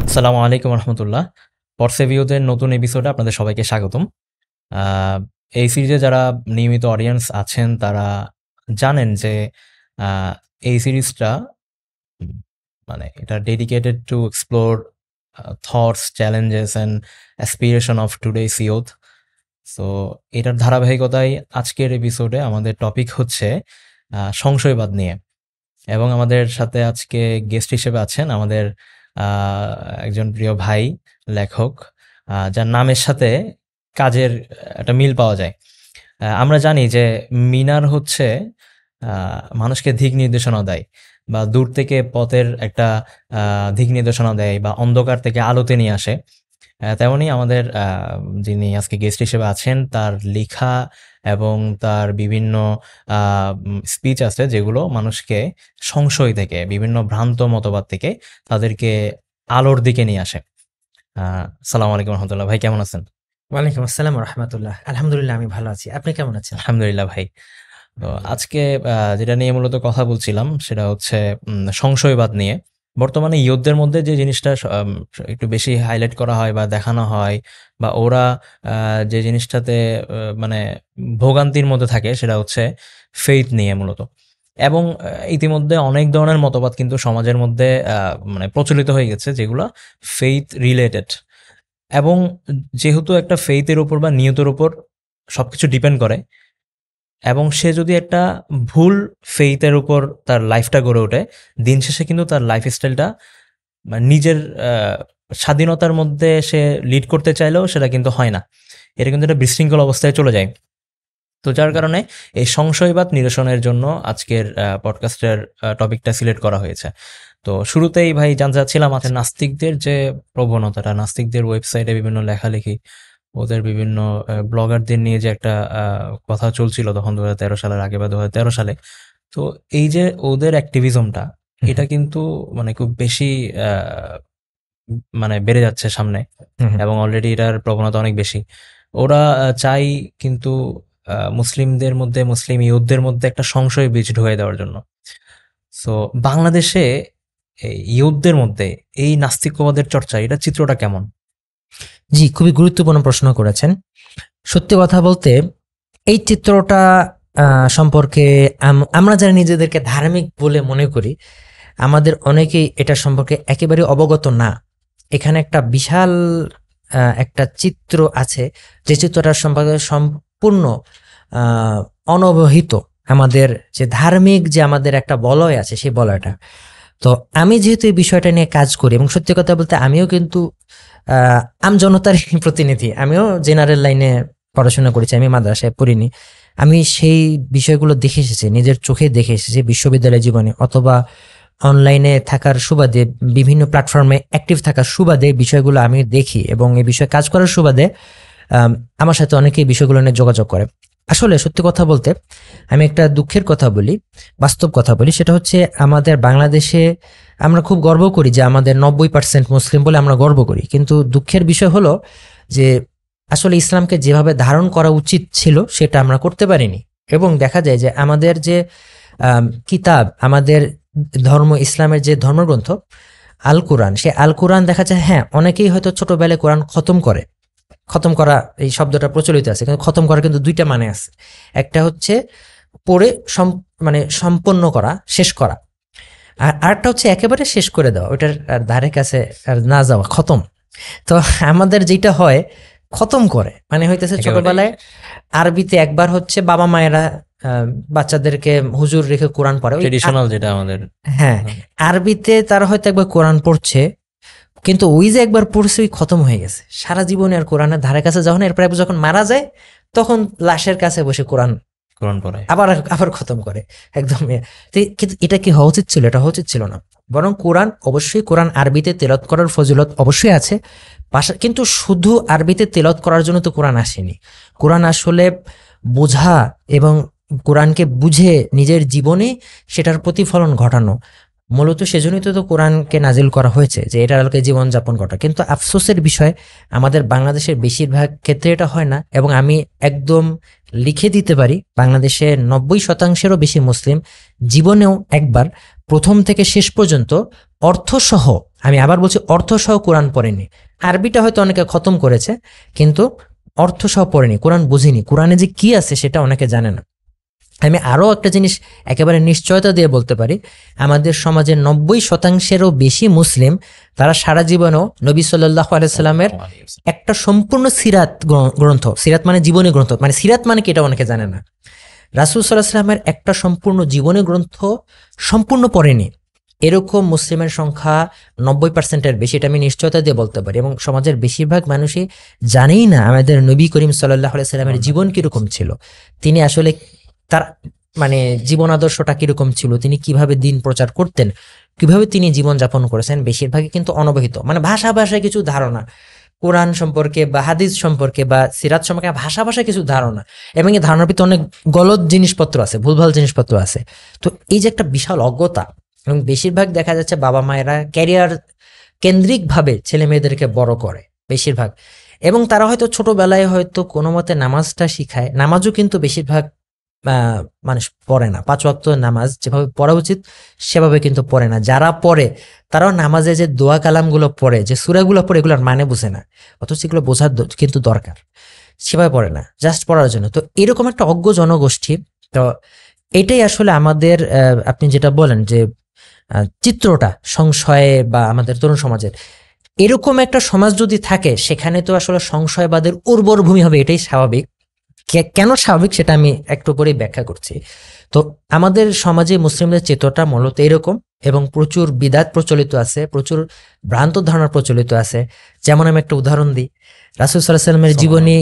আসসালামু আলাইকুম রহমতুল্লাহ। পরসেভিওদের নতুন এপিসোডে আপনাদের সবাইকে স্বাগতম। আহ, এই সিরিজে যারা নিয়মিত অডিয়েন্স আছেন তারা জানেন যে আহ, এই সিরিজটা উম, মানে এটা dedicated to explore thoughts, challenges and aspiration of today's youth. So এটার ধারাবাহিকতায় আজকের এপিসোডে আমাদের টপিক হচ্ছে সংশয়বাদ নিয়ে। এবং আমাদের সাথে আজকে গেস্ট হিসেবে আছেন আমাদের আহ, একজন প্রিয় ভাই, লেখক, যার নামের সাথে কাজের একটা মিল পাওয়া যায়। আমরা জানি যে মিনার হচ্ছে মানুষকে দিক নির্দেশনা দেয় বা দূর থেকে পথের একটা দিক নির্দেশনা দেয় বা অন্ধকার থেকে আলোতে নিয়ে আসে। তেমনি আমাদের যিনি আজকে গেস্ট হিসেবে আছেন তার লেখা এবং তার বিভিন্ন স্পিচ আছে যেগুলো মানুষকে সংশয় থেকে, বিভিন্ন ভ্রান্ত মতবাদ থেকে তাদেরকে আলোর দিকে নিয়ে আসে। সালাম আলাইকুম রহমতুল্লাহ। ভাই কেমন আছেন? ওয়ালাইকুম আসসালাম রহমতুল্লাহ। আলহামদুলিল্লাহ, আমি ভালো আছি। আপনি কেমন আছেন? আলহামদুলিল্লাহ ভাই। তো আজকে যেটা নিয়ে মূলত কথা বলছিলাম সেটা হচ্ছে সংশয়বাদ নিয়ে। বর্তমানে ইয়ুথদের মধ্যে যে জিনিসটা একটু বেশি হাইলাইট করা হয় বা দেখানো হয় বা ওরা যে জিনিসটাতে মানে ভোগান্তির মধ্যে থাকে সেটা হচ্ছে ফেইথ নিয়ে মূলত। এবং ইতিমধ্যে অনেক ধরনের মতবাদ কিন্তু সমাজের মধ্যে মানে প্রচলিত হয়ে গেছে যেগুলো ফেইথ রিলেটেড। এবং যেহেতু একটা ফেইথের উপর বা নিয়তের উপর সবকিছু ডিপেন্ড করে, এবং সে যদি একটা ভুল ফেইথের উপর তার লাইফটা গড়ে ওঠে, দিন শেষে কিন্তু তার লাইফস্টাইলটা নিজের স্বাধীনতার মধ্যে সে লিড করতে চাইলেও সেটা কিন্তু হয় না। এটা কিন্তু একটা বিশৃঙ্খল অবস্থায় চলে যায়। তো যার কারণে এই সংশয়বাদ নিরসনের জন্য আজকের পডকাস্টের টপিকটা সিলেক্ট করা হয়েছে। তো শুরুতেই ভাই জানতে চাচ্ছিলাম আছে নাস্তিকদের যে প্রবণতাটা, নাস্তিকদের ওয়েবসাইটে বিভিন্ন লেখালেখি, ওদের বিভিন্ন ব্লগারদের নিয়ে যে একটা কথা চলছিল তখন 2013 সালের আগে বা 2013 সালে। তো এই যে ওদের অ্যাক্টিভিজমটা, এটা কিন্তু মানে খুব বেশি মানে বেড়ে যাচ্ছে সামনে, এবং অলরেডি এটার প্রবণতা অনেক বেশি। ওরা চাই কিন্তু মুসলিমদের মধ্যে, মুসলিম ইয়ুথদের মধ্যে একটা সংশয় বীজ ঢুকিয়ে দেওয়ার জন্য। সো বাংলাদেশে এই ইয়ুথদের মধ্যে এই নাস্তিকবাদের চর্চা, এটা চিত্রটা কেমন? জি, খুবই গুরুত্বপূর্ণ প্রশ্ন করেছেন। সত্যি কথা বলতে এই চিত্রটা সম্পর্কে আমরা যারা নিজেদেরকে ধার্মিক বলে মনে করি, আমাদের অনেকেই এটা সম্পর্কে একেবারে অবগত না। এখানে একটা বিশাল একটা চিত্র আছে, যে চিত্রটার সম্পর্কে সম্পূর্ণ অনবহিত আমাদের যে ধার্মিক যে আমাদের একটা বলয় আছে, সেই বলয়টা। তো আমি যেহেতু এই বিষয়টা নিয়ে কাজ করি, এবং সত্যি কথা বলতে আমিও কিন্তু আমজনতার প্রতিনিধি, আমিও জেনারেল লাইনে পড়াশোনা করেছি, আমি মাদ্রাসায় পড়িনি। আমি সেই বিষয়গুলো দেখে এসেছি, নিজের চোখে দেখে এসেছি বিশ্ববিদ্যালয় জীবনে অথবা অনলাইনে থাকার সুবাদে, বিভিন্ন প্ল্যাটফর্মে অ্যাক্টিভ থাকার সুবাদে বিষয়গুলো আমি দেখি, এবং এই বিষয়ে কাজ করার সুবাদে আমার সাথে অনেকেই বিষয়গুলো নিয়ে যোগাযোগ করে। আসলে সত্যি কথা বলতে আমি একটা দুঃখের কথা বলি, বাস্তব কথা বলি, সেটা হচ্ছে আমাদের বাংলাদেশে আমরা খুব গর্ব করি যে আমাদের 90% মুসলিম বলে আমরা গর্ব করি, কিন্তু দুঃখের বিষয় হলো যে আসলে ইসলামকে যেভাবে ধারণ করা উচিত ছিল সেটা আমরা করতে পারিনি। এবং দেখা যায় যে আমাদের যে কিতাব, আমাদের ধর্ম, ইসলামের যে ধর্মগ্রন্থ আল কোরআন, সে আল কোরআন দেখা যায়, হ্যাঁ অনেকেই হয়তো ছোটবেলায় কোরআন খতম করে, খতম করা এই শব্দটা প্রচলিত আছে, কিন্তু খতম করা কিন্তু দুইটা মানে আছে। একটা হচ্ছে পড়ে মানে সম্পন্ন করা, শেষ করা, আর আরেকটা হচ্ছে একেবারে শেষ করে দেওয়া, ওইটার আর ধারে কাছে আর না যাওয়া, খতম। তো আমাদের যেটা হয়, খতম করে মানে হইতেছে ছোটবেলায় আরবিতে একবার হচ্ছে বাবা মায়েরা বাচ্চাদেরকে হুজুর রেখে কোরআন পড়ে, ট্রেডিশনাল যেটা আমাদের। হ্যাঁ, আরবিতে তারা হয়তো একবার কোরআন পড়ছে, কিন্তু ওই যে একবার পড়ছে ওই খতম হয়ে গেছে, সারা জীবনে আর কোরআনের ধারে কাছে যখন, এরপর যখন মারা যায় তখন লাশের কাছে বসে কোরআন কোরআন পড়ে। আবার আবার খতম করে একদম। কিন্তু এটা কি হওয়া উচিত ছিল? এটা হওয়া উচিত ছিল না। বরং কোরআন, অবশ্যই কোরআন আরবিতে তেলাওয়াত করার ফজিলত অবশ্যই আছে, কিন্তু শুধু আরবিতে তেলাওয়াত করার জন্য তো কোরআন আসেনি। কোরআন আসলে বোঝা এবং কোরআনকে বুঝে নিজের জীবনে সেটার প্রতিফলন ঘটানো, মূলত সেজন্যই তো কোরআনকে নাজিল করা হয়েছে, যে এটার আলোকে জীবনযাপন করা। কিন্তু আফসোসের বিষয়, আমাদের বাংলাদেশের বেশিরভাগ ক্ষেত্রে এটা হয় না। এবং আমি একদম লিখে দিতে পারি, বাংলাদেশের 90%-এরও বেশি মুসলিম জীবনেও একবার প্রথম থেকে শেষ পর্যন্ত অর্থসহ আমি আবার বলছি অর্থ সহ কোরআন পড়েনি। আরবিটা হয়তো অনেকে খতম করেছে, কিন্তু অর্থ সহ পড়েনি, কোরআন বুঝিনি, কোরআনে যে কি আছে সেটা অনেকে জানে না। আমি আরো একটা জিনিস একেবারে নিশ্চয়তা দিয়ে বলতে পারি, আমাদের সমাজের 90%-এরও বেশি মুসলিম তারা সারা জীবনেও নবী সাল্লাল্লাহু আলাইহি সাল্লামের একটা সম্পূর্ণ সিরাত গ্রন্থ, সিরাত মানে জীবনী গ্রন্থ, মানে সিরাত মানে কি এটা অনেকে জানে না, রাসূল সাল্লাল্লাহু আলাইহি সাল্লামের একটা সম্পূর্ণ জীবনী গ্রন্থ সম্পূর্ণ পড়েনি এরকম মুসলিমের সংখ্যা 90%-এর বেশি, এটা আমি নিশ্চয়তা দিয়ে বলতে পারি। এবং সমাজের বেশিরভাগ মানুষই জানেই না আমাদের নবী করিম সাল্লাল্লাহু আলাইহি সাল্লামের জীবন কিরকম ছিল, তিনি আসলে তার মানে জীবন আদর্শটা কিরকম ছিল, তিনি কিভাবে দিন প্রচার করতেন, কিভাবে তিনি জীবন যাপন করেছেন, বেশিরভাগই কিন্তু অনবহিত। মানে ভাষায় কিছু ধারণা, কোরআন সম্পর্কে বা হাদিস সম্পর্কে বা সিরাত সম্পর্কে ভাষায় কিছু ধারণা, এবং এই ধারণার ভিতরে অনেক গলত জিনিসপত্র আছে, ভুলভাল জিনিসপত্র আছে। তো এই যে একটা বিশাল অজ্ঞতা, এবং বেশিরভাগ দেখা যাচ্ছে বাবা মায়েরা ক্যারিয়ার কেন্দ্রিক ভাবে ছেলে মেয়েদেরকে বড় করে বেশিরভাগ, এবং তারা হয়তো ছোটবেলায় হয়তো কোনো মতে নামাজটা শিখায়, নামাজও কিন্তু বেশিরভাগ মানুষ পড়ে না, 5 ওয়াক্ত নামাজ যেভাবে পড়া উচিত সেভাবে কিন্তু পড়ে না। যারা পড়ে তারাও নামাজে যে দোয়া কালামগুলো পড়ে, যে সূরাগুলো পড়ে, এগুলোর মানে বুঝে না, অথচ এগুলো বোঝার কিন্তু দরকার, সেভাবে পড়ে না, জাস্ট পড়ার জন্য। তো এরকম একটা অজ্ঞ জনগোষ্ঠী। তো এটাই আসলে আমাদের আপনি যেটা বলেন যে চিত্রটা সংশয়ে বা আমাদের তরুণ সমাজের এরকম একটা সমাজ যদি থাকে, সেখানে তো আসলে সংশয়বাদের উর্বর ভূমি হবে, এটাই স্বাভাবিক। কেন স্বাভাবিক সেটা আমি একটু পরেই ব্যাখ্যা করছি। তো আমাদের সমাজে মুসলিমদের চেতনাটা মূলত এরকম, এবং প্রচুর বিদাত প্রচলিত আছে, প্রচুর ভ্রান্ত ধারণা প্রচলিত আছে। যেমন আমি একটা উদাহরণ দিই, রাসূল সাল্লাল্লাহু আলাইহি সাল্লামের জীবনী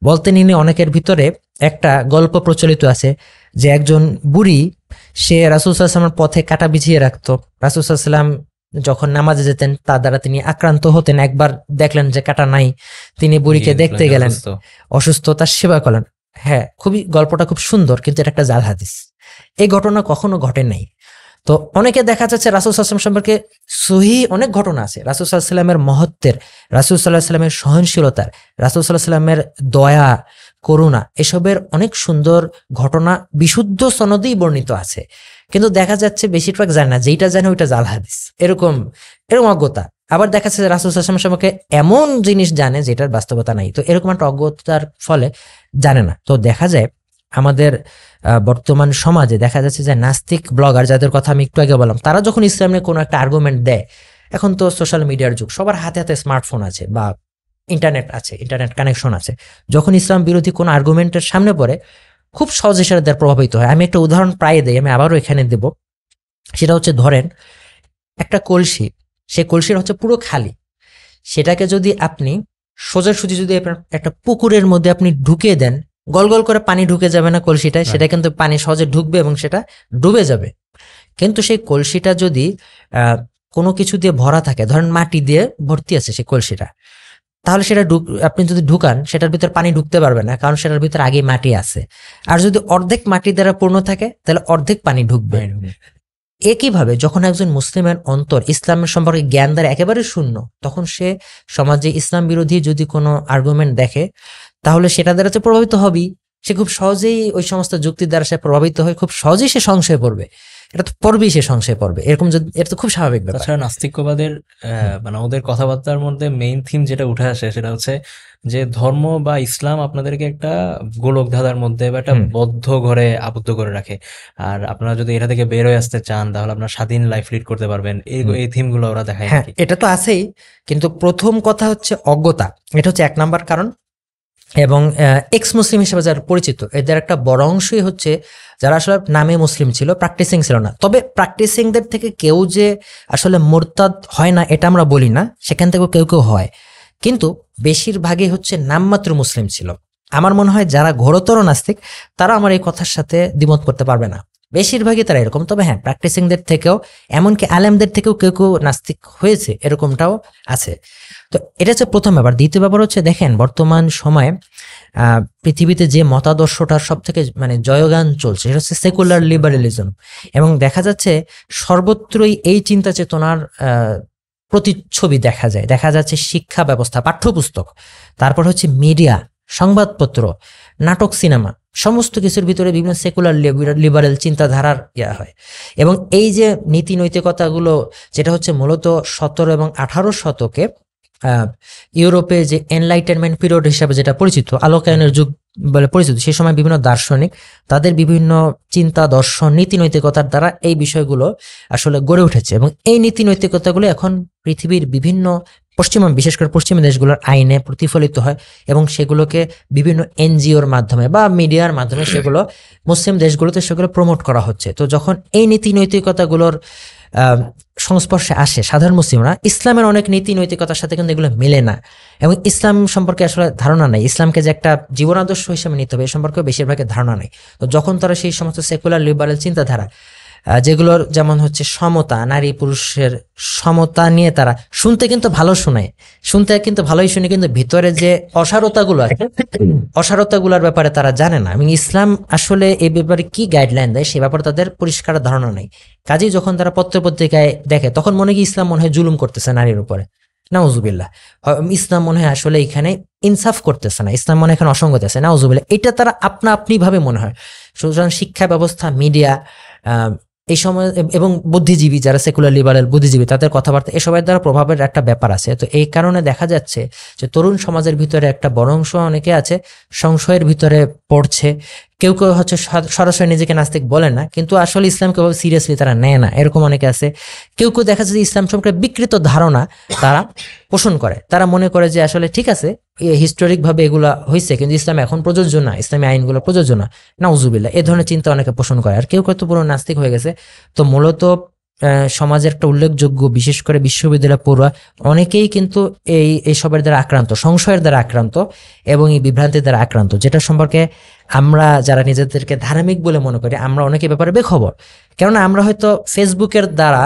বলতে নিয়ে অনেকের ভিতরে একটা গল্প প্রচলিত আছে যে একজন বুড়ি, সে রাসূল সাল্লাল্লাহু আলাইহি সাল্লামের পথে কাটা বিছিয়ে রাখতো। রাসূল সাল্লাল্লাহু আলাইহি সাল্লাম যখন নামাজে যেতেন তার দ্বারা তিনি আক্রান্ত হতেন, একবার দেখলেন যে কাটা নাই, তিনি বুড়িকে দেখতে গেলেন, অসুস্থ, তার সেবা করলেন। হ্যাঁ, গল্পটা খুব সুন্দর, কিন্তু এটা একটা জাল হাদিস, এই ঘটনা কখনো ঘটে নাই। তো অনেকে দেখা যাচ্ছে রাসূল সাল্লাল্লাহু আলাইহি ওয়াসাল্লাম সম্পর্কে সহিহ অনেক ঘটনা আছে, রাসূল সাল্লাল্লাহু আলাইহি ওয়াসাল্লামের মহত্বের, রাসূল সাল্লাল্লাহু আলাইহি ওয়াসাল্লামের সহনশীলতার, রাসূল সাল্লাল্লাহু আলাইহি ওয়াসাল্লামের দয়া করুণা, এসবের অনেক সুন্দর ঘটনা বিশুদ্ধ সনদেই বর্ণিত আছে, কিন্তু দেখা যাচ্ছে বেশিরভাগ জানে না, যেইটা জানে ওইটা জাল হাদিস, এরকম অজ্ঞতা। আবার দেখা যাচ্ছে রাসূল সাল্লাল্লাহু আলাইহি ওয়াসাল্লাম সম্পর্কে এমন জিনিস জানে যেটার বাস্তবতা নাই, তো এরকম একটা অজ্ঞতার ফলে জানে না। তো দেখা যায় আমাদের বর্তমান সমাজে দেখা যাচ্ছে যে নাস্তিক ব্লগার, যাদের কথা আমি একটু আগে বললাম, তারা যখন ইসলামে কোনো একটা আর্গুমেন্ট দেয়, এখন তো সোশ্যাল মিডিয়ার যুগ, সবার হাতে হাতে স্মার্টফোন আছে বা ইন্টারনেট আছে, ইন্টারনেট কানেকশন আছে, যখন ইসলাম বিরোধী কোনো আর্গুমেন্টের সামনে পড়ে খুব সহজে সেটা দ্বারা প্রভাবিত হয়। আমি একটা উদাহরণ প্রায় দেই, আমি আবারও এখানে দেব। সেটা হচ্ছে, ধরেন একটা কলসি, সেই কলসির হচ্ছে পুরো খালি, সেটাকে যদি আপনি সোজাসুজি যদি একটা পুকুরের মধ্যে আপনি ঢুকিয়ে দেন, গল গল করে পানি ঢুকে যাবে না কলসিটায়, সেটা কিন্তু পানি সহজে ঢুকবে এবং সেটা ডুবে যাবে। কিন্তু সেই কলসিটা যদি কোনো কিছু দিয়ে ভরা থাকে, ধরেন মাটি দিয়ে ভর্তি আছে সেই কলসিটা, তাহলে সেটা আপনি যদি ঢুকান, সেটার ভিতর পানি ঢুকতে পারবে না, কারণ সেটার ভিতর আগে মাটি আছে। আর যদি অর্ধেক মাটি দ্বারা পূর্ণ থাকে, তাহলে অর্ধেক পানি ঢুকবে। একইভাবে যখন একজন মুসলিমের অন্তর ইসলামের সম্পর্কে জ্ঞান দ্বারা একেবারে শূন্য, তখন সে সমাজে ইসলাম বিরোধী যদি কোনো আর্গুমেন্ট দেখে, তাহলে সেটা দ্বারা তো প্রভাবিত হবেই, সে খুব সহজেই ওই সমস্ত যুক্তির দ্বারা সে প্রভাবিত হয়, খুব সহজেই সে সংশয়ে পড়বে, এটা তো পড়বেই, সে সংশয়ে পড়বে, এরকম এটা তো খুব স্বাভাবিক ব্যাপার। তাছাড়া নাস্তিক্যবাদের মানে ওদের কথাবার্তার মধ্যে মেইন থিম যেটা উঠে আসে সেটা হচ্ছে যে ধর্ম বা ইসলাম আপনাদেরকে একটা গোলক ধাঁধার মধ্যে বা একটা বদ্ধ ঘরে আবদ্ধ করে রাখে, আর আপনারা যদি এটা থেকে বের হয়ে আসতে চান তাহলে আপনার স্বাধীন লাইফ লিড করতে পারবেন, এই থিমগুলো ওরা দেখায়। হ্যাঁ, এটা তো আছেই, কিন্তু প্রথম কথা হচ্ছে অজ্ঞতা, এটা হচ্ছে 1 নাম্বার কারণ। এবং এক্স মুসলিম হিসেবে যারা পরিচিত, এদের একটা বড় অংশই হচ্ছে যারা আসলে নামে মুসলিম ছিল, প্র্যাকটিসিং ছিল না। তবে প্র্যাকটিসিংদের থেকে কেউ যে আসলে মোরতাদ হয় না এটা আমরা বলি না, সেখান থেকেও কেউ কেউ হয়, কিন্তু বেশিরভাগই হচ্ছে নামমাত্র মুসলিম ছিল। আমার মনে হয় যারা ঘোরতর নাস্তিক তারা আমার এই কথার সাথে দ্বিমত করতে পারবে না, বেশিরভাগই তারা এরকম। তবে হ্যাঁ, প্র্যাকটিসিংদের থেকেও, এমনকি আলেমদের থেকেও কেউ কেউ নাস্তিক হয়েছে, এরকমটাও আছে। তো এটা হচ্ছে প্রথম ব্যাপার। দ্বিতীয় ব্যাপার হচ্ছে, দেখেন বর্তমান সময়ে পৃথিবীতে যে মতাদর্শটার সব থেকে মানে জয়গান চলছে, সেটা হচ্ছে সেকুলার লিবারেলিজম, এবং দেখা যাচ্ছে সর্বত্রই এই চিন্তা চেতনার প্রতিচ্ছবি দেখা যাচ্ছে শিক্ষা ব্যবস্থা, পাঠ্যপুস্তক, তারপর হচ্ছে মিডিয়া, সংবাদপত্র, নাটক, সিনেমা, সমস্ত কিছুর ভিতরে বিভিন্ন সেকুলার লিবারেল চিন্তাধারার হয়। এবং এই যে নীতি নৈতিকতাগুলো যেটা হচ্ছে মূলত 17 এবং 18 শতকে ইউরোপে যে এনলাইটেনমেন্ট পিরিয়ড হিসাবে যেটা পরিচিত, আলোকায়নের যুগ বলে পরিচিত, সেই সময় বিভিন্ন দার্শনিক তাদের বিভিন্ন চিন্তা দর্শন নীতি নৈতিকতার দ্বারা এই বিষয়গুলো আসলে গড়ে উঠেছে। এবং এই নীতি নৈতিকতাগুলো এখন পৃথিবীর বিভিন্ন বিশেষ করে পশ্চিমী দেশগুলোর আইনে প্রতিফলিত হয় এবং সেগুলোকে বিভিন্ন এনজিওর মাধ্যমে বা মিডিয়ার মাধ্যমে সেগুলো মুসলিম দেশগুলোতে সেগুলো প্রমোট করা হচ্ছে। তো যখন এই নীতি নৈতিকতাগুলোর সংস্পর্শে আসে সাধারণ মুসলিমরা, ইসলামের অনেক নীতি নৈতিকতার সাথে কিন্তু এগুলো মেলে না এবং ইসলাম সম্পর্কে আসলে ধারণা নেই, ইসলামকে যে একটা জীবন আদর্শ হিসেবে নিতে হবে এ সম্পর্কে বেশিরভাগের ধারণা নেই। তো যখন তারা সেই সমস্ত সেকুলার লিবারেল চিন্তাধারা যেগুলোর যেমন হচ্ছে সমতা, নারী পুরুষের সমতা নিয়ে তারা শুনতে কিন্তু ভালো শোনায়, শুনতে কিন্তু ভালোই শুনে, কিন্তু ভিতরে যে অসারতাগুলো আছে অসারতাগুলোর ব্যাপারে তারা জানে না এবং ইসলাম আসলে এই ব্যাপারে কি গাইডলাইন দেয় সে ব্যাপারে তাদের পরিষ্কার ধারণা নেই। কাজেই যখন তারা পত্রপত্রিকায় দেখে তখন মনে হয় ইসলাম মনে হয় জুলুম করতেছে নারীর উপরে, নাউজুবিল্লাহ, ইসলাম মনে হয় আসলে এখানে ইনসাফ করতেছে না, ইসলাম মনে হয় এখানে অসঙ্গতি আছে, নাউজুবিল্লাহ, এটা তারা আপনি ভাবে মনে হয়। সুতরাং শিক্ষা ব্যবস্থা, মিডিয়া, এই সময় এবং বুদ্ধিজীবী যারা সেকুলার লিবারেল বুদ্ধিজীবী তাদের কথাবার্তা এসবের দ্বারা প্রভাবের একটা ব্যাপার আছে। তো এই কারণে দেখা যাচ্ছে যে তরুণ সমাজের ভিতরে একটা বড় অংশ অনেকে আছে সংশয়ের ভিতরে পড়ছে। কেউ কেউ হচ্ছে সরাসরি নিজেকে নাস্তিক বলে না, কিন্তু আসলে ইসলামকে সিরিয়াসলি তারা নেয় না, এরকম অনেকে আছে। কেউ কেউ দেখা যাচ্ছে যে ইসলাম সম্পর্কে বিকৃত ধারণা তারা পোষণ করে, তারা মনে করে যে আসলে ঠিক আছে হিস্টোরিক ভাবে এগুলা হয়েছে কিন্তু ইসলাম এখন প্রযোজ্য না, ইসলামী আইনগুলো প্রযোজ্য না, নাউজুবিল্লাহ, এই ধরনের চিন্তা অনেকে পোষণ করে। আর কেউ কেউ তো পুরো নাস্তিক হয়ে গেছে। তো মূলত সমাজের একটা উল্লেখযোগ্য বিশেষ করে বিশ্ববিদ্যালয় পড়ুয়া অনেকেই কিন্তু এই সবের দ্বারা আক্রান্ত, সংশয়ের দ্বারা আক্রান্ত এবং এই বিভ্রান্তির দ্বারা আক্রান্ত, যেটা সম্পর্কে আমরা যারা নিজেদেরকে ধার্মিক বলে মনে করি আমরা অনেকে ব্যাপারে বেখবর। কেননা আমরা হয়তো ফেসবুকের দ্বারা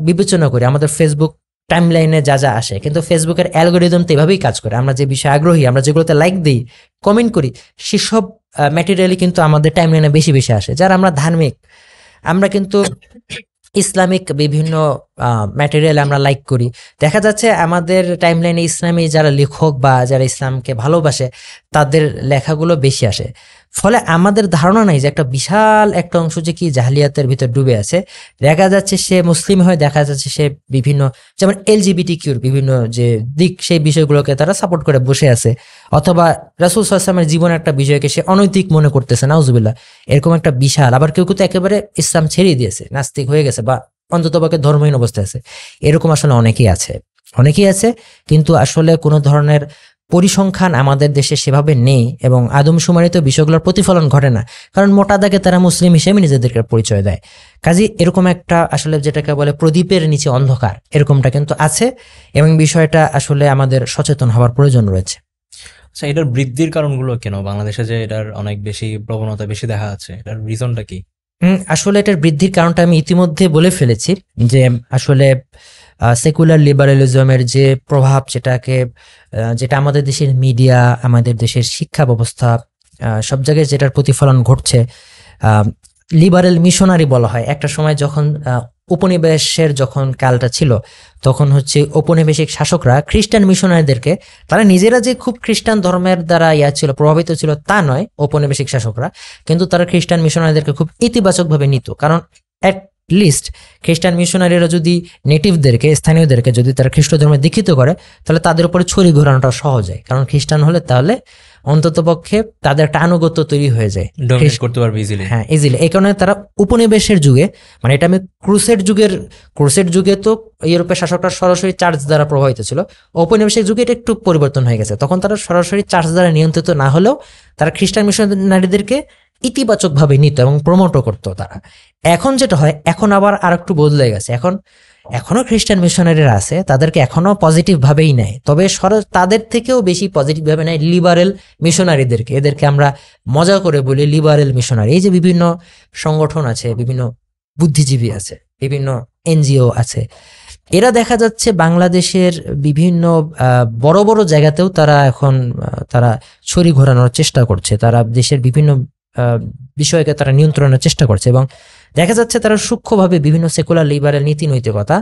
বিবেচনা করি, আমাদের ফেসবুক টাইমলাইনে যা যা আসে, কিন্তু ফেসবুকের অ্যালগোরিদম তো এভাবেই কাজ করে, আমরা যে বিষয়ে আগ্রহী, আমরা যেগুলোতে লাইক দিই, কমেন্ট করি, সেসব ম্যাটেরিয়ালই কিন্তু আমাদের টাইমলাইনে বেশি বেশি আসে। যারা আমরা ধার্মিক, আমরা কিন্তু ইসলামিক বিভিন্ন ম্যাটেরিয়াল আমরা লাইক করি, দেখা যাচ্ছে আমাদের টাইমলাইনে ইসলামী যারা লেখক বা যারা ইসলামকে ভালোবাসে তাদের লেখাগুলো বেশি আসে। ফলে আমাদের ধারণা নাই যে একটা বিশাল একটা অংশ যে কি জাহলিয়াতের ভিতর ডুবে আছে। দেখা যাচ্ছে সে মুসলিম হয়ে দেখা যাচ্ছে সে বিভিন্ন যেমন এলজিবিটি কিউর বিভিন্ন যে দিক সেই বিষয়গুলোকে তারা সাপোর্ট করে বসে আছে, অথবা রাসূল সাল্লাল্লাহু আলাইহি ওয়াসাল্লামের জীবনের একটা বিষয়কে সে অনৈতিক মনে করতেছে, নাউজুবিল্লাহ, এরকম একটা বিশাল। আবার কেউ কেউ তো একেবারে ইসলাম ছেড়ে দিয়েছে, নাস্তিক হয়ে গেছে বা অন্ততপক্ষে ধর্মহীন অবস্থায় আছে, এরকম আসলে অনেকেই আছে। কিন্তু আসলে কোনো ধরনের পরিসংখ্যান আমাদের দেশে সেভাবে নেই এবং আদমশুমারিতে বিষয়গুলোর প্রতিফলন ঘটে না, কারণ মোটা দাগে তারা মুসলিম হিসেবে নিজেদেরকে পরিচয় দেয়। কাজে এরকম একটা আসলে যেটাকে বলে প্রদীপের নিচে অন্ধকার, এরকমটা কিন্তু আছে এবং বিষয়টা আসলে আমাদের সচেতন হওয়ার প্রয়োজন রয়েছে। আচ্ছা, এটার বৃদ্ধির কারণগুলো কেন বাংলাদেশে যে এটার অনেক বেশি প্রবণতা বেশি দেখা যাচ্ছে, এটার রিজনটা কি? আসলে এটার বৃদ্ধির কারণটা আমি ইতিমধ্যে বলে ফেলেছি যে আসলে সেকুলার লিবারালিজমের যে প্রভাব যেটা আমাদের দেশের মিডিয়া, আমাদের দেশের শিক্ষা ব্যবস্থা সব জায়গায় যেটার প্রতিফলন ঘটছে। লিবারেল মিশনারি বলা হয় একটা সময়, যখন উপনিবেশের যখন কালটা ছিল তখন হচ্ছে ঔপনিবেশিক শাসকরা খ্রিস্টান মিশনারিদেরকে, তারা নিজেরা যে খুব খ্রিস্টান ধর্মের দ্বারা ছিল প্রভাবিত ছিল তা নয় ঔপনিবেশিক শাসকরা, কিন্তু তারা খ্রিস্টান মিশনারিদেরকে খুব ইতিবাচকভাবে নিত। কারণ অ্যাট লিস্ট খ্রিস্টান মিশনারিরা যদি নেটিভদেরকে, স্থানীয়দেরকে যদি তারা খ্রিস্ট ধর্মে দীক্ষিত করে তাহলে তাদের উপরে ছড়ি ঘোরানোটা সহজ হয়, কারণ খ্রিস্টান হলে তাহলে অন্তত পক্ষে তাদের একটা আনুগত্য তৈরি হয়ে যায়, ডমিনেট করতে পারবে ইজিলি। হ্যাঁ, ইজিলি। এই কারণে তারা উপনিবেশের যুগে, মানে এটা আমি ক্রুসেড যুগে তো ইউরোপের শাসকরা সরাসরি চার্চ দ্বারা প্রভাবিত ছিল, ঔপনিবেশিক যুগে এটা একটু পরিবর্তন হয়ে গেছে, তখন তারা সরাসরি চার্চ দ্বারা নিয়ন্ত্রিত না হলেও তারা খ্রিস্টান মিশনারিদেরকে ইতিবাচকভাবে নিত এবং প্রমোটও করতো তারা। এখন যেটা হয়, এখন আবার আর একটু বদলে গেছে, এখনো খ্রিস্টান মিশনারিরা আছে, তাদেরকে এখনো পজিটিভ ভাবেই নেয়, তবে তাদের থেকেও বেশি পজিটিভ ভাবে নেয় লিবারেল মিশনারিদেরকে। এদেরকে আমরা মজা করে বলি লিবারেল মিশনারি। এই যে বিভিন্ন সংগঠন আছে, বিভিন্ন বুদ্ধিজীবী আছে, বিভিন্ন এনজিও আছে, এরা দেখা যাচ্ছে বাংলাদেশের বিভিন্ন বড় বড় জায়গাতেও তারা এখন তারা ছড়ি ঘোরানোর চেষ্টা করছে, তারা দেশের বিভিন্ন বিষয়কে তারা নিয়ন্ত্রণের চেষ্টা করছে এবং দেখা যাচ্ছে তারা সূক্ষ্মভাবে বিভিন্ন সেকুলার লিবারেল নীতি নৈতিকতা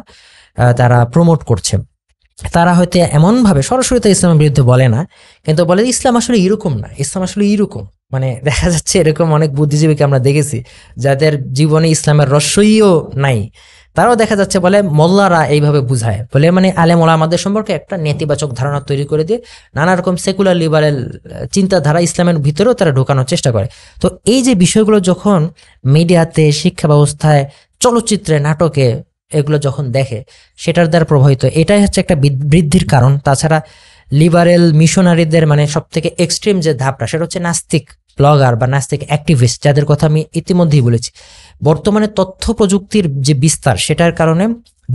তারা প্রমোট করছে। তারা হয়তো এমন ভাবে সরাসরি তো ইসলামের বিরুদ্ধে বলে না, কিন্তু বলে ইসলাম আসলে এরকম না, ইসলাম আসলে এরকম। মানে দেখা যাচ্ছে এরকম অনেক বুদ্ধিজীবীকে আমরা দেখেছি যাদের জীবনে ইসলামের রস্যইও নাই, তারাও দেখা যাচ্ছে বলে মোল্লারা এইভাবে বুঝায় বলে, মানে আলেম ওলামাদের সম্পর্কে একটা নেতিবাচক ধারণা তৈরি করে দিয়ে নানা রকম সেকুলার লিবারেল চিন্তাধারা ইসলামের ভিতরেও তারা ঢোকানোর চেষ্টা করে। তো এই যে বিষয়গুলো যখন মিডিয়াতে, শিক্ষা ব্যবস্থায়, চলচ্চিত্রে, নাটকে এগুলো যখন দেখে, সেটার দ্বারা প্রভাবিত, এটাই হচ্ছে একটা বৃদ্ধির কারণ। তাছাড়া লিবারেল মিশনারিদের মানে সব থেকে এক্সট্রিম যে ধাপটা, সেটা হচ্ছে নাস্তিক ব্লগার বা নাস্তিক অ্যাক্টিভিস্ট, যাদের কথা আমি ইতিমধ্যেই বলেছি। বর্তমানে তথ্য প্রযুক্তির যে বিস্তার, সেটার কারণে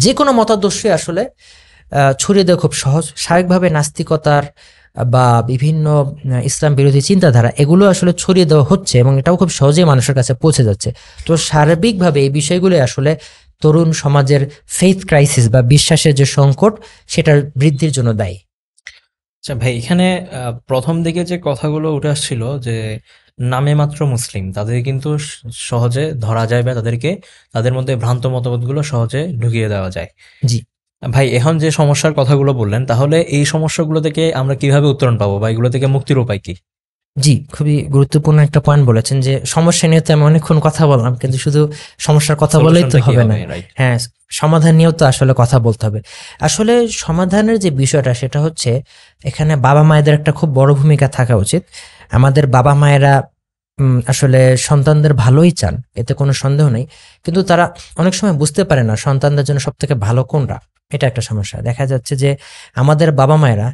যে কোনো মতাদর্শই আসলে ছড়িয়ে দেওয়া খুব সহজ। স্বাভাবিকভাবে নাস্তিকতার বা বিভিন্ন ইসলাম বিরোধী চিন্তাধারা, এগুলো আসলে ছড়িয়ে দেওয়া হচ্ছে এবং এটাও খুব সহজেই মানুষের কাছে পৌঁছে যাচ্ছে। তো সার্বিকভাবে এই বিষয়গুলো আসলে তরুণ সমাজের ফেইথ ক্রাইসিস বা বিশ্বাসের যে সংকট, সেটার বৃদ্ধির জন্য দায়ী। আচ্ছা ভাই, এখানে প্রথম দিকে যে কথাগুলো উঠে আসছিল যে নামে মাত্র মুসলিম, তাদের কিন্তু সহজে ধরা যায় বা তাদের মধ্যে ভ্রান্ত মতবাদগুলো সহজে ঢুকিয়ে দেওয়া যায়। জি ভাই, এখন যে সমস্যার কথাগুলো বললেন, তাহলে এই সমস্যাগুলো থেকে আমরা কিভাবে উত্তরণ পাবো বা এগুলো থেকে মুক্তির উপায় কি? জি, খুবই গুরুত্বপূর্ণ একটা পয়েন্ট বলেছেন যে সমস্যা নিয়ে তো আমি অনেকক্ষণ কথা বললাম, কিন্তু শুধু সমস্যার কথা বললেই তো সলিউশনটা কি হবে না। হবে, রাইট? হ্যাঁ, সমাধান নিয়েও তো আসলে কথা বলতে হবে। আসলে সমাধানের যে বিষয়টা, সেটা হচ্ছে এখানে বাবা মায়েদের একটা খুব বড় ভূমিকা থাকা উচিত। আমাদের বাবা মায়েরা আসলে সন্তানদের ভালোই চান, এতে কোনো সন্দেহ নেই, কিন্তু তারা অনেক সময় বুঝতে পারে না সন্তানদের জন্য সব থেকে ভালো কোনটা। এটা একটা সমস্যা। দেখা যাচ্ছে যে আমাদের বাবা মায়েরা,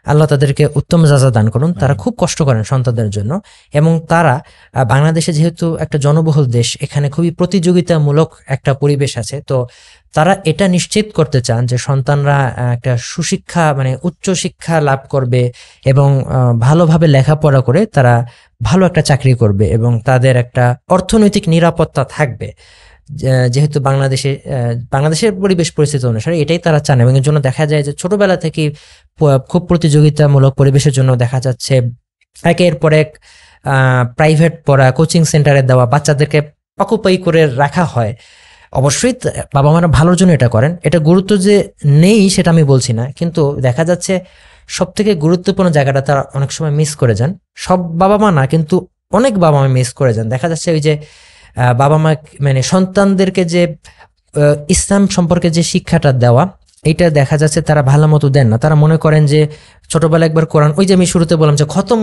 আল্লাহ তাদেরকে উত্তম যাজা দান করুন, তারা খুব কষ্ট করেন সন্তানদের জন্য। এবং তারা বাংলাদেশে যেহেতু একটা জনবহুল দেশ, এখানে খুবই প্রতিযোগিতামূলক একটা পরিবেশ আছে, তো তারা এটা নিশ্চিত করতে চান যে সন্তানরা একটা সুশিক্ষা মানে উচ্চ শিক্ষা লাভ করবে এবং ভালোভাবে লেখাপড়া করে তারা ভালো একটা চাকরি করবে এবং তাদের একটা অর্থনৈতিক নিরাপত্তা থাকবে। যেহেতু বাংলাদেশের পরিবেশ পরিস্থিতি অনুসারে এটাই তারা চান, এবং এর জন্য দেখা যায় যে ছোটবেলা থেকে খুব প্রতিযোগিতামূলক পরিবেশের জন্য দেখা যাচ্ছে একের পর এক প্রাইভেট পড়া, কোচিং সেন্টারে দেওয়া বাচ্চাদেরকে অকুপাই করে রাখা হয়। অবশ্যই বাবা মারা ভালোর জন্য এটা করেন, এটা গুরুত্ব যে নেই সেটা আমি বলছি না, কিন্তু দেখা যাচ্ছে সব থেকে গুরুত্বপূর্ণ জায়গাটা তারা অনেক সময় মিস করে যান। সব বাবা মা না, কিন্তু অনেক বাবা মা মিস করে যান। দেখা যাচ্ছে ওই যে বাবা মা মানে সন্তানদেরকে যে ইসলাম সম্পর্কে যে শিক্ষাটা দেওয়া, এটা দেখা যাচ্ছে তারা ভালো মতো দেন না। তারা মনে করেন যে ছোটবেলা একবার কোরআন, ওই যে আমি শুরুতে বললাম যে খতম,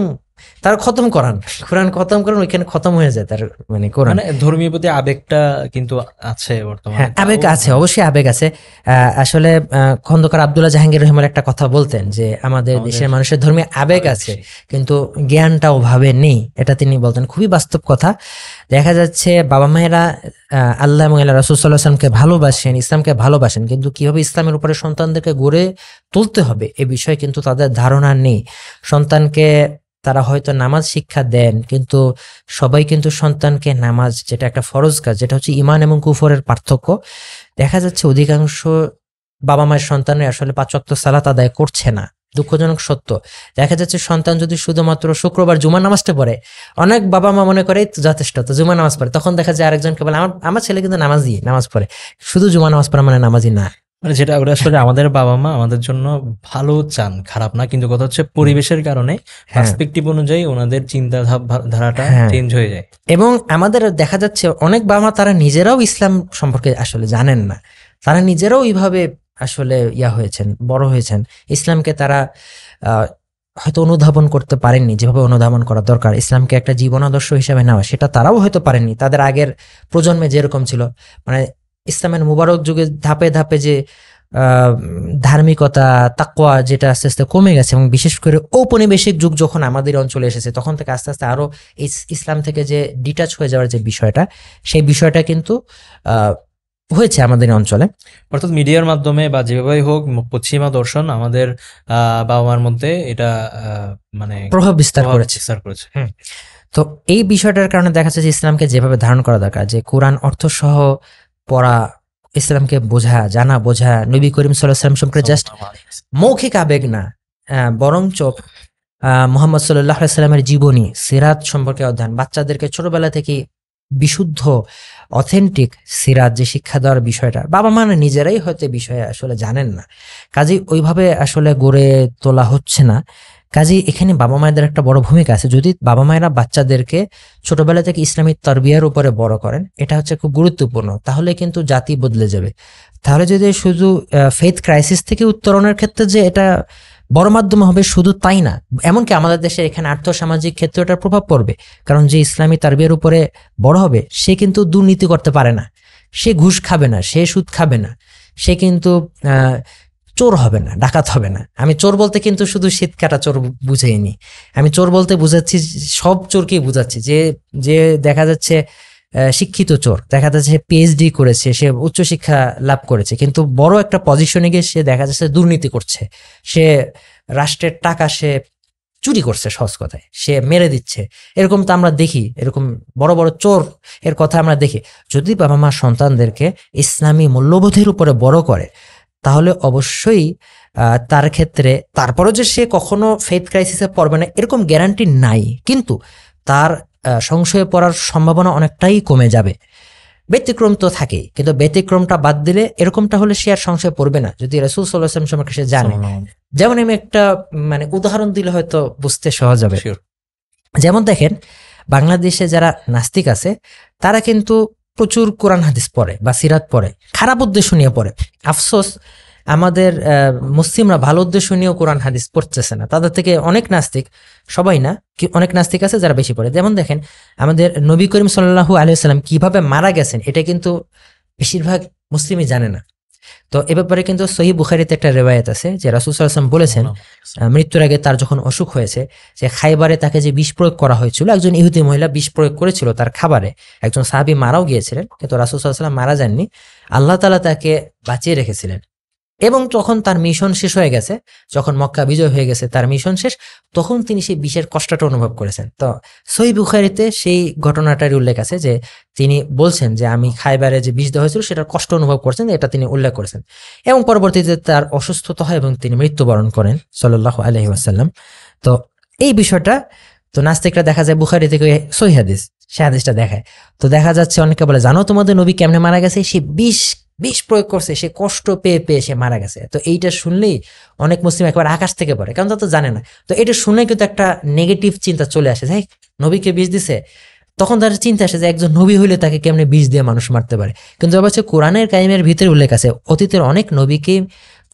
তারা খতম করান, কোরআন খতম করেন, ওইখানে খতম হয়ে যায় তার মানে কোরআন। মানে ধর্মীয় প্রতি আবেগটা কিন্তু আছে বর্তমানে, হ্যাঁ, আবেগ তাও আছে, অবশ্যই আবেগ আছে। আসলে খন্দকার আব্দুল্লাহ জাহাঙ্গীর রহমান একটা কথা বলতেন যে আমাদের আমাদের দেশের মানুষের ধর্মীয় আবেগ আবেগ আছে, বেশি। কিন্তু জ্ঞানটা ওভাবে নেই, এটা তিনি বলতেন। খুবই বাস্তব কথা। দেখা যাচ্ছে বাবা মায়েরা আল্লাহ এবং আল্লাহ রাসূল সাল্লাল্লাহু আলাইহি ওয়াসাল্লামকে ভালোবাসেন, ইসলামকে ভালোবাসেন, কিন্তু কিভাবে ইসলামের উপরে সন্তানদেরকে গড়ে তুলতে হবে এ বিষয়ে কিন্তু তাদের ধারণা নেই। সন্তানকে তারা হয়তো নামাজ শিক্ষা দেন, কিন্তু সবাই কিন্তু সন্তানকে নামাজ, যেটা একটা ফরজ কাজ, যেটা হচ্ছে ইমান এবং কুফরের পার্থক্য, দেখা যাচ্ছে অধিকাংশ বাবা মায়ের সন্তানের আসলে 5 ওয়াক্ত সালাত আদায় করছে না। দুঃখজনক সত্য। দেখা যাচ্ছে সন্তান যদি শুধুমাত্র শুক্রবার জুমা নামাজটা পড়ে, অনেক বাবা মা মনে করে এই তো যথেষ্ট, তো জুমা নামাজ পড়ে। তখন দেখা যায় আরেকজনকে বলে আমার আমার ছেলে কিন্তু নামাজ পড়ে, শুধু জুমা নামাজ পড়া মানে নামাজি না। মানে যেটা ওরা আসলে আমাদের বাবা মা আমাদের জন্য ভালো চান, খারাপ না, কিন্তু কথা হচ্ছে পরিবেশের কারণে হ্যাঁ, পার্সপেক্টিভ অনুযায়ী ওনাদের চিন্তা ধারাটা হ্যাঁ। চেঞ্জ হয়ে যায়। এবং আমাদের দেখা যাচ্ছে অনেক বাবা মা তারা নিজেরাও ইসলাম সম্পর্কে আসলে জানেন না, তারা নিজেরাও এইভাবে আসলে হয়েছেন, বড় হয়েছেন। ইসলামকে তারা আহ, হয়তো অনুধাবন করতে পারেননি যেভাবে অনুধাবন করা দরকার। ইসলামকে একটা জীবন আদর্শ হিসেবে নেওয়া, সেটা তারাও হয়তো পারেননি। তাদের আগের প্রজন্মে যেরকম ছিল, মানে ইসলামের মুবারক যুগে ধাপে ধাপে যে আহ, ধার্মিকতা, তাকওয়া, যেটা আস্তে আস্তে কমে গেছে, এবং বিশেষ করে ঔপনিবেশিক যুগ যখন আমাদের অঞ্চলে এসেছে, তখন থেকে আস্তে আস্তে আরো ইসলাম থেকে যে ডিটাচ হয়ে যাওয়ার যে বিষয়টা, সেই বিষয়টা কিন্তু আহ হয়েছে আমাদের এই অঞ্চলে। অর্থাৎ মিডিয়ার মাধ্যমে বা যেভাবেই হোক পশ্চিমা দর্শন আমাদের বাবা মার মধ্যে এটা মানে প্রভাব বিস্তার করেছে। বিস্তার করেছে। তো এই বিষয়টার কারণে দেখা যাচ্ছে যে ইসলামকে যেভাবে ধারণ করা দরকার, যে কোরআন অর্থ সহ পড়া, ইসলামকে বোঝা, জানা বোঝা, নবী করিম সাল্লাল্লাহু আলাইহি ওয়াসাল্লাম সম্পর্কে জাস্ট মৌখিক আবেগ না, বরঞ্চ মোহাম্মদ সাল্লাল্লাহু আলাইহি সাল্লামের জীবনী, সিরাত সম্পর্কে অধ্যয়ন, বাচ্চাদেরকে ছোটবেলা থেকে বিশুদ্ধ অথেন্টিক সিরাত যে শিক্ষা দেওয়ার বিষয়টা বাবা মা নিজেরাই হয়তো বিষয়ে আসলে জানেন না, কাজেই ওইভাবে আসলে গড়ে তোলা হচ্ছে না। কাজেই এখানে বাবা মায়েদের একটা বড় ভূমিকা আছে। যদি বাবা মায়েরা বাচ্চাদেরকে ছোটবেলা থেকে ইসলামী তারবিয়ার উপরে বড় করেন, এটা হচ্ছে খুব গুরুত্বপূর্ণ, তাহলে কিন্তু জাতি বদলে যাবে। তাহলে যদি শুধু ফেথ ক্রাইসিস থেকে উত্তরণের ক্ষেত্রে যে এটা বড় মাধ্যম হবে শুধু তাই না, এমনকি আমাদের দেশে এখানে আর্থসামাজিক ক্ষেত্রে এটার প্রভাব পড়বে। কারণ যে ইসলামী তারবিয়ার উপরে বড় হবে সে কিন্তু দুর্নীতি করতে পারে না, সে ঘুষ খাবে না, সে সুদ খাবে না, সে কিন্তু চোর হবে না, ডাকাত হবে না। আমি চোর বলতে কিন্তু শুধু শীত কাটা চোর বুঝাইনি, আমি চোর বলতে বুঝাচ্ছি সব চোরকেই বুঝাচ্ছি, যে যে দেখা যাচ্ছে শিক্ষিত চোর, দেখা যাচ্ছে সে পিএইচডি করেছে, সে উচ্চশিক্ষা লাভ করেছে, কিন্তু বড় একটা পজিশনে গিয়ে সে দেখা যাচ্ছে দুর্নীতি করছে, সে রাষ্ট্রের টাকা সে চুরি করছে, সহজ কথায় সে মেরে দিচ্ছে। এরকম তো আমরা দেখি, এরকম বড় বড় চোর এর কথা আমরা দেখি। যদি বাবা মা সন্তানদেরকে ইসলামী মূল্যবোধের উপরে বড় করে, তাহলে অবশ্যই তার ক্ষেত্রে তারপরও যে সে কখনো ফেথ ক্রাইসিসে পড়বে না এরকম গ্যারান্টি নাই, কিন্তু তার সংশয়ে পড়ার সম্ভাবনা অনেকটাই কমে যাবে। ব্যতিক্রম তো থাকেই, কিন্তু ব্যতিক্রমটা বাদ দিলে এরকমটা হলে সে আর সংশয় পড়বে না, যদি রাসূল সাল্লাল্লাহু আলাইহি ওয়াসাল্লাম সম্পর্কে সে জানে। যেমন আমি একটা উদাহরণ দিলে হয়তো বুঝতে সহজ হবে। Sure. যেমন দেখেন, বাংলাদেশে যারা নাস্তিক আছে তারা কিন্তু প্রচুর কোরআন হাদিস পড়ে বা সিরাত পড়ে, খারাপ উদ্দেশ্য নিয়ে পড়ে। আফসোস আমাদের মুসলিমরা ভালো উদ্দেশ্য নিয়েও কোরআন হাদিস পড়তেছে না। তাদের থেকে অনেক নাস্তিক, সবাই না, অনেক নাস্তিক আছে যারা বেশি পড়ে। যেমন দেখেন, আমাদের নবী করিম সাল্লাল্লাহু আলাইহি ওয়াসাল্লাম কিভাবে মারা গেছেন এটা কিন্তু বেশিরভাগ মুসলিমই জানে না। তো এ ব্যাপারে কিন্তু সহিহ বুখারীতে একটা রিওয়ায়াত আছে যে রাসূল সাল্লাল্লাহু আলাইহি ওয়াসাল্লাম বলেছেন, মৃত্যুর আগে তার যখন অসুখ হয়েছে, যে খাইবারে তাকে যে বিষ প্রয়োগ করা হয়েছিল, একজন ইহুদি মহিলা বিষ প্রয়োগ করেছিল তার খাবারে, একজন সাহাবী মারাও গিয়েছিলেন, কিন্তু রাসূল সাল্লাল্লাহু আলাইহি ওয়াসাল্লাম মারা যাননি, আল্লাহ তাআলা তাকে বাঁচিয়ে রেখেছিলেন। এবং যখন তার মিশন শেষ হয়ে গেছে, যখন মক্কা বিজয় হয়ে গেছে, তার মিশন শেষ, তখন তিনি সেই বিষের কষ্টটা অনুভব করেছেন। তো সহিহ বুখারীতে সেই ঘটনাটার উল্লেখ আছে যে তিনি বলছেন যে আমি খাইবারে যে বিষ দেওয়া হয়েছিল সেটার কষ্ট অনুভব করছেন, এটা তিনি উল্লেখ করেছেন। এবং পরবর্তীতে তার অসুস্থতা হয় এবং তিনি মৃত্যুবরণ করেন সাল্লাল্লাহু আলাইহি ওয়াসাল্লাম। তো এই বিষয়টা তো নাস্তিকরা দেখা যায় বুখারী থেকে সহিহ হাদিস, সে হাদিসটা দেখায়। তো দেখা যাচ্ছে অনেকে বলে, জানো তোমাদের নবী কেমনে মারা গেছে? সে বিষ প্রয়োগ করছে, সে কষ্ট পেয়ে পেয়ে সে মারা গেছে। তো এইটা শুনলেই অনেক মুসলিম একবার আকাশ থেকে পড়ে, কারণ তা তো জানে না। তো এটা শুনে কিন্তু একটা নেগেটিভ চিন্তা চলে আসে, যে নবীকে বিষ দিছে, তখন তার চিন্তা আসে যে একজন নবী হইলে তাকে কেমনে বিষ দিয়ে মানুষ মারতে পারে। কিন্তু অবশ্য কোরআনের কারিমের ভিতরে উল্লেখ আছে অতীতের অনেক নবীকে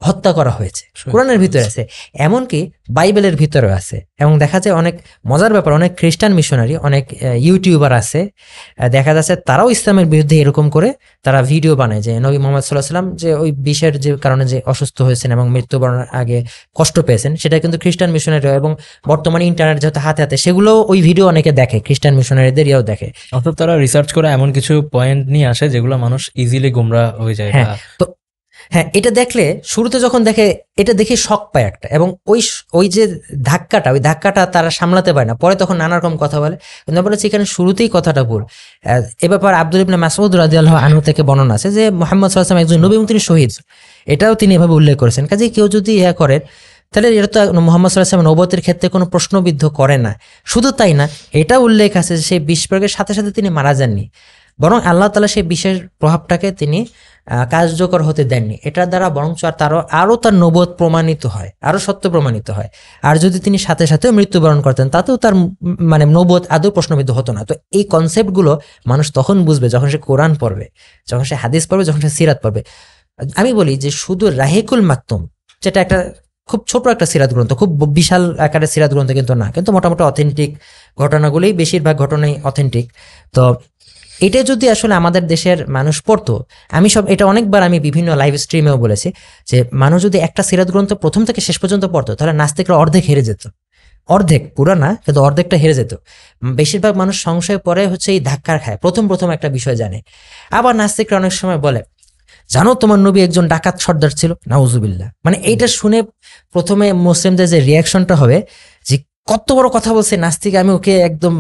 হত্যা করা হয়েছে, কোরআনের ভিতরে আছে, এমনকি বাইবেলের ভিতরেও আছে। এবং দেখা যায় অনেক মজার ব্যাপার, অনেক খ্রিস্টান মিশনারি, অনেক ইউটিউবার আছে, দেখা যাচ্ছে তারাও ইসলামের বিরুদ্ধে এরকম করে তারা ভিডিও বানায় যে নবী মুহাম্মদ সাল্লাল্লাহু আলাইহি ওয়াসাল্লাম যে ওই বিষের যে কারণে যে অসুস্থ হয়েছেন এবং মৃত্যুবরণের আগে কষ্ট পেয়েছেন, সেটা কিন্তু খ্রিস্টান মিশনারি, এবং বর্তমানে ইন্টারনেট যেহেতু হাতে হাতে, সেগুলো ওই ভিডিও অনেকে দেখে, খ্রিস্টান মিশনারিদের ইয়াও দেখে। অর্থাৎ তারা রিসার্চ করে এমন কিছু পয়েন্ট নিয়ে আসে যেগুলো মানুষ ইজিলি গোমরা হয়ে যায়। হ্যাঁ, তো হ্যাঁ, এটা দেখলে শুরুতে যখন দেখে এটা দেখে শক পায় একটা, এবং ওই যে ওই ধাক্কাটা তারা সামলাতে পারে না, পরে তখন নানা রকম কথা বলে। কিন্তু বলেছে এখানে শুরুতেই কথাটা ভুল। এ ব্যাপার আব্দুল ইবনে মাসউদ রাদিয়াল্লাহু আনহু থেকে বর্ণনা আছে যে মুহাম্মদ সাল্লাল্লাহু আলাইহি ওয়াসাল্লাম একজন নবী এবং তিনি শহীদ, এটাও তিনি এভাবে উল্লেখ করেছেন। কাজে কেউ যদি ইহা করে, তাহলে এটা তো মুহাম্মদ সাল্লাল্লাহু আলাইহি ওয়াসাল্লাম নবুয়তের ক্ষেত্রে কোনো প্রশ্নবিদ্ধ করে না। শুধু তাই না, এটা উল্লেখ আছে যে সেই বিষ প্রয়োগের সাথে সাথে তিনি মারা যাননি, বরং আল্লাহ তাআলা সেই বিশেষ প্রভাবটাকে তিনি কার্যকর হতে দেননি। এটার দ্বারা বরঞ্চ আরো তার নবুয়ত প্রমাণিত হয়, আরো সত্য প্রমাণিত হয়। আর যদি তিনি সাথে সাথে মৃত্যুবরণ করতেন, তাতেও তার নবুয়ত আদৌ প্রশ্নবিদ্ধ হতো না। তো এই কনসেপ্টগুলো মানুষ তখন বুঝবে যখন সে কোরআন পড়বে, যখন সে হাদিস পড়বে, যখন সে সিরাত পড়বে। আমি বলি যে শুধু রাহিকুল মাকতুম, যেটা একটা খুব ছোট একটা সিরাত গ্রন্থ, খুব বিশাল আকারের সিরাত গ্রন্থ কিন্তু না, কিন্তু মোটামুটি অথেন্টিক ঘটনাগুলোই, বেশিরভাগ ঘটনাই অথেন্টিক। তো এটা যদি আসলে আমাদের দেশের মানুষ পড়তো, এটা অনেকবার আমি বিভিন্ন লাইভ স্ট্রিমেও বলেছি যে মানুষ যদি একটা সিরাত গ্রন্থ প্রথম থেকে শেষ পর্যন্ত পড়তো, তাহলে নাস্তিকরা অর্ধেক হেরে যেত। অর্ধেক, পুরো না, কিন্তু অর্ধেকটা হেরে যেত। বেশিরভাগ মানুষ সংশয় পরে হচ্ছে এই ধাক্কার খায়, প্রথম একটা বিষয় জানে। আবার নাস্তিকরা অনেক সময় বলে, জানো তোমার নবী একজন ডাকাত সর্দার ছিল, নাউজুবিল্লাহ। মানে এইটা শুনে প্রথমে মুসলিমদের যে রিয়াকশনটা হবে যে কত বড় কথা বলছে নাস্তিক, আমি ওকে একদম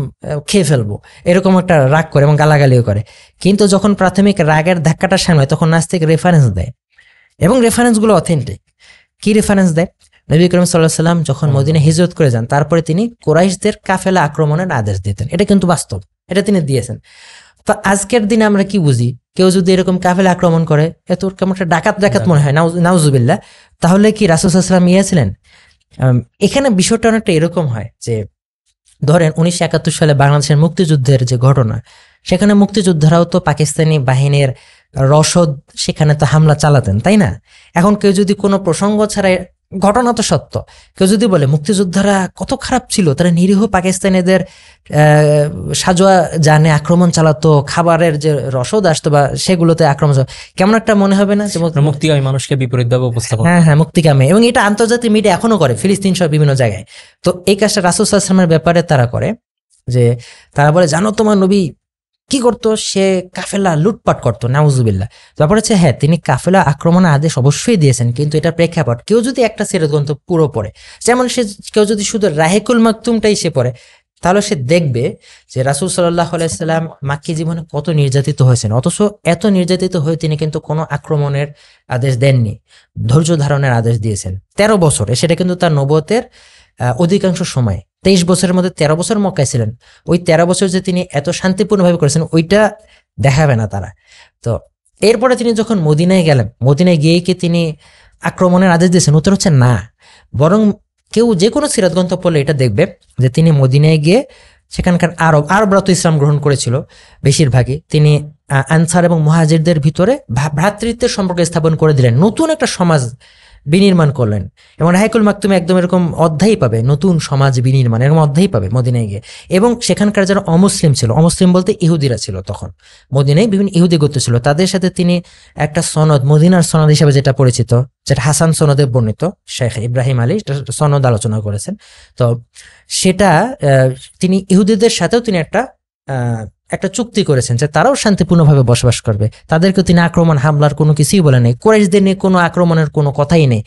খেয়ে ফেলবো, এরকম একটা রাগ করে এবং গালাগালিও করে। কিন্তু যখন প্রাথমিক রাগের ধাক্কাটা সামলায়, তখন নাস্তিক রেফারেন্স দেয়, এবং রেফারেন্সগুলো অথেন্টিক। কি রেফারেন্স দেয়? নবী করিম সাল্লাল্লাহু আলাইহি ওয়াসাল্লাম যখন মদিনা হিজরত করে যান, তারপরে তিনি কুরাইশদের কাফেলা আক্রমণের আদেশ দিতেন, এটা কিন্তু বাস্তব, এটা তিনি দিয়েছেন। তো আজকের দিনে আমরা কি বুঝি, কেউ যদি এরকম কাফেলা আক্রমণ করে, এত ওর কেমন একটা ডাকাত ডাকাত মনে হয়, নাউজুবিল্লাহ, তাহলে কি রাসূল সাল্লাল্লাহু আলাইহি ওয়াসাল্লাম ছিলেন? এখানে বিষয়টা অনেকটা এরকম হয় যে ধরেন 1971 সালে বাংলাদেশের মুক্তিযুদ্ধের যে ঘটনা, সেখানে মুক্তিযোদ্ধারাও তো পাকিস্তানি বাহিনীর রসদ সেখানে তো হামলা চালাতেন, তাই না? এখন কেউ যদি কোনো প্রসঙ্গ ছাড়াই, ঘটনা তো সত্য, কেউ যদি বলে মুক্তিযোদ্ধারা কত খারাপ ছিল, তারা নিরীহ পাকিস্তানিদের সাজোয়া জানে আক্রমণ চালাতো, খাবারের যে রসদ আসতো বা সেগুলোতে আক্রমণ, কেমন একটা মনে হবে না যে মুক্তিকামী মানুষকে বিপরীতভাবে উপস্থাপন। হ্যাঁ, মুক্তিকামী, এবং এটা আন্তর্জাতিক মিডিয়া এখনো করে, ফিলিস্তিন সহ বিভিন্ন জায়গায়। তো এই কাজটা রাসূল সাল্লাল্লাহু আলাইহি ওয়াসাল্লামের ব্যাপারে তারা করে, যে তারা বলে জানো তোমার নবী কি করতো, সে কাফেলা লুটপাট করতো, নাউজুবিল্লাহ। তারপর হচ্ছে হ্যাঁ, তিনি কাফেলা আক্রমণের আদেশ অবশ্যই দিয়েছেন, কিন্তু এটা প্রেক্ষাপট, কেউ যদি একটা সিরাত গ্রন্থ পুরো পড়ে, যেমন কেউ যদি শুধু রাহিকুল মাকতুমটাই সে পড়ে, তাহলে সে দেখবে যে রাসূল সাল্লাল্লাহু আলাইহি সাল্লাম মাক্কি জীবনে কত নির্যাতিত হয়েছেন, অথচ এত নির্যাতিত হয়ে তিনি কিন্তু কোনো আক্রমণের আদেশ দেননি, ধৈর্য ধারণের আদেশ দিয়েছেন 13 বছরে। সেটা কিন্তু তার নবুয়তের অধিকাংশ সময়, 23 বছরের মধ্যে 13 বছর মক্কায় ছিলেন। ওই 13 বছর যে তিনি এত শান্তিপূর্ণভাবে করেছেন, ওইটা দেখাবে না তারা। তো এরপরে তিনি যখন মদিনায় গেলেন, মদিনায় গিয়ে কি তিনি আক্রমণের আদেশ দিয়েছেন? উত্তর হচ্ছে না। বরং কেউ যে কোনো সিরাত গ্রন্থ পড়লে এটা দেখবে যে তিনি মদিনায় গিয়ে সেখানকার আরবরা তো ইসলাম গ্রহণ করেছিল বেশিরভাগই, তিনি আনসার এবং মুহাজিরদের ভিতরে ভ্রাতৃত্বের সম্পর্ক স্থাপন করে দিলেন, নতুন একটা সমাজ বিনির্মাণ করলেন। এবং রাহিকুল মাকতুমে একদম এরকম অধ্যায় পাবে, নতুন সমাজ বিনির্মাণ এরকম অধ্যায় পাবে মদিনায় গিয়ে। এবং সেখানকার যারা অমুসলিম ছিল, অমুসলিম বলতে ইহুদিরা ছিল, তখন মদিনায় বিভিন্ন ইহুদি গোত্র ছিল, তাদের সাথে তিনি একটা সনদ, মদিনার সনদ হিসেবে যেটা পরিচিত, যেটা হাসান সনদে বর্ণিত, শেখ ইব্রাহিম আলী সনদ আলোচনা করেছেন। তো সেটা তিনি ইহুদিদের সাথেও তিনি একটা চুক্তি করেছেন যে তারাও শান্তিপূর্ণভাবে বসবাস করবে, তাদেরকে তিনি আক্রমণ হামলার কোনো কিছুই বলে নেই, কুরাইশদের নিয়ে কোনো আক্রমণের কোনো কথাই নেই।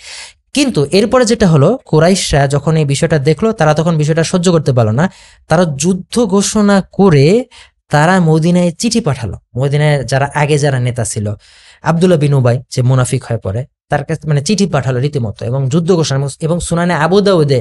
কিন্তু এরপরে যেটা হলো, কুরাইশরা যখন এই বিষয়টা দেখলো, তারা তখন বিষয়টা সহ্য করতে পারলো না, তারা যুদ্ধ ঘোষণা করে তারা মদিনায় চিঠি পাঠালো। মদিনায় যারা নেতা ছিল, আব্দুল্লাহ বিন উবাই যে মুনাফিক হয়ে পড়ে, তার কাছে মানে চিঠি পাঠালো রীতিমতো, এবং যুদ্ধ ঘোষণা, এবং সুনানে আবু দাউদে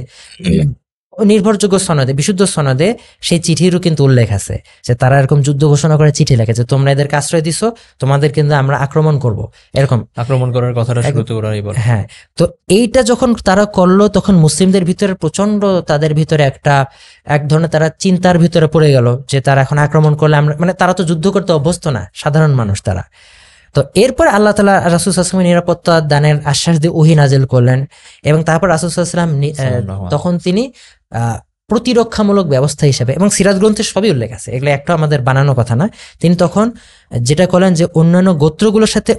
নির্ভরযোগ্য সনদে, বিশুদ্ধ সনদে সেই চিঠিরও কিন্তু উল্লেখ আছে যে তারা এরকম যুদ্ধ ঘোষণা করে চিঠি লেখে যে তোমরা এদেরকে আশ্রয় দিছো, তোমাদের কিন্তু আমরা আক্রমণ করব, এরকম আক্রমণ করার কথাটা শুরুতে ওরাই বলে। হ্যাঁ, তো এইটা যখন তারা করলো, তখন মুসলিমদের ভিতরে প্রচন্ড, তাদের ভিতরে এক ধরনের তারা চিন্তার ভিতরে পড়ে গেল যে তারা এখন আক্রমণ করলে আমরা, মানে তারা তো যুদ্ধ করতে অভ্যস্ত না, সাধারণ মানুষ তারা। তো এরপর আল্লাহ তাআলা রাসূল সাল্লাল্লাহু আলাইহি ওয়াসাল্লামের নিরাপত্তা দানের আশ্বাস দিয়ে ওহী নাজিল করলেন, এবং তারপর রাসূল সাল্লাল্লাহু আলাইহি ওয়াসাল্লাম তখন তিনি প্রতিরক্ষামূলক ব্যবস্থা হিসেবে, এবং সিরাত গ্রন্থের সবই উল্লেখ আছে, এগুলো একটা আমাদের বানানো কথা না, তিনি তখন যেটা করলেন যে অন্যান্য গোত্রগুলোর সাথে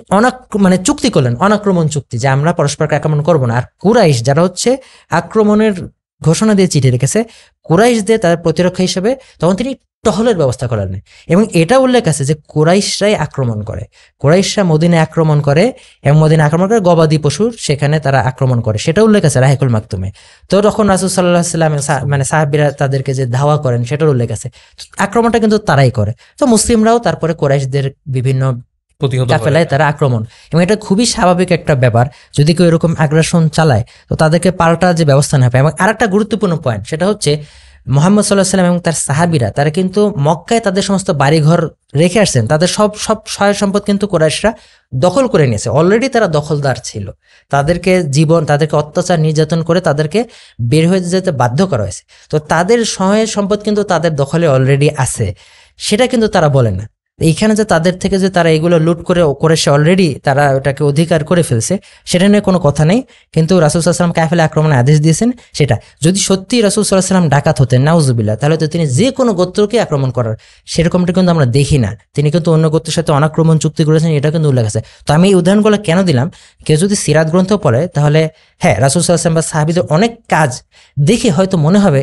মানে চুক্তি করলেন, অনাক্রমণ চুক্তি, যে আমরা পরস্পরকে আক্রমণ করবো না। আর কুরাইশ যারা হচ্ছে আক্রমণের ঘোষণা দিয়ে চিঠি রেখেছে, কুরাইশ দিয়ে তাদের প্রতিরক্ষা হিসেবে তখন তিনি টহলের ব্যবস্থা করলেন। এবং এটা উল্লেখ আছে যে কুরাইশরাই আক্রমণ করে, কুরাইশরা মদিনায় আক্রমণ করে, এবং মদিনায় আক্রমণ করে গবাদি পশুর সেখানে তারা আক্রমণ করে, সেটা উল্লেখ আছে রাহিকুল মাকতুমে। তো তখন রাসূল সাল্লাল্লাহু আলাইহি ওয়াসাল্লাম মানে সাহাবীরা তাদেরকে যে ধাওয়া করেন, সেটার উল্লেখ আছে। আক্রমণটা কিন্তু তারাই করে। তো মুসলিমরাও তারপরে কুরাইশদের বিভিন্ন কাফেলায় তারা আক্রমণ, এবং এটা খুবই স্বাভাবিক একটা ব্যাপার, যদি কেউ এরকম আগ্রাসন চালায় তো তাদেরকে পাল্টা যে ব্যবস্থা না পায়। এবং আরেকটা গুরুত্বপূর্ণ পয়েন্ট, সেটা হচ্ছে মুহাম্মদ সাল্লাল্লাহু আলাইহি ওয়াসাল্লাম এবং তার সাহাবীরা তারা কিন্তু মক্কায় তাদের সমস্ত বাড়িঘর রেখে আসছেন, তাদের সব সহায় সম্পদ কিন্তু কুরাইশরা দখল করে নিয়েছে, অলরেডি তারা দখলদার ছিল, তাদেরকে অত্যাচার নির্যাতন করে তাদেরকে বের হয়ে যেতে বাধ্য করা হয়েছে। তো তাদের সহায় সম্পদ কিন্তু তাদের দখলে অলরেডি আছে, সেটা কিন্তু তারা বলেন না। এইখানে যে তাদের থেকে যে তারা এগুলো লুট করে সে অলরেডি তারা ওটাকে অধিকার করে ফেলছে, সেটা নিয়ে কোনো কথা নেই। কিন্তু রাসূল সাল্লাল্লাহু আলাইহি ওয়াসাল্লাম কাফেলা আক্রমণের আদেশ দিয়েছেন, সেটা যদি সত্যি রাসূল সাল্লাল্লাহু আলাইহি ওয়াসাল্লাম ডাকাত হতেন, নাউজুবিল্লাহ, তাহলে তো তিনি যে কোনো গোত্রকে আক্রমণ করার সেরকমটা কিন্তু আমরা দেখি না। তিনি কিন্তু অন্য গোত্রের সাথে অনাক্রমণ চুক্তি করেছেন, এটা কিন্তু উল্লেখ আছে। তো আমি এই উদাহরণগুলো কেন দিলাম, কেউ যদি সিরাত গ্রন্থ পড়ে, তাহলে হ্যাঁ রাসূল সাল্লাল্লাহু আলাইহি ওয়াসাল্লাম বা সাহাবীদের অনেক কাজ দেখে হয়তো মনে হবে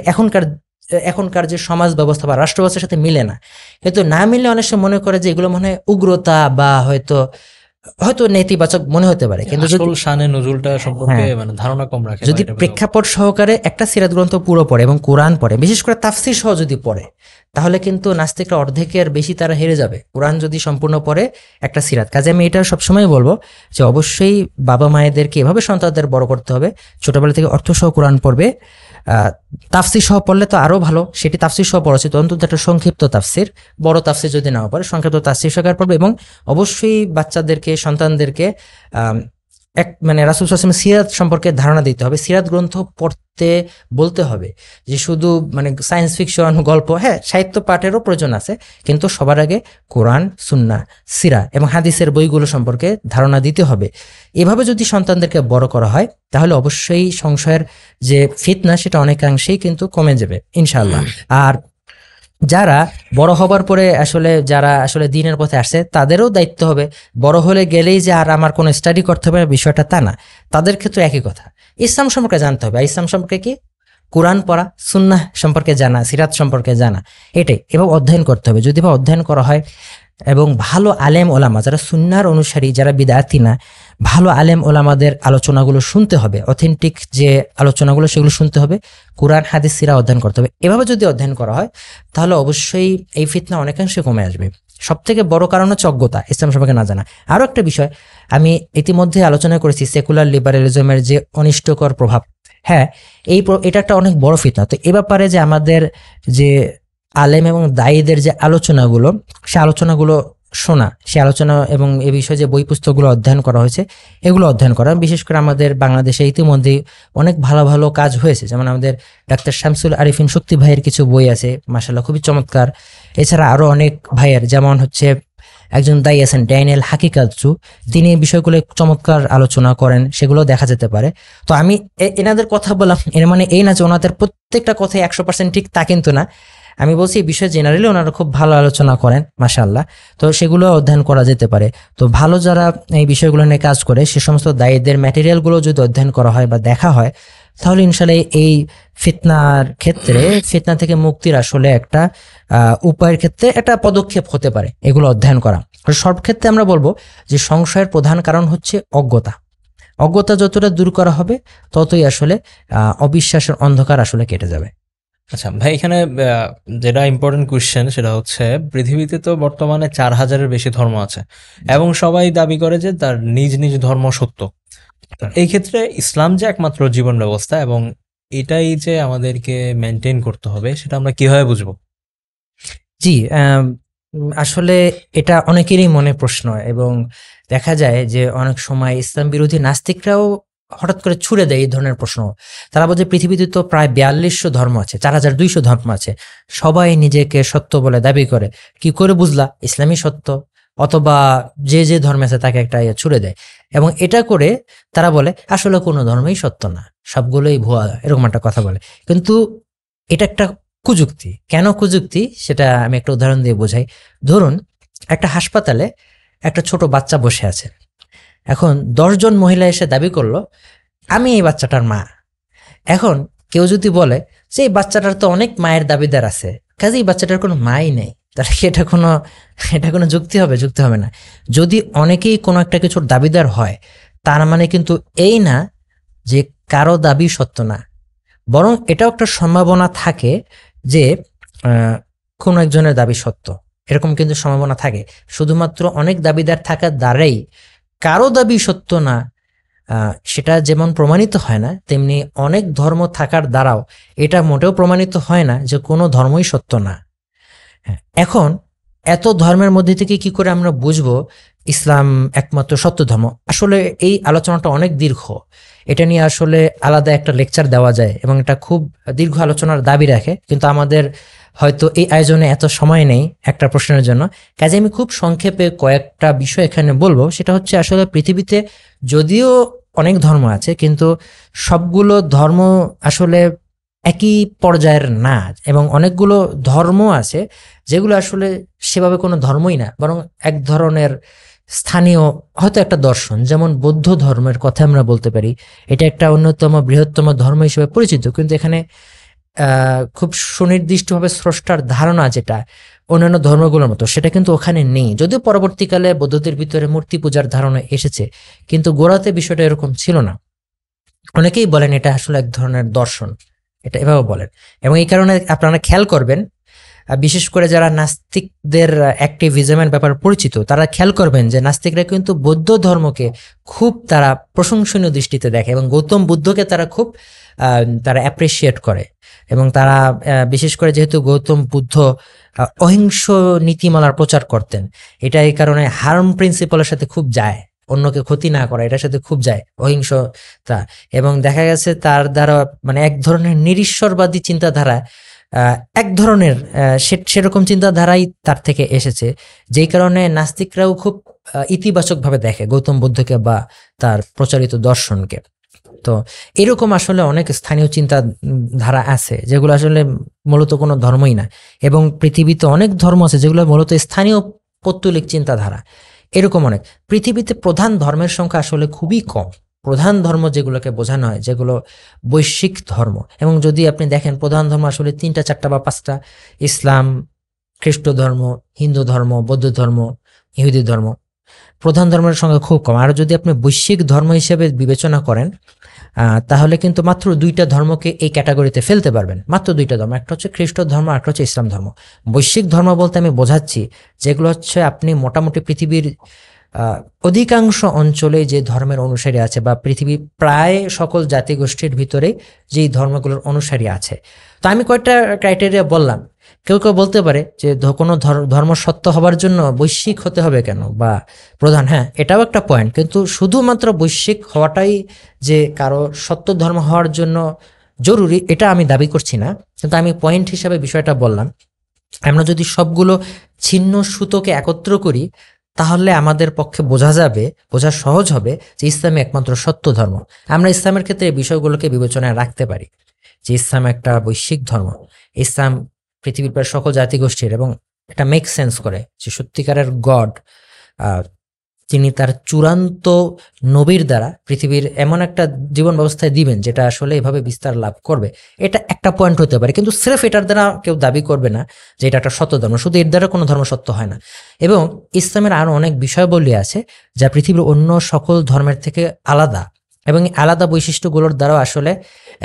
এখনকার যে সমাজ ব্যবস্থা বা রাষ্ট্র ব্যবস্থার সাথে মিলে না, কিন্তু না মিললে অনেক সময় মনে করে যে এগুলো মনে হয় উগ্রতা বা হয়তো নেতিবাচক মনে হতে পারে। কিন্তু শানে নজুলটা সম্পর্কে মানে ধারণা কম রাখে, যদি প্রেক্ষাপট সহকারে একটা সিরাত গ্রন্থ পুরো পড়ে এবং কোরআন পড়ে, বিশেষ করে তাফসীর সহ যদি পড়ে, তাহলে কিন্তু নাস্তিকরা অর্ধেকের বেশি তারা হেরে যাবে। কোরআন যদি সম্পূর্ণ পড়ে একটা সিরাত, কাজে আমি এটা সবসময় বলবো যে অবশ্যই বাবা মায়েদেরকে এভাবে সন্তানদের বড় করতে হবে, ছোটবেলা থেকে অর্থসহ কোরআন পড়বে, তাফসির সহ পড়লে তো আরো ভালো, সেটি তাফসির সহ পড়া উচিত, অন্তত একটা সংক্ষিপ্ত তাফসির, বড় তাফসির যদি নাও পড়ে সংক্ষিপ্ত তাফসির সহকারে পড়বে। এবং অবশ্যই বাচ্চাদেরকে, সন্তানদেরকে এক মানে রাসূল সাল্লাল্লাহু আলাইহি ওয়াসাল্লাম সিরাত সম্পর্কে ধারণা দিতে হবে, সিরাত গ্রন্থ পড়তে বলতে হবে। যে শুধু মানে সায়েন্স ফিকশন, গল্প, হ্যাঁ সাহিত্য পাঠেরও প্রয়োজন আছে, কিন্তু সবার আগে কোরআন, সুন্নাহ, সিরা এবং হাদিসের বইগুলো সম্পর্কে ধারণা দিতে হবে। এভাবে যদি সন্তানদেরকে বড় করা হয় তাহলে অবশ্যই সংশয়ের যে ফিতনা সেটা অনেকাংশেই কিন্তু কমে যাবে ইনশাআল্লাহ। আর যারা বড় হবার পরে যারা আসলে দ্বীনের পথে আসছে তাদেরও দায়িত্ব হবে, বড় হলে গেলেই যে আর আমার কোনো স্টাডি করতে হবে বিষয়টা তা না, তাদের ক্ষেত্রে একই কথা, ইসলাম সম্পর্কে জানতে হবে। আর ইসলাম সম্পর্কে কি? কোরআন পড়া, সুন্নাহ সম্পর্কে জানা, সিরাত সম্পর্কে জানা, এটাই এভাবে অধ্যয়ন করতে হবে। যদি বা অধ্যয়ন করা হয় এবং ভালো আলেম ওলামা, যারা সুন্নাহর অনুসারী, যারা বিদআতি না, ভালো আলেম ওলামাদের আলোচনাগুলো শুনতে হবে, অথেন্টিক যে আলোচনাগুলো সেগুলো শুনতে হবে, কোরআন হাদিস সিরা অধ্যয়ন করতে হবে। এভাবে যদি অধ্যয়ন করা হয় তাহলে অবশ্যই এই ফিতনা অনেকাংশে কমে আসবে। সব থেকে বড় কারণ হচ্ছে অজ্ঞতা, ইসলাম সম্পর্কে না জানা। আরো একটা বিষয় আমি ইতিমধ্যে আলোচনা করেছি, সেকুলার লিবারালিজমের যে অনিষ্টকর প্রভাব। হ্যাঁ, এটা একটা অনেক বড় ফিতনা। তো এ ব্যাপারে যে আমাদের যে আলেম এবং দায়ীদের যে আলোচনাগুলো, সে আলোচনাগুলো শোনা, সে আলোচনা এবং এ বিষয়ে যে বই পুস্তকগুলো অধ্যয়ন করা হয়েছে এগুলো অধ্যয়ন করা। বিশেষ করে আমাদের বাংলাদেশে ইতিমধ্যেই অনেক ভালো ভালো কাজ হয়েছে, যেমন আমাদের ডাক্তার শামসুল আরিফিন শক্তি ভাইয়ের কিছু বই আছে মাশাআল্লাহ খুবই চমৎকার। এছাড়া আরো অনেক ভাইয়ের, যেমন হচ্ছে একজন দায়ী আছেন ড্যানিয়েল হাকিকাতসু, তিনি এই বিষয়গুলো চমৎকার আলোচনা করেন, সেগুলো দেখা যেতে পারে। তো আমি এনাদের কথা বললাম, এর মানে এই না যে ওনাদের প্রত্যেকটা কথাই 100% ঠিক, তা কিন্তু না। আমি বলছি এই বিষয়ে জেনারেলি ওনারা খুব ভালো আলোচনা করেন মাশাআল্লাহ, তো সেগুলো অধ্যয়ন করা যেতে পারে। তো ভালো যারা এই বিষয়গুলো নিয়ে কাজ করে সে সমস্ত দায়ীদের ম্যাটেরিয়ালগুলো যদি অধ্যয়ন করা হয় বা দেখা হয় তাহলে ইনশাআল্লাহ এই ফিতনার ক্ষেত্রে, ফিতনা থেকে মুক্তির আসলে একটা উপায়ের ক্ষেত্রে একটা পদক্ষেপ হতে পারে এগুলো অধ্যয়ন করা। আর সব ক্ষেত্রে আমরা বলবো যে সংশয়ের প্রধান কারণ হচ্ছে অজ্ঞতা। অজ্ঞতা যতটা দূর করা হবে ততই আসলে অবিশ্বাসের অন্ধকার আসলে কেটে যাবে। আচ্ছা ভাই, এখানে যেটা ইম্পর্টেন্ট কোয়েশ্চেন সেটা হচ্ছে, পৃথিবীতে তো বর্তমানে 4000-এর বেশি ধর্ম আছে এবং সবাই দাবি করে যে তার নিজ নিজ ধর্ম সত্য। এই ক্ষেত্রে ইসলাম যে একমাত্র জীবন ব্যবস্থা এবং এটাই যে আমাদেরকে মেনটেন করতে হবে, সেটা আমরা কিভাবে বুঝবো? জি, আসলে এটা অনেকেরই মনে প্রশ্ন, এবং দেখা যায় যে অনেক সময় ইসলাম বিরোধী নাস্তিকরাও হঠাৎ করে ছুড়ে দেয় এই ধরনের প্রশ্ন। তারা বলছে পৃথিবীতে তো প্রায় 4200 ধর্ম আছে, 4200 ধর্ম আছে, সবাই নিজেকে সত্য বলে দাবি করে, কি করে বুঝলা ইসলামই সত্য? অথবা যে যে ধর্মে আছে তাকে একটা ছুড়ে দেয়, এবং এটা করে তারা বলে আসলে কোনো ধর্মই সত্য না, সবগুলোই ভুয়া, এরকম একটা কথা বলে। কিন্তু এটা একটা কুযুক্তি। কেন কুযুক্তি সেটা আমি একটা উদাহরণ দিয়ে বোঝাই। ধরুন একটা হাসপাতালে একটা ছোট বাচ্চা বসে আছে, এখন 10 জন মহিলা এসে দাবি করলো আমি এই বাচ্চাটার মা। এখন কেউ যদি বলে যে এই বাচ্চাটার তো অনেক মায়ের দাবিদার আছে, কাজে এই বাচ্চাটার কোনো মাই নেই, তাহলে কি এটা কোনো যুক্তি হবে? যুক্তি হবে না। যদি অনেকেই কোনো একটা কিছুর দাবিদার হয় তার মানে কিন্তু এই না যে কারো দাবি সত্য না, বরং এটাও একটা সম্ভাবনা থাকে যে কোন একজনের দাবি সত্য, এরকম কিন্তু সম্ভাবনা থাকে। শুধুমাত্র অনেক দাবিদার থাকার দ্বারাই কারো দাবি সত্য না সেটা যেমন প্রমাণিত হয় না, তেমনি অনেক ধর্ম থাকার দ্বারাও এটা মোটেও প্রমাণিত হয় না যে কোনো ধর্মই সত্য না। এখন এত ধর্মের মধ্যে থেকে কি করে আমরা বুঝবো ইসলাম একমাত্র সত্য ধর্ম? আসলে এই আলোচনাটা অনেক দীর্ঘ, এটা নিয়ে আসলে আলাদা একটা লেকচার দেওয়া যায় এবং এটা খুব দীর্ঘ আলোচনার দাবি রাখে, কিন্তু আমাদের হয়তো এই আয়োজনে এত সময় নেই একটা প্রশ্নের জন্য। কাজে আমি খুব সংক্ষেপে কয়েকটা বিষয় এখানে বলবো। সেটা হচ্ছে আসলে পৃথিবীতে যদিও অনেক ধর্ম আছে কিন্তু সবগুলো ধর্ম আসলে একই পর্যায়ের না, এবং অনেকগুলো ধর্ম আছে যেগুলো আসলে সেভাবে কোনো ধর্মই না, বরং এক ধরনের স্থানীয় হয়তো একটা দর্শন। যেমন বৌদ্ধ ধর্মের কথা আমরা বলতে পারি, এটা একটা অন্যতম বৃহত্তম ধর্ম হিসেবে পরিচিত, কিন্তু এখানে খুব সুনির্দিষ্টভাবে স্রষ্টার ধারণা যেটা অন্যান্য ধর্মগুলোর মতো সেটা কিন্তু ওখানে নেই। যদিও পরবর্তীকালে বৌদ্ধদের ভিতরে মূর্তি পূজার ধারণা এসেছে, কিন্তু গোড়াতে বিষয়টা এরকম ছিল না। অনেকেই বলেন এটা আসলে এক ধরনের দর্শন, এটা এভাবে বলেন। এবং এই কারণে আপনারা খেয়াল করবেন, বিশেষ করে যারা নাস্তিকদের অ্যাক্টিভিজমের ব্যাপারে পরিচিত তারা খেয়াল করবেন যে নাস্তিকরা কিন্তু বৌদ্ধ ধর্মকে খুব তারা প্রশংসনীয় দৃষ্টিতে দেখে এবং গৌতম বুদ্ধকে তারা খুব তারা অ্যাপ্রিসিয়েট করে, এবং তারা বিশেষ করে যেহেতু গৌতম বুদ্ধ অহিংস নীতিমালার প্রচার করতেন, এটা এই কারণে হার্ম প্রিন্সিপালের সাথে খুব যায়, অন্যকে ক্ষতি না করা, এটার সাথে খুব যায় অহিংসতা। এবং দেখা গেছে তার দ্বারা মানে এক ধরনের নিরীশ্বরবাদী চিন্তাধারা, এক ধরনের সেরকম চিন্তাধারাই তার থেকে এসেছে, যেই কারণে নাস্তিকরাও খুব ইতিবাচকভাবে দেখে গৌতম বুদ্ধকে বা তার প্রচারিত দর্শনকে। তো এরকম আসলে অনেক স্থানীয় চিন্তা ধারা আছে যেগুলো আসলে মূলত কোনো ধর্মই না, এবং পৃথিবীতে অনেক ধর্ম আছে যেগুলো মূলত স্থানীয় পৌত্তলিক চিন্তাধারা। এরকম অনেক, পৃথিবীতে প্রধান ধর্মের সংখ্যা আসলে খুবই কম। প্রধান ধর্ম যেগুলোকে বোঝানো হয়, যেগুলো বৈশ্বিক ধর্ম, এবং যদি আপনি দেখেন প্রধান ধর্ম আসলে 3টা 4টা বা 5টা: ইসলাম, খ্রিস্ট ধর্ম, হিন্দু ধর্ম, বৌদ্ধ ধর্ম, ইহুদি ধর্ম। প্রধান ধর্মের সংখ্যা খুব কম। আর যদি আপনি বৈশ্বিক ধর্ম হিসেবে বিবেচনা করেন, তাহলে কিন্তু মাত্র 2টা ধর্মকে এই ক্যাটাগরিতে ফেলতে পারবেন, মাত্র 2টা ধর্ম, একটা হচ্ছে খ্রিস্ট ধর্ম, একটা হচ্ছে ইসলাম ধর্ম। বৈশ্বিক ধর্ম বলতে আমি বোঝাচ্ছি যেগুলো হচ্ছে আপনি মোটামুটি পৃথিবীর অধিকাংশ অঞ্চলে যে ধর্মের অনুসারী আছে, বা পৃথিবীর প্রায় সকল জাতিগোষ্ঠীর ভিতরে যেই ধর্মগুলোর অনুসারী আছে। তো আমি কয়েকটা ক্রাইটেরিয়া বললাম। কেউ কেউ বলতে পারে যে কোনো ধর্ম সত্য হবার জন্য বৈশ্বিক হতে হবে কেন, বা প্রধান, হ্যাঁ এটাও একটা পয়েন্ট, কিন্তু শুধুমাত্র বৈশ্বিক হওয়াটাই যে কারো সত্য ধর্ম হওয়ার জন্য জরুরি এটা আমি দাবি করছি না, কিন্তু আমি পয়েন্ট হিসাবে বিষয়টা বললাম। আমরা যদি সবগুলো ছিন্ন সুতোকে একত্র করি, তাহলে আমাদের পক্ষে বোঝা সহজ হবে যে ইসলামই একমাত্র সত্য ধর্ম। আমরা ইসলামের ক্ষেত্রে এই বিষয়গুলোকে বিবেচনায় রাখতে পারি যে ইসলাম একটা বৈশ্বিক ধর্ম, ইসলাম পৃথিবীর প্রায় সকল জাতিগোষ্ঠীর, এবং এটা মেক সেন্স করে যে সত্যিকারের গড তিনি তার চূড়ান্ত নবীর দ্বারা পৃথিবীর এমন একটা জীবন ব্যবস্থায় দিবেন যেটা আসলে এভাবে বিস্তার লাভ করবে। এটা একটা পয়েন্ট হতে পারে, কিন্তু সির্ফ এটার দ্বারা কেউ দাবি করবে না যে এটা একটা সত্য ধর্ম। শুধু এর দ্বারা কোনো ধর্ম সত্য হয় না। এবং ইসলামের আরো অনেক বিষয়াবলী আছে যা পৃথিবীর অন্য সকল ধর্মের থেকে আলাদা, এবং আলাদা বৈশিষ্ট্যগুলোর দ্বারাও আসলে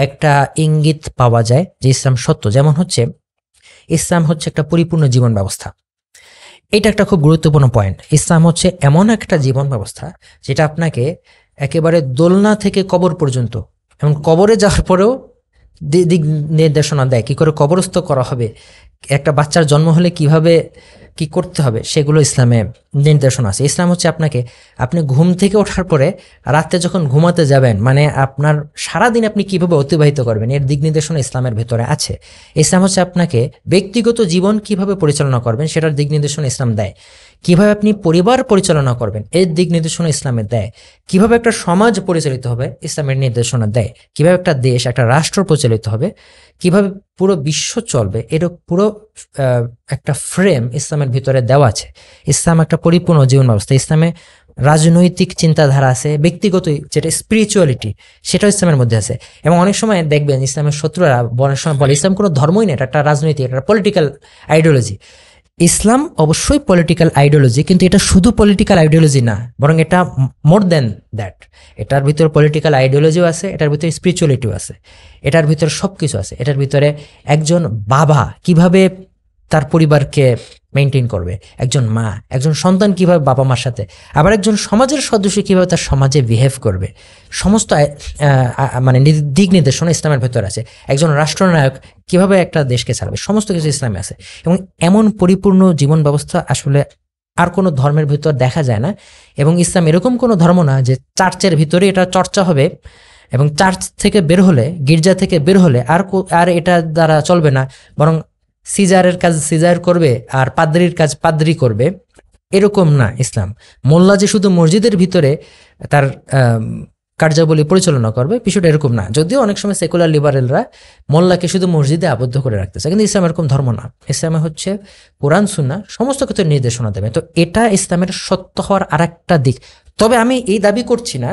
একটা ইঙ্গিত পাওয়া যায় যে ইসলাম সত্য। যেমন হচ্ছে, ইসলাম হচ্ছে একটা পরিপূর্ণ জীবন ব্যবস্থা। এটা একটা খুব গুরুত্বপূর্ণ পয়েন্ট। ইসলাম হচ্ছে এমন একটা জীবন ব্যবস্থা যেটা আপনাকে একেবারে দোলনা থেকে কবর পর্যন্ত, এবং কবরে যাওয়ার পরেও দিক নির্দেশনা দেয়, কি করে কবরস্থ করা হবে, একটা বাচ্চার জন্ম হলে কিভাবে কি করতে হবে, সেগুলো ইসলামে নির্দেশনা আছে। ইসলাম হচ্ছে আপনি ঘুম থেকে ওঠার পরে রাতে যখন ঘুমাতে যাবেন, মানে আপনার সারাদিন আপনি কিভাবে অতিবাহিত করবেন, এর দিক নির্দেশনা ইসলামের ভেতরে আছে। ইসলাম হচ্ছে আপনাকে ব্যক্তিগত জীবন কিভাবে পরিচালনা করবেন সেটার দিক নির্দেশনা ইসলাম দেয়। কিভাবে আপনি পরিবার পরিচালনা করবেন এর দিক নির্দেশনা ইসলামে দেয়। কিভাবে একটা সমাজ পরিচালিত হবে ইসলামের নির্দেশনা দেয়। কিভাবে একটা দেশ, একটা রাষ্ট্র পরিচালিত হবে, কিভাবে পুরো বিশ্ব চলবে, এর পুরো একটা ফ্রেম ইসলামের ভিতরে দেওয়া আছে। ইসলাম একটা পরিপূর্ণ জীবন ব্যবস্থা। ইসলামে রাজনৈতিক চিন্তাধারা আছে, ব্যক্তিগত যেটা স্পিরিচুয়ালিটি সেটাও ইসলামের মধ্যে আছে। এবং অনেক সময় দেখবেন ইসলামের শত্রুরা অনেক সময় বলে ইসলাম কোনো ধর্মই না, এটা একটা রাজনৈতিক, এটা পলিটিক্যাল আইডিওলজি। ইসলাম অবশ্যই পলিটিক্যাল আইডিওলজি, কিন্তু এটা শুধু পলিটিক্যাল আইডিওলজি না, বরং এটা মোর দেন দ্যাট। এটার ভিতরে পলিটিক্যাল আইডিওলজিও আছে, এটার ভিতরে স্পিরিচুয়ালিটিও আছে, এটার ভিতরে সবকিছু আছে। এটার ভিতরে একজন বাবা কিভাবে তার পরিবারকে মেনটেন করবে, একজন মা, একজন সন্তান কিভাবে বাবা মার সাথে, আবার একজন সমাজের সদস্য কিভাবে তার সমাজে বিহেভ করবে, সমস্ত মানে দিক নির্দেশনা ইসলামের ভেতরে আছে। একজন রাষ্ট্রনায়ক কিভাবে একটা দেশকে চালাবে, সমস্ত কিছু ইসলামে আছে। এবং এমন পরিপূর্ণ জীবন ব্যবস্থা আসলে আর কোনো ধর্মের ভিতর দেখা যায় না। এবং ইসলাম এরকম কোনো ধর্ম না যে চার্চের ভিতরে এটা চর্চা হবে, এবং চার্চ থেকে বের হলে, গির্জা থেকে বের হলে আর এটা দ্বারা চলবে না, বরং সিজারের কাজ সিজার করবে আর পাদ্রির কাজ পাদ্রি করবে, এরকম না ইসলাম। মোল্লা যে শুধু মসজিদের ভিতরে তার কার্যাবলী পরিচালনা করবে, বিষয়টা এরকম না। যদিও অনেক সময় সেকুলার লিবারেলরা মোল্লাকে শুধু মসজিদে আবদ্ধ করে রাখতেছে, কিন্তু ইসলাম এরকম ধর্ম না। ইসলামে হচ্ছে কোরআন সুন্নাহ সমস্ত ক্ষেত্রে নির্দেশনা দেবে। তো এটা ইসলামের সত্য হওয়ার আর একটা দিক। তবে আমি এই দাবি করছি না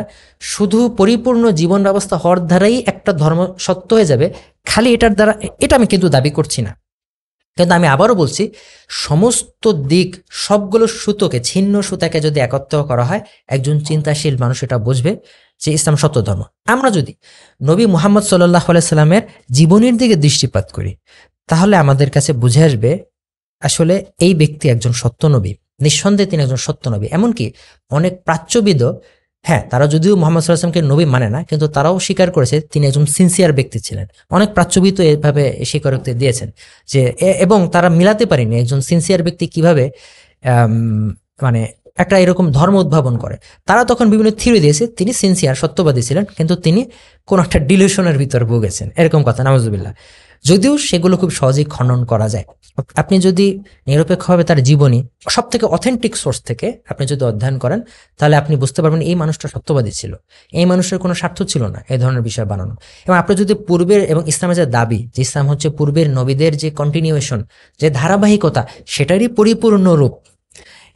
শুধু পরিপূর্ণ জীবন ব্যবস্থা হওয়ার দ্বারাই একটা ধর্ম সত্য হয়ে যাবে, খালি এটার দ্বারা, এটা আমি কিন্তু দাবি করছি না। কিন্তু আমি আবারও বলছি, সমস্ত দিক, সবগুলো সুতোকে, ছিন্ন সুতাকে যদি একত্র করা হয়, একজন চিন্তাশীল মানুষ এটা বুঝবে যে ইসলাম সত্য ধর্ম। আমরা যদি নবী মুহাম্মদ সাল্লাল্লাহু আলাইহি সাল্লামের জীবনের দিকে দৃষ্টিপাত করি, তাহলে আমাদের কাছে বুঝে আসবে আসলে এই ব্যক্তি একজন সত্য নবী। নিঃসন্দেহে তিনি একজন সত্য নবী। এমনকি অনেক প্রাচ্যবিদও হ্যাঁ, তারা যদিও মোহাম্মদ সাল্লাল্লাহু আলাইহি ওয়াসাল্লামকে নবী মানে না, কিন্তু তারাও স্বীকার করেছে তিনি একজন সিনসিয়ার ব্যক্তি ছিলেন। অনেক প্রাচ্যবিদ এভাবে স্বীকারোক্তি দিয়েছেন যে এবং তারা মিলাতে পারেনি একজন সিনসিয়ার ব্যক্তি কিভাবে আম, মানে একটা এরকম ধর্ম উদ্ভাবন করে। তারা তখন বিভিন্ন থিওরি দিয়েছে তিনি সিনসিয়ার সত্যবাদী ছিলেন, কিন্তু তিনি কোন একটা ডিলিউশনের ভিতর ভুগেছেন, এরকম কথা, নাউজুবিল্লাহ। যদিও সেগুলো খুব সহজেই খণ্ডন করা যায়। আপনি যদি নিরপেক্ষভাবে তার জীবনী সব থেকে অথেন্টিক সোর্স থেকে আপনি যদি অধ্যয়ন করেন, তাহলে আপনি বুঝতে পারবেন এই মানুষটা সত্যবাদী ছিল, এই মানুষের কোনো স্বার্থ ছিল না এই ধরনের বিষয় বানানো। এবং আপনি যদি পূর্বের এবং ইসলামের যে দাবি যে ইসলাম হচ্ছে পূর্বের নবীদের যে কন্টিনিউয়েশন, যে ধারাবাহিকতা, সেটারই পরিপূর্ণ রূপ।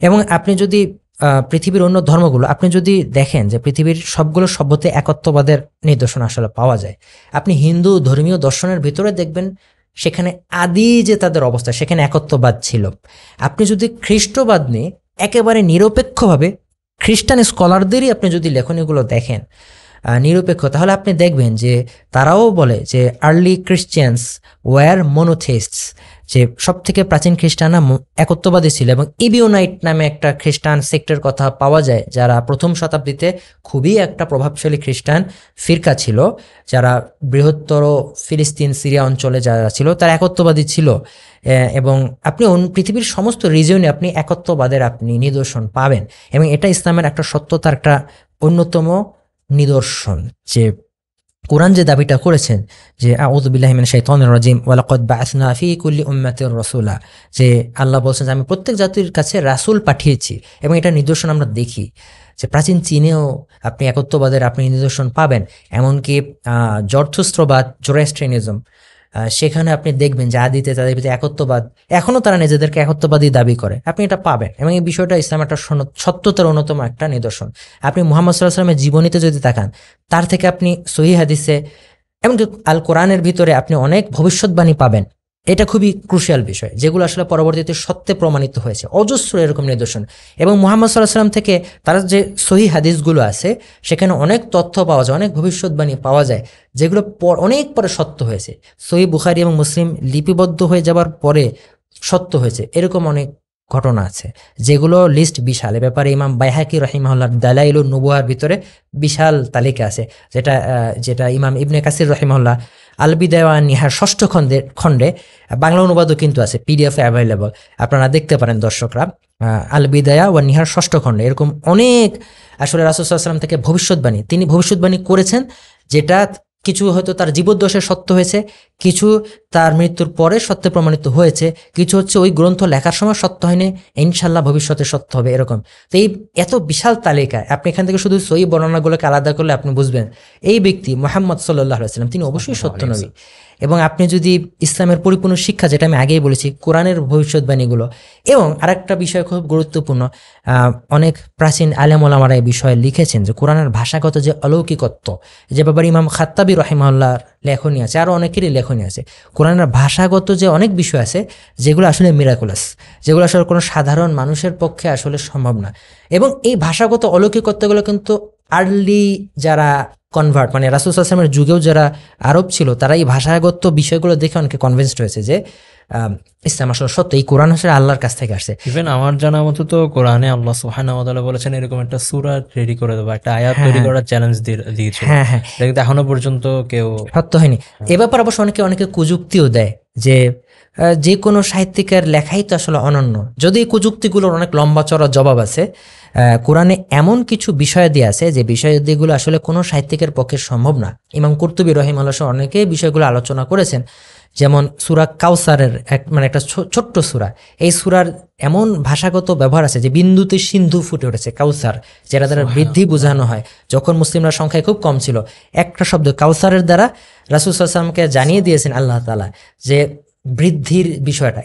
এবং আপনি যদি পৃথিবীর অন্য ধর্মগুলো আপনি যদি দেখেন যে পৃথিবীর সবগুলো সভ্যতে একত্ববাদের নিদর্শন আসলে পাওয়া যায়। আপনি হিন্দু ধর্মীয় দর্শনের ভিতরে দেখবেন সেখানে আদি যে তাদের অবস্থা সেখানে একত্ববাদ ছিল। আপনি যদি খ্রিস্টবাদ নিয়ে একেবারে নিরপেক্ষভাবে খ্রিস্টান স্কলারদেরই আপনি যদি লেখনীগুলো দেখেন নিরপেক্ষ, তাহলে আপনি দেখবেন যে তারাও বলে যে আর্লি ক্রিশ্চিয়ানস ওয়ার মোনোথেইস্টস, যে সব থেকে প্রাচীন খ্রিস্টানরা একত্ববাদী ছিল। এবং ইবিওনাইট নামে একটা খ্রিস্টান সেক্টের কথা পাওয়া যায়, যারা প্রথম শতাব্দীতে খুবই একটা প্রভাবশালী খ্রিস্টান ফিরকা ছিল, যারা বৃহত্তর ফিলিস্তিন সিরিয়া অঞ্চলে যারা ছিল তারা একত্ববাদী ছিল। এবং আপনি পৃথিবীর সমস্ত রিজিয়নে আপনি একত্ববাদের আপনি নিদর্শন পাবেন। এবং এটা ইসলামের একটা সত্যতার একটা অন্যতম নিদর্শন, যে কোরআন যে দাবিটা করেছেন যে আউযু বিল্লাহি মিনাশ শাইতানির রাজিম ওয়া লাকাদ বা'আসনা ফি কুল্লি উম্মাতির রাসূলা, যে আল্লাহ বলছেন যে আমি প্রত্যেক জাতির কাছে রাসূল পাঠিয়েছি। এবং এটা নিদর্শন আমরা দেখি যে প্রাচীন চীনেও আপনি একত্ববাদের আপনি নিদর্শন পাবেন। এমনকি জরথুস্ত্রবাদ, জোরাস্ট্রিয়ানিজম, সেখানে আপনি দেখবেন যে আদিতে তাদের ভিতরে একত্ববাদ, এখনও তারা নিজেদেরকে একত্ববাদী দাবি করে, আপনি এটা পাবেন। এবং এই বিষয়টা ইসলাম একটা সত্যতার অন্যতম একটা নিদর্শন। আপনি মুহাম্মদ সাল্লাল্লাহু আলাইহি ওয়াসাল্লামের জীবনীতে যদি তাকান, তার থেকে আপনি সহিহ হাদিসে এমনকি আল কোরআনের ভিতরে আপনি অনেক ভবিষ্যৎবাণী পাবেন। এটা খুবই ক্রুশিয়াল বিষয়, যেগুলো আসলে পরবর্তীতে সত্যে প্রমাণিত হয়েছে, অজস্র এরকম নিদর্শন। এবং মুহাম্মদ সাল্লাল্লাহু আলাইহি ওয়াসাল্লাম থেকে তার যে সহিহ হাদিসগুলো আছে সেখানে অনেক তথ্য পাওয়া যায়, অনেক ভবিষ্যৎবাণী পাওয়া যায়, যেগুলো অনেক পরে সত্য হয়েছে। সহিহ বুখারী এবং মুসলিম লিপিবদ্ধ হয়ে যাবার পরে সত্য হয়েছে, এরকম অনেক ঘটনা আছে, যেগুলো লিস্ট বিশাল। এ ব্যাপারে ইমাম বাইহাকি রাহিমাহুল্লাহ দালাইলুন নুবুয়ার ভিতরে বিশাল তালিকা আছে, যেটা ইমাম ইবনে কাসির রাহিমাহুল্লাহ আল বিদায়া ওয়ান নিহার 6ষ্ঠ খণ্ডে বাংলা অনুবাদও কিন্তু আছে, পিডিএফ অ্যাভেলেবল, আপনারা দেখতে পারেন দর্শকরা। আল বিদায়া ওয়ান নিহার 6ষ্ঠ খণ্ডে এরকম অনেক আসলে রাসূল সাল্লাল্লাহু আলাইহি ওয়াসাল্লাম থেকে ভবিষ্যৎবাণী তিনি ভবিষ্যৎবাণী করেছেন, যেটা কিছু হয়তো তার জীবদ্দশায় সত্য হয়েছে, কিছু তার মৃত্যুর পরে সত্যে প্রমাণিত হয়েছে, কিছু হচ্ছে ওই গ্রন্থ লেখার সময় সত্য হয়নি, ইনশাল্লাহ ভবিষ্যতে সত্য হবে, এরকম। তো এই এত বিশাল তালিকা, আপনি এখান থেকে শুধু সহিহ বর্ণনাগুলোকে আলাদা করলে আপনি বুঝবেন এই ব্যক্তি মুহাম্মদ সাল্লাল্লাহু আলাইহি ওয়াসাল্লাম তিনি অবশ্যই সত্য নবী। এবং আপনি যদি ইসলামের পরিপূর্ণ শিক্ষা, যেটা আমি আগেই বলেছি, কোরআনের ভবিষ্যৎবাণীগুলো, এবং আরেকটা বিষয় খুব গুরুত্বপূর্ণ, অনেক প্রাচীন আলেম ওলামারা এই বিষয়ে লিখেছেন যে কোরআনের ভাষাগত যে অলৌকিকত্ব, যে ব্যাপারে ইমাম খাত্তাবী রাহিমাহুল্লাহর লেখনী আছে, আরও অনেকেরই লেখনী আছে। কোরআনের ভাষাগত যে অনেক বিষয় আছে যেগুলো আসলে মিরাকুলাস, যেগুলো আসলে কোনো সাধারণ মানুষের পক্ষে আসলে সম্ভব না। এবং এই ভাষাগত অলৌকিকত্বগুলো কিন্তু আর্লি যারা কনভার্ট, মানে রাসূল সাল্লাল্লাহু আলাইহি ওয়াসাল্লামের যুগেও যারা আরব ছিল, তারা এই ভাষাগত বিষয়গুলো দেখে অনেকে কনভিন্সড হয়েছে যে ইসলাম আসলে সত্য, এই কোরআন আসলে আল্লাহর কাছ থেকে আসছে। ইভেন আমার জানা মতো তো কোরআনে আল্লাহ সুবহানাহু ওয়া তাআলা বলেছেন এরকম একটা সূরা রেডি করে দেবো, একটা আয়াত তৈরি করার চ্যালেঞ্জ দিয়েছিল, হ্যাঁ হ্যাঁ, কিন্তু এখনো পর্যন্ত কেউ সত্য হয়নি। এ ব্যাপারে অবশ্য অনেকে কুযুক্তিও দেয় যে যে কোনো সাহিত্যিকের লেখাই তো আসলে অনন্য, যদি এই কুযুক্তিগুলোর অনেক লম্বা চড়া জবাব আছে। কোরআনে এমন কিছু বিষয়াদি আছে যে বিষয়াদিগুলো আসলে কোনো সাহিত্যিকের পক্ষে সম্ভব না। ইমাম কুরতুবী রাহিমাহুল্লাহ সহ অনেকেই বিষয়গুলো আলোচনা করেছেন। যেমন সূরা কাউসারের একটা ছোট্ট সূরা, এই সূরার এমন ভাষাগত ব্যবহার আছে যে বিন্দুতে সিন্ধু ফুটে উঠেছে, কাউসার, যেটা দ্বারা বৃদ্ধি বোঝানো হয়। যখন মুসলিমরা সংখ্যায় খুব কম ছিল, একটা শব্দ কাউসারের দ্বারা রাসূল সাল্লাল্লাহু আলাইহি ওয়াসাল্লামকে জানিয়ে দিয়েছেন আল্লাহ তাআলা যে বৃদ্ধির বিষয়টা।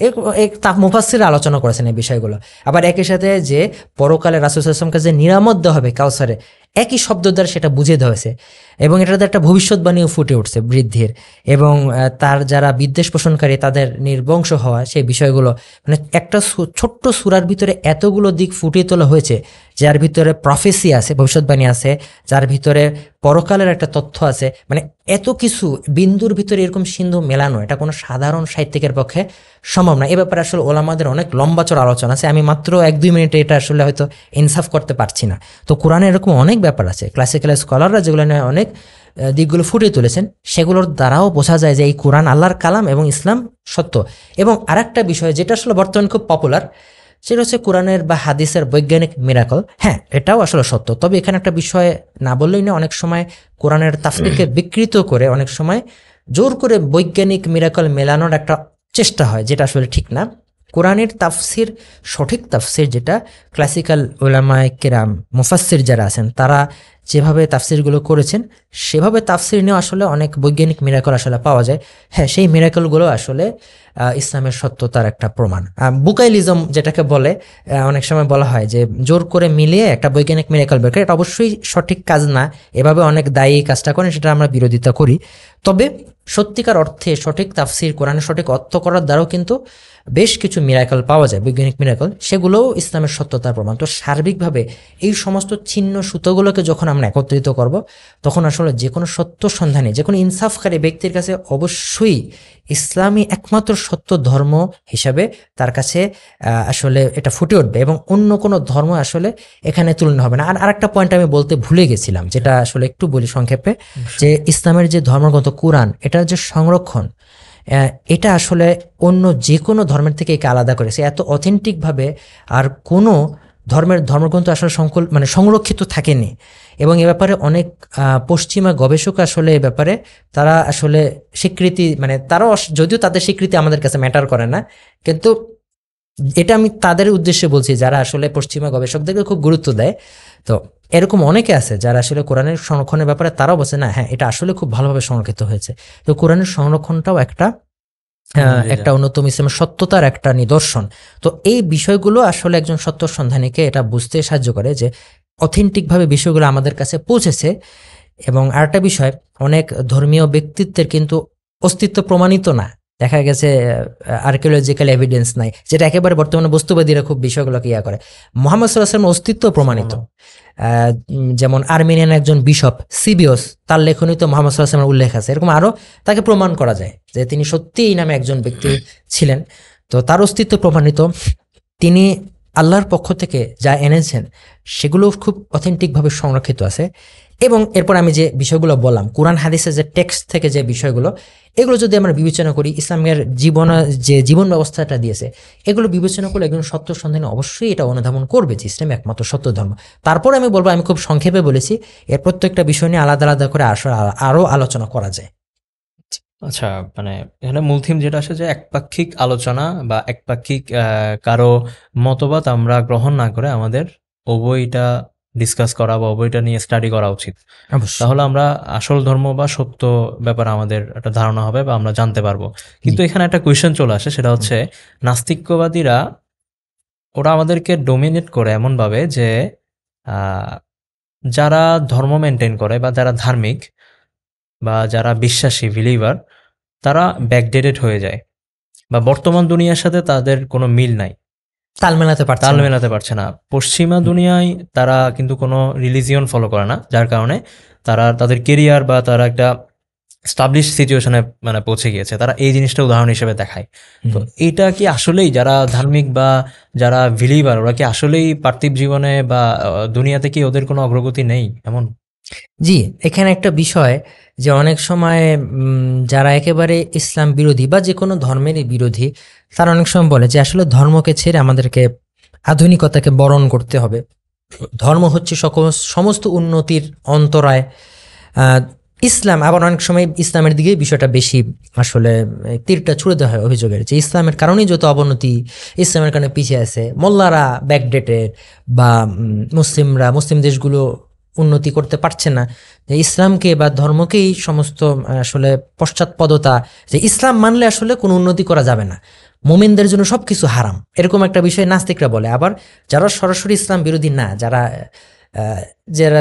মুফাসসিররা আলোচনা করেছেন এই বিষয়গুলো। আবার একই সাথে যে পরকালে রাসূল সাল্লাল্লাহু আলাইহি ওয়াসাল্লামকে যে নিরামত দেওয়া হবে কাউসারে, একই শব্দ দ্বারা সেটা বুঝিয়ে দেওয়া হয়েছে। এবং এটাতে একটা ভবিষ্যৎবাণীও ফুটে উঠছে বৃদ্ধির, এবং তার যারা বিদ্বেষ পোষণকারী তাদের নির্বংশ হওয়া, সেই বিষয়গুলো, মানে একটা ছোট্ট সূরার ভিতরে এতগুলো দিক ফুটিয়ে তোলা হয়েছে, যার ভিতরে প্রফেসি আছে, ভবিষ্যৎবাণী আছে, যার ভিতরে পরকালের একটা তথ্য আছে। মানে এত কিছু বিন্দুর ভিতরে এরকম সিন্ধু মেলানো, এটা কোনো সাধারণ সাহিত্যিকের পক্ষে সম্ভব না। এ ব্যাপারে আসলে ওলামাদের অনেক লম্বা চড়া আলোচনা আছে, আমি মাত্র 1-2 মিনিটে এটা আসলে হয়তো ইনসাফ করতে পারছি না। তো কোরআনে এরকম অনেক ব্যাপার আছে, ক্লাসিক্যাল স্কলাররা যেগুলো নিয়ে অনেক দিকগুলো ফুটিয়ে তুলেছেন, সেগুলোর দ্বারাও বোঝা যায় যে এই কোরআন আল্লাহর কালাম এবং ইসলাম সত্য। এবং আরেকটা বিষয় যেটা আসলে বর্তমানে খুব পপুলার, সেটা হচ্ছে কোরআনের বা হাদিসের বৈজ্ঞানিক মিরাকল। হ্যাঁ, এটাও আসলে সত্য, তবে এখানে একটা বিষয় না বললেই না, অনেক সময় কোরআনের তাফসীরকে বিকৃত করে অনেক সময় জোর করে বৈজ্ঞানিক মিরাকল মেলানোর একটা চেষ্টা হয়, যেটা আসলে ঠিক না। কোরআনের তাফসীর, সঠিক তাফসীর যেটা, ক্লাসিক্যাল উলামায়ে কেরাম মুফাসসির যারা আছেন তারা যেভাবে তাফসীরগুলো করেছেন, সেভাবে তাফসীর নিয়েও আসলে অনেক বৈজ্ঞানিক মিরাকল আসলে পাওয়া যায়। হ্যাঁ, সেই মিরাকলগুলো আসলে ইসলামের সত্যতার একটা প্রমাণ। বুকাইলিজম যেটাকে বলে, অনেক সময় বলা হয় যে জোর করে মিলিয়ে একটা বৈজ্ঞানিক মিরাকল বের করে, এটা অবশ্যই সঠিক কাজ না। এভাবে অনেক দায়ী কাজটা করেন, সেটা আমরা বিরোধিতা করি। তবে সত্যিকার অর্থে সঠিক তাফসীর, কোরআনের সঠিক অর্থ করার দ্বারাও কিন্তু বেশ কিছু মিরাকল পাওয়া যায়, বৈজ্ঞানিক মিরাকল, সেগুলোও ইসলামের সত্যতার প্রমাণ। তো সার্বিকভাবে এই সমস্ত ছিন্ন সুতোগুলোকে যখন আমরা একত্রিত করব, তখন আসলে যে কোনো সত্য সন্ধানী, যে কোনো ইনসাফকারী ব্যক্তির কাছে অবশ্যই ইসলামই একমাত্র সত্য ধর্ম হিসাবে তার কাছে আসলে এটা ফুটে উঠবে, এবং অন্য কোনো ধর্ম আসলে এখানে তুলনা হবে না। আর আরেকটা পয়েন্ট আমি বলতে ভুলে গেছিলাম, যেটা আসলে একটু বলি সংক্ষেপে, যে ইসলামের যে ধর্মগ্রন্থ কোরআন, এটার যে সংরক্ষণ, এটা আসলে অন্য যে কোনো ধর্মের থেকে একে আলাদা করেছে। এত অথেন্টিকভাবে আর কোনো ধর্মগ্রন্থ আসলে সংরক্ষিত থাকেনি। এবং এ ব্যাপারে অনেক পশ্চিমা গবেষক আসলে এ ব্যাপারে তারা আসলে স্বীকৃতি, তারাও যদিও তাদের স্বীকৃতি আমাদের কাছে ম্যাটার করে না, কিন্তু এটা আমি তাদের উদ্দেশ্যে বলছি যারা আসলে পশ্চিমা গবেষকদেরকে খুব গুরুত্ব দেয়। তো এরকম অনেকে আছে যারা আসলে কোরআনের সংরক্ষণের ব্যাপারে তারাও বলছে না, হ্যাঁ, এটা আসলে খুব ভালোভাবে সংরক্ষিত হয়েছে। তো কোরআনের সংরক্ষণটাও একটা অন্যতম ইসলামের সত্যতার একটা নিদর্শন। তো এই বিষয়গুলো আসলে একজন সত্য সন্ধানীকে এটা বুঝতে সাহায্য করে যে অথেন্টিকভাবে বিষয়গুলো আমাদের কাছে পৌঁছেছে। এবং আরেকটা বিষয়, অনেক ধর্মীয় ব্যক্তিত্বের কিন্তু অস্তিত্ব প্রমাণিত না, দেখা গেছে আর্কিওলজিক্যাল এভিডেন্স নাই, যেটা একেবারে বর্তমানে বস্তুবাদীরা খুব বিষয়গুলোকে করে। মুহাম্মদ সাল্লাল্লাহু আলাইহি ওয়াসাল্লামের অস্তিত্ব প্রমাণিত। যেমন আর্মেনিয়ান একজন বিশপ সিবিওস, তার লেখনীতে মুহাম্মদ সাল্লাল্লাহু আলাইহি ওয়াসাল্লামের উল্লেখ আছে। এরকম আরো তাকে প্রমাণ করা যায় যে তিনি সত্যিই এই নামে একজন ব্যক্তি ছিলেন। তো তার অস্তিত্ব প্রমাণিত। তিনি আল্লাহর পক্ষ থেকে যা এনেছেন সেগুলো খুব অথেন্টিকভাবে সংরক্ষিত আছে। এবং এরপর আমি যে বিষয়গুলো বললাম, কোরআন হাদিসের যে টেক্সট থেকে যে বিষয়গুলো, এগুলো যদি আমরা বিবেচনা করি, ইসলামের জীবন ব্যবস্থাটা দিয়েছে, এগুলো বিবেচনা করলে একজন সত্য সন্ধানী অবশ্যই এটা অনুধাবন করবে যে ইসলাম একমাত্র সত্য ধর্ম। তারপর আমি বলবো, আমি খুব সংক্ষেপে বলেছি, এর প্রত্যেকটা বিষয় নিয়ে আলাদা আলাদা করে আরো আলোচনা করা যায়। আচ্ছা, এখানে মূল থিম যেটা আসে যে একপাক্ষিক আলোচনা বা একপাক্ষিক কারো মতবাদ আমরা গ্রহণ না করে আমাদের উভয়টা ডিসকাস করা বা উভয়টা নিয়ে স্টাডি করা উচিত। তাহলে আমরা আসল ধর্ম বা সত্য ব্যাপারে আমাদের একটা ধারণা হবে বা আমরা জানতে পারবো। কিন্তু এখানে একটা কোয়েশ্চেন চলে আসে, সেটা হচ্ছে নাস্তিক্যবাদীরা ওরা আমাদেরকে ডোমিনেট করে এমনভাবে যে যারা ধর্ম মেনটেন করে বা যারা ধার্মিক বা যারা বিশ্বাসী বিলিভার, তারা ব্যাকডেটেড হয়ে যায় বা বর্তমান দুনিয়ার সাথে তাদের কোনো মিল নাই, তাল মেলাতে পারছে না। পশ্চিমা দুনিয়ায় তারা কিন্তু কোনো রিলিজিয়ন ফলো করে না, যার কারণে তারা তাদের কেরিয়ার বা তারা একটা স্টাবলিশ সিচুয়েশনে পৌঁছে গিয়েছে। তারা এই জিনিসটা উদাহরণ হিসেবে দেখায়। তো এটা কি আসলেই যারা ধার্মিক বা যারা বিলিভার, ওরা কি আসলেই পার্থিব জীবনে বা দুনিয়াতে কি ওদের কোনো অগ্রগতি নেই এমন? জি, এখানে একটা বিষয় যে অনেক সময় যারা একেবারে ইসলাম বিরোধী বা যে কোনো ধর্মেরই বিরোধী, তারা অনেক সময় বলে যে আসলে ধর্মকে ছেড়ে আমাদেরকে আধুনিকতাকে বরণ করতে হবে, ধর্ম হচ্ছে সমস্ত উন্নতির অন্তরায়। ইসলাম আবার অনেক সময় ইসলামের দিকে বিষয়টা বেশি আসলে তীরটা ছুড়ে দেওয়া হয় অভিযোগের, যে ইসলামের কারণেই যত অবনতি, ইসলামের কারণে পিছিয়ে আছে, মোল্লারা ব্যাকডেটেড বা মুসলিম দেশগুলো উন্নতি করতে পারছে না, যে ইসলামকে বা ধর্মকেই সমস্ত আসলে পশ্চাৎপদতা, যে ইসলাম মানলে আসলে কোনো উন্নতি করা যাবে না, মুমিনদের জন্য সবকিছু হারাম, এরকম একটা বিষয় নাস্তিকরা বলে। আবার যারা সরাসরি ইসলাম বিরোধী না, যারা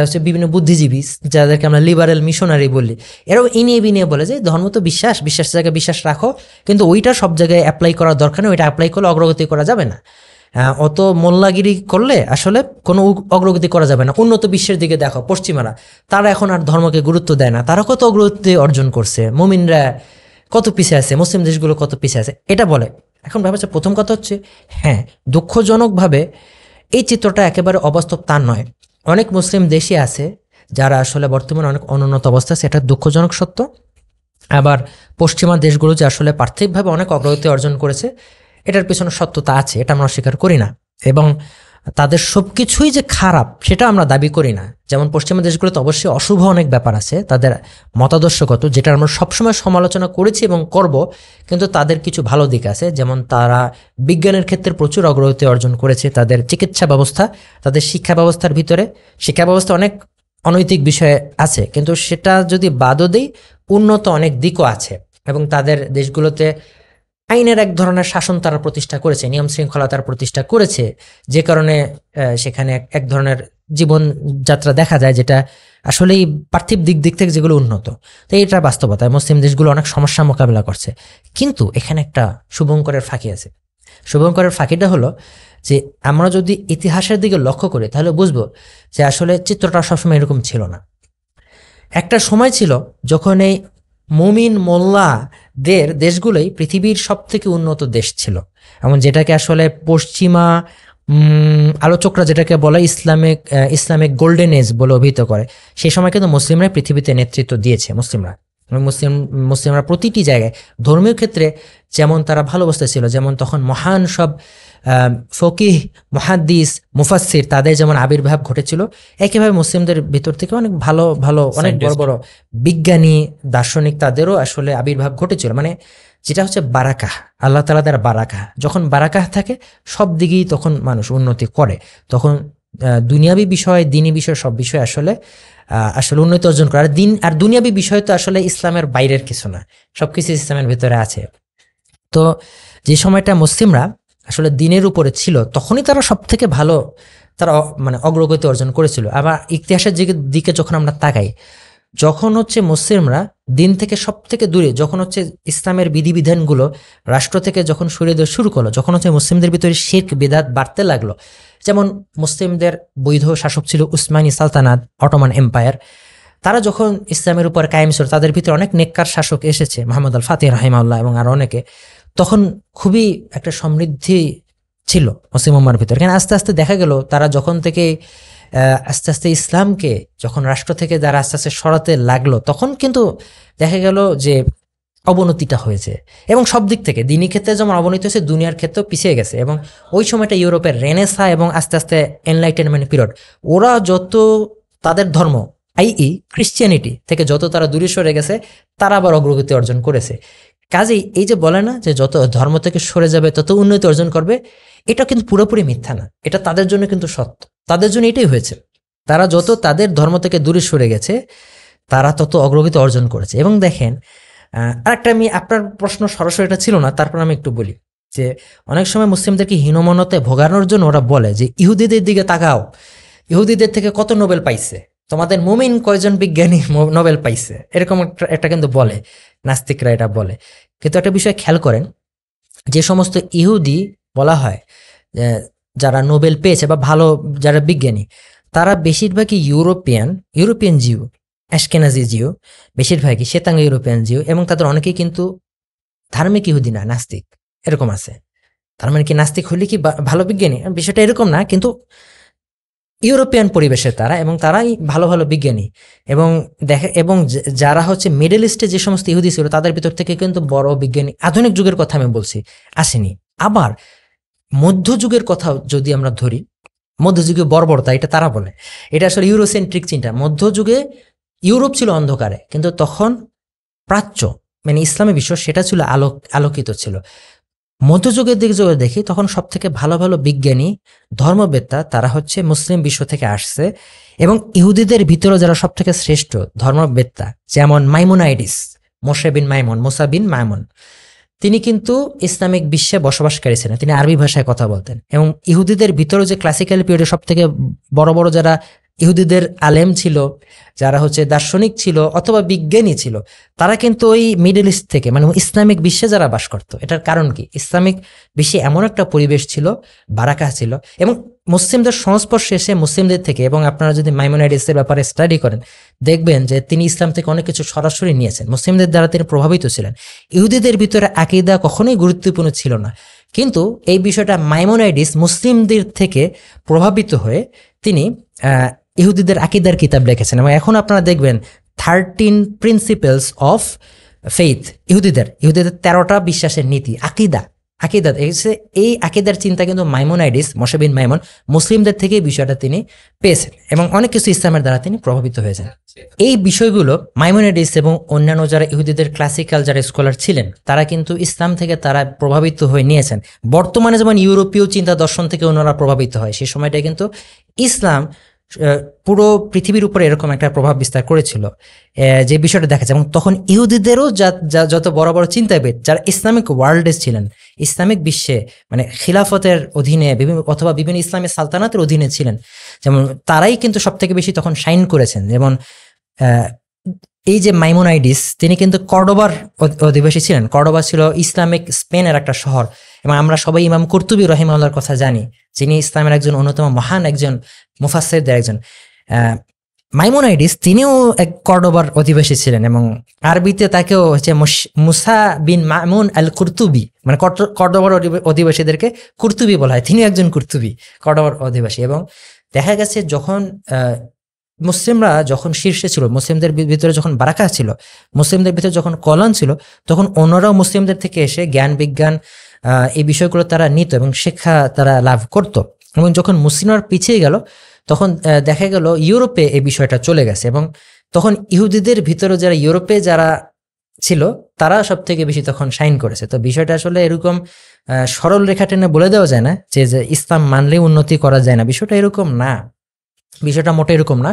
হচ্ছে বিভিন্ন বুদ্ধিজীবী, যাদেরকে আমরা লিবারেল মিশনারি বলি, এরাও ইনিয়ে বিনিয়ে বলে যে ধর্ম তো বিশ্বাস জায়গায় বিশ্বাস রাখো, কিন্তু ওইটা সব জায়গায় অ্যাপ্লাই করার দরকার নেই, ওইটা অ্যাপ্লাই করলে অগ্রগতি করা যাবে না। অত মোল্লাগিরি করলে আসলে কোনো অগ্রগতি করা যাবে না। উন্নত বিশ্বের দিকে দেখো, পশ্চিমারা তারা এখন আর ধর্মকে গুরুত্ব দেয় না, তারা কত অগ্রগতি অর্জন করছে, মুমিনরা কত পিছিয়ে আছে, মুসলিম দেশগুলো কত পিছিয়ে আছে, এটা বলে। এখন ব্যাপার হচ্ছে, প্রথম কথা হচ্ছে, হ্যাঁ, দুঃখজনকভাবে এই চিত্রটা একেবারে অবাস্তব তা নয়। অনেক মুসলিম দেশই আছে যারা আসলে বর্তমানে অনেক অনুন্নত অবস্থা আছে, এটা দুঃখজনক সত্য। আবার পশ্চিমা দেশগুলো যে আসলে পার্থিবভাবে অনেক অগ্রগতি অর্জন করেছে, এটার পিছনে সত্যতা আছে, এটা আমরা অস্বীকার করি না। এবং তাদের সবকিছুই যে খারাপ সেটা আমরা দাবি করি না। যেমন পশ্চিমা দেশগুলোতে অবশ্যই অশুভ অনেক ব্যাপার আছে, তাদের মতাদর্শগত, যেটা আমরা সবসময় সমালোচনা করেছি এবং করব, কিন্তু তাদের কিছু ভালো দিক আছে। যেমন তারা বিজ্ঞানের ক্ষেত্রে প্রচুর অগ্রগতি অর্জন করেছে, তাদের চিকিৎসা ব্যবস্থা, তাদের শিক্ষা ব্যবস্থার ভিতরে শিক্ষা ব্যবস্থা অনেক অনৈতিক বিষয় আছে, কিন্তু সেটা যদি বাদও দেই, উন্নত অনেক দিকও আছে। এবং তাদের দেশগুলোতে আইনের এক ধরনের শাসন তারা প্রতিষ্ঠা করেছে, নিয়ম শৃঙ্খলা তারা প্রতিষ্ঠা করেছে, যে কারণে সেখানে এক ধরনের জীবনযাত্রা দেখা যায় যেটা আসলেই পার্থিব দিক থেকে যেগুলো উন্নত। তো এটা বাস্তবতা, মুসলিম দেশগুলো অনেক সমস্যার মোকাবিলা করছে। কিন্তু এখানে একটা শুভঙ্করের ফাঁকি আছে। শুভঙ্করের ফাঁকিটা হলো যে আমরা যদি ইতিহাসের দিকে লক্ষ্য করি তাহলে বুঝবো যে আসলে চিত্রটা সবসময় এরকম ছিল না। একটা সময় ছিল যখন এই মুমিন মোল্লাদের দেশগুলোই পৃথিবীর সব থেকে উন্নত দেশ ছিল, এবং যেটাকে আসলে পশ্চিমা আলোচকরা যেটাকে বলে ইসলামিক গোল্ডেন এজ বলে অভিহিত করে। সেই সময় কিন্তু মুসলিমরা পৃথিবীতে নেতৃত্ব দিয়েছে। মুসলিমরা প্রতিটি জায়গায় ধর্মীয় ক্ষেত্রে যেমন তারা ভালো অবস্থায় ছিল, যেমন তখন মহান সব ফকিহ, মুহাদ্দিস, মুফাসসির তাদের যেমন আবির্ভাব ঘটেছিল, একইভাবে মুসলিমদের ভিতর থেকে অনেক ভালো ভালো অনেক বড় বড় বিজ্ঞানী, দার্শনিক তাদেরও আসলে আবির্ভাব ঘটেছিল। মানে যেটা হচ্ছে বারাকাহ, আল্লাহ তাআলা দ্বারা বারাকাহ। যখন বারাকাহ থাকে সব দিকেই তখন মানুষ উন্নতি করে, তখন দুনিয়াবী বিষয়, দ্বীনি বিষয়, সব বিষয় আসলে উন্নতি অর্জন করে। আর দুনিয়াবী বিষয় তো আসলে ইসলামের বাইরের কিছু না, সবকিছু ইসলামের ভিতরে আছে। তো যে সময়টা মুসলিমরা আসলে দিনের উপরে ছিল, তখনই তারা সব থেকে ভালো, তারা মানে অগ্রগতি অর্জন করেছিল। আবার ইতিহাসের দিকে যখন আমরা তাকাই, যখন হচ্ছে মুসলিমরা দিন থেকে সব থেকে দূরে, যখন হচ্ছে ইসলামের বিধিবিধানগুলো রাষ্ট্র থেকে যখন সরিয়ে দেওয়া শুরু করলো, যখন হচ্ছে মুসলিমদের ভিতরে শিরক বিদআত বাড়তে লাগলো। যেমন মুসলিমদের বৈধ শাসক ছিল উসমানী সালতানাত, অটোমান এম্পায়ার। তারা যখন ইসলামের উপর কায়েম ছিল, তাদের ভিতরে অনেক নেককার শাসক এসেছে, মোহাম্মদ আল ফাতিহ রাহিমাহুল্লাহ এবং আরো অনেকে। তখন খুবই একটা সমৃদ্ধি ছিল মুসলিম উম্মার ভিতরে। কারণ আস্তে আস্তে দেখা গেল তারা যখন থেকে আস্তে আস্তে ইসলামকে যখন রাষ্ট্র থেকে যারা আস্তে আস্তে সরাতে লাগলো, তখন কিন্তু দেখা গেল যে অবনতিটা হয়েছে। এবং সব দিক থেকে দিনী ক্ষেত্রে যেমন অবনতি হয়েছে, দুনিয়ার ক্ষেত্রেও পিছিয়ে গেছে। এবং ওই সময়টা ইউরোপের রেনেসা এবং আস্তে আস্তে এনলাইটেনমেন্ট পিরিয়ড, ওরা যত তাদের ধর্ম ক্রিশ্চিয়ানিটি থেকে যত তারা দূরে সরে গেছে, তারা আবার অগ্রগতি অর্জন করেছে। কাজেই এই যে বলে না যে যত ধর্ম থেকে সরে যাবে তত উন্নতি অর্জন করবে, এটা কিন্তু পুরোপুরি মিথ্যা না, এটা তাদের জন্য কিন্তু সত্য। তাদের জন্য এটাই হয়েছে, তারা যত তাদের ধর্ম থেকে দূরে সরে গেছে, তারা তত অগ্রগতি অর্জন করেছে। এবং দেখেন, আরেকটা, আমি আপনার প্রশ্ন সরাসরি এটা ছিল না, তারপর আমি একটু বলি যে অনেক সময় মুসলিমদেরকে হীনমন্যতায় ভোগানোর জন্য ওরা বলে যে ইহুদিদের দিকে তাকাও, ইহুদিদের থেকে কত নোবেল পাইছে, তোমাদের মুমিন কয়জন বিজ্ঞানী নোবেল পাইছে, এরকম একটা কিন্তু বলে, নাস্তিকরা এটা বলে। কিন্তু একটা বিষয় খেয়াল করেন, যে সমস্ত ইহুদি বলা হয় যারা নোবেল পেয়েছে বা ভালো যারা বিজ্ঞানী, তারা বেশিরভাগই ইউরোপিয়ান জিউ, অ্যাশকেনাজি জিউ, বেশিরভাগই শ্বেতাঙ্গ ইউরোপিয়ান জিউ, এবং তাদের অনেকেই কিন্তু ধার্মিক ইহুদি না, নাস্তিক, এরকম আছে। তার মানে কি নাস্তিক হলে কি ভালো বিজ্ঞানী? বিষয়টা এরকম না, কিন্তু ইউরোপিয়ান পরিবেশের তারা, এবং তারাই ভালো ভালো বিজ্ঞানী। এবং এবং যারা হচ্ছে মিডল ইস্টে যে সমস্ত ইহুদি ছিল, তাদের ভিতর থেকে কিন্তু বড় বিজ্ঞানী, আধুনিক যুগের কথা আমি বলছি, আসেনি। আবার মধ্যযুগের কথা যদি আমরা ধরি, মধ্যযুগে বর্বরতা, এটা তারা বলে, এটা আসলে ইউরোসেন্ট্রিক চিন্তা। মধ্যযুগে ইউরোপ ছিল অন্ধকারে, কিন্তু তখন প্রাচ্য মানে ইসলামী বিশ্ব সেটা ছিল আলোকিত ছিল। মধ্যযুগের দিকে যদি দেখি, তখন সব থেকে ভালো ভালো বিজ্ঞানী, ধর্মবেত্তা, তারা হচ্ছে মুসলিম বিশ্ব থেকে আসছে। এবং ইহুদিদের ভিতরে যারা সব থেকে শ্রেষ্ঠ ধর্মবেত্তা, যেমন মাইমোনাইডিস, মুসা বিন মাইমুন, তিনি কিন্তু ইসলামিক বিশ্বে বসবাসকারী ছিলেন, তিনি আরবি ভাষায় কথা বলতেন। এবং ইহুদিদের ভিতরে যে ক্লাসিক্যাল পিরিয়ডে সব থেকে বড় বড় যারা ইহুদিদের আলেম ছিল, যারা হচ্ছে দার্শনিক ছিল অথবা বিজ্ঞানী ছিল, তারা কিন্তু ওই মিডল ইস্ট থেকে, মানে ইসলামিক বিশ্বে যারা বাস করত। এটার কারণ কি? ইসলামিক বিশ্বে এমন একটা পরিবেশ ছিল, বারাকাহ ছিল। এবং মুসলিমদের সংস্পর্শে এসে মুসলিমদের থেকে, এবং আপনারা যদি মাইমোনাইডিসের ব্যাপারে স্টাডি করেন দেখবেন যে তিনি ইসলাম থেকে অনেক কিছু সরাসরি নিয়েছেন, মুসলিমদের দ্বারা তিনি প্রভাবিত ছিলেন। ইহুদিদের ভিতরে আকীদা কখনোই গুরুত্বপূর্ণ ছিল না, কিন্তু এই বিষয়টা মাইমোনাইডিস মুসলিমদের থেকে প্রভাবিত হয়ে তিনি ইহুদিদের আকীদার কিতাব লিখেছেন। এবং এখন আপনারা দেখবেন 13 প্রিন্সিপালস অফ ফেইথ, ইহুদিদের 13টা বিশ্বাসের নীতি, আকীদা এই আকীদার চিন্তা কিন্তু মাইমোনাইডিস, মোশে বিন মাইমন, মুসলিমদের থেকে এই বিষয়টা তিনি পেয়েছেন এবং অনেক কিছু ইসলামের দ্বারা তিনি প্রভাবিত হয়েছেন। এই বিষয়গুলো মাইমোনাইডিস এবং অন্যান্য যারা ইহুদিদের ক্লাসিক্যাল যারা স্কলার ছিলেন তারা কিন্তু ইসলাম থেকে তারা প্রভাবিত হয়ে নিয়েছেন। বর্তমানে যেমন ইউরোপীয় চিন্তা দর্শন থেকে ওনারা প্রভাবিত হয়, সেই সময়টায় কিন্তু ইসলাম পুরো পৃথিবীর উপরে এরকম একটা প্রভাব বিস্তার করেছিল যে বিষয়টা দেখা যায়। এবং তখন ইহুদিদেরও যত বড় বড় চিন্তাবিদ যারা ইসলামিক ওয়ার্ল্ডে ছিলেন, ইসলামিক বিশ্বে মানে খিলাফতের অধীনে অথবা বিভিন্ন ইসলামী সালতানাতের অধীনে ছিলেন, যেমন তারাই কিন্তু সব থেকে বেশি তখন শাইন করেছেন। যেমন এই যে মাইমোনাইডিস, তিনি কিন্তু কর্ডোবার অধিবাসী ছিলেন। কর্ডোবা ছিল ইসলামিক স্পেনের একটা শহর, এবং আমরা সবাই ইমাম কুরতুবী রহিমাহুল্লাহর কথা জানি, যিনি ইসলামের একজন অন্যতম মহান একজন মুফাসসিরদের একজন। মাইমোনাইডিস তিনিও এক কর্ডোবার অধিবাসী ছিলেন, এবং আরবিতে তাকেও হচ্ছে মুসা বিন মামুন আল কুরতুবী, মানে কর্ডোবার অধিবাসীদেরকে কুরতুবী বলা হয়, তিনি একজন কুরতুবী, কর্ডোবার অধিবাসী। এবং দেখা গেছে যখন মুসলিমরা যখন শীর্ষে ছিল, মুসলিমদের ভিতরে যখন বারাকা ছিল, মুসলিমদের ভিতরে যখন কল্যাণ ছিল, তখন অন্যরাও মুসলিমদের থেকে এসে জ্ঞান বিজ্ঞান এই বিষয়গুলো তারা নিত এবং শিক্ষা তারা লাভ করত। এবং যখন মুসলিমরা পিছিয়ে গেল তখন দেখা গেল ইউরোপে এই বিষয়টা চলে গেছে, এবং তখন ইহুদিদের ভিতরে যারা ইউরোপে যারা ছিল তারা সব থেকে বেশি তখন শাইন করেছে। তো বিষয়টা আসলে এরকম সরল রেখা টেনে বলে দেওয়া যায় না যে ইসলাম মানলেই উন্নতি করা যায় না, বিষয়টা এরকম না, বিষয়টা মোটে এরকম না।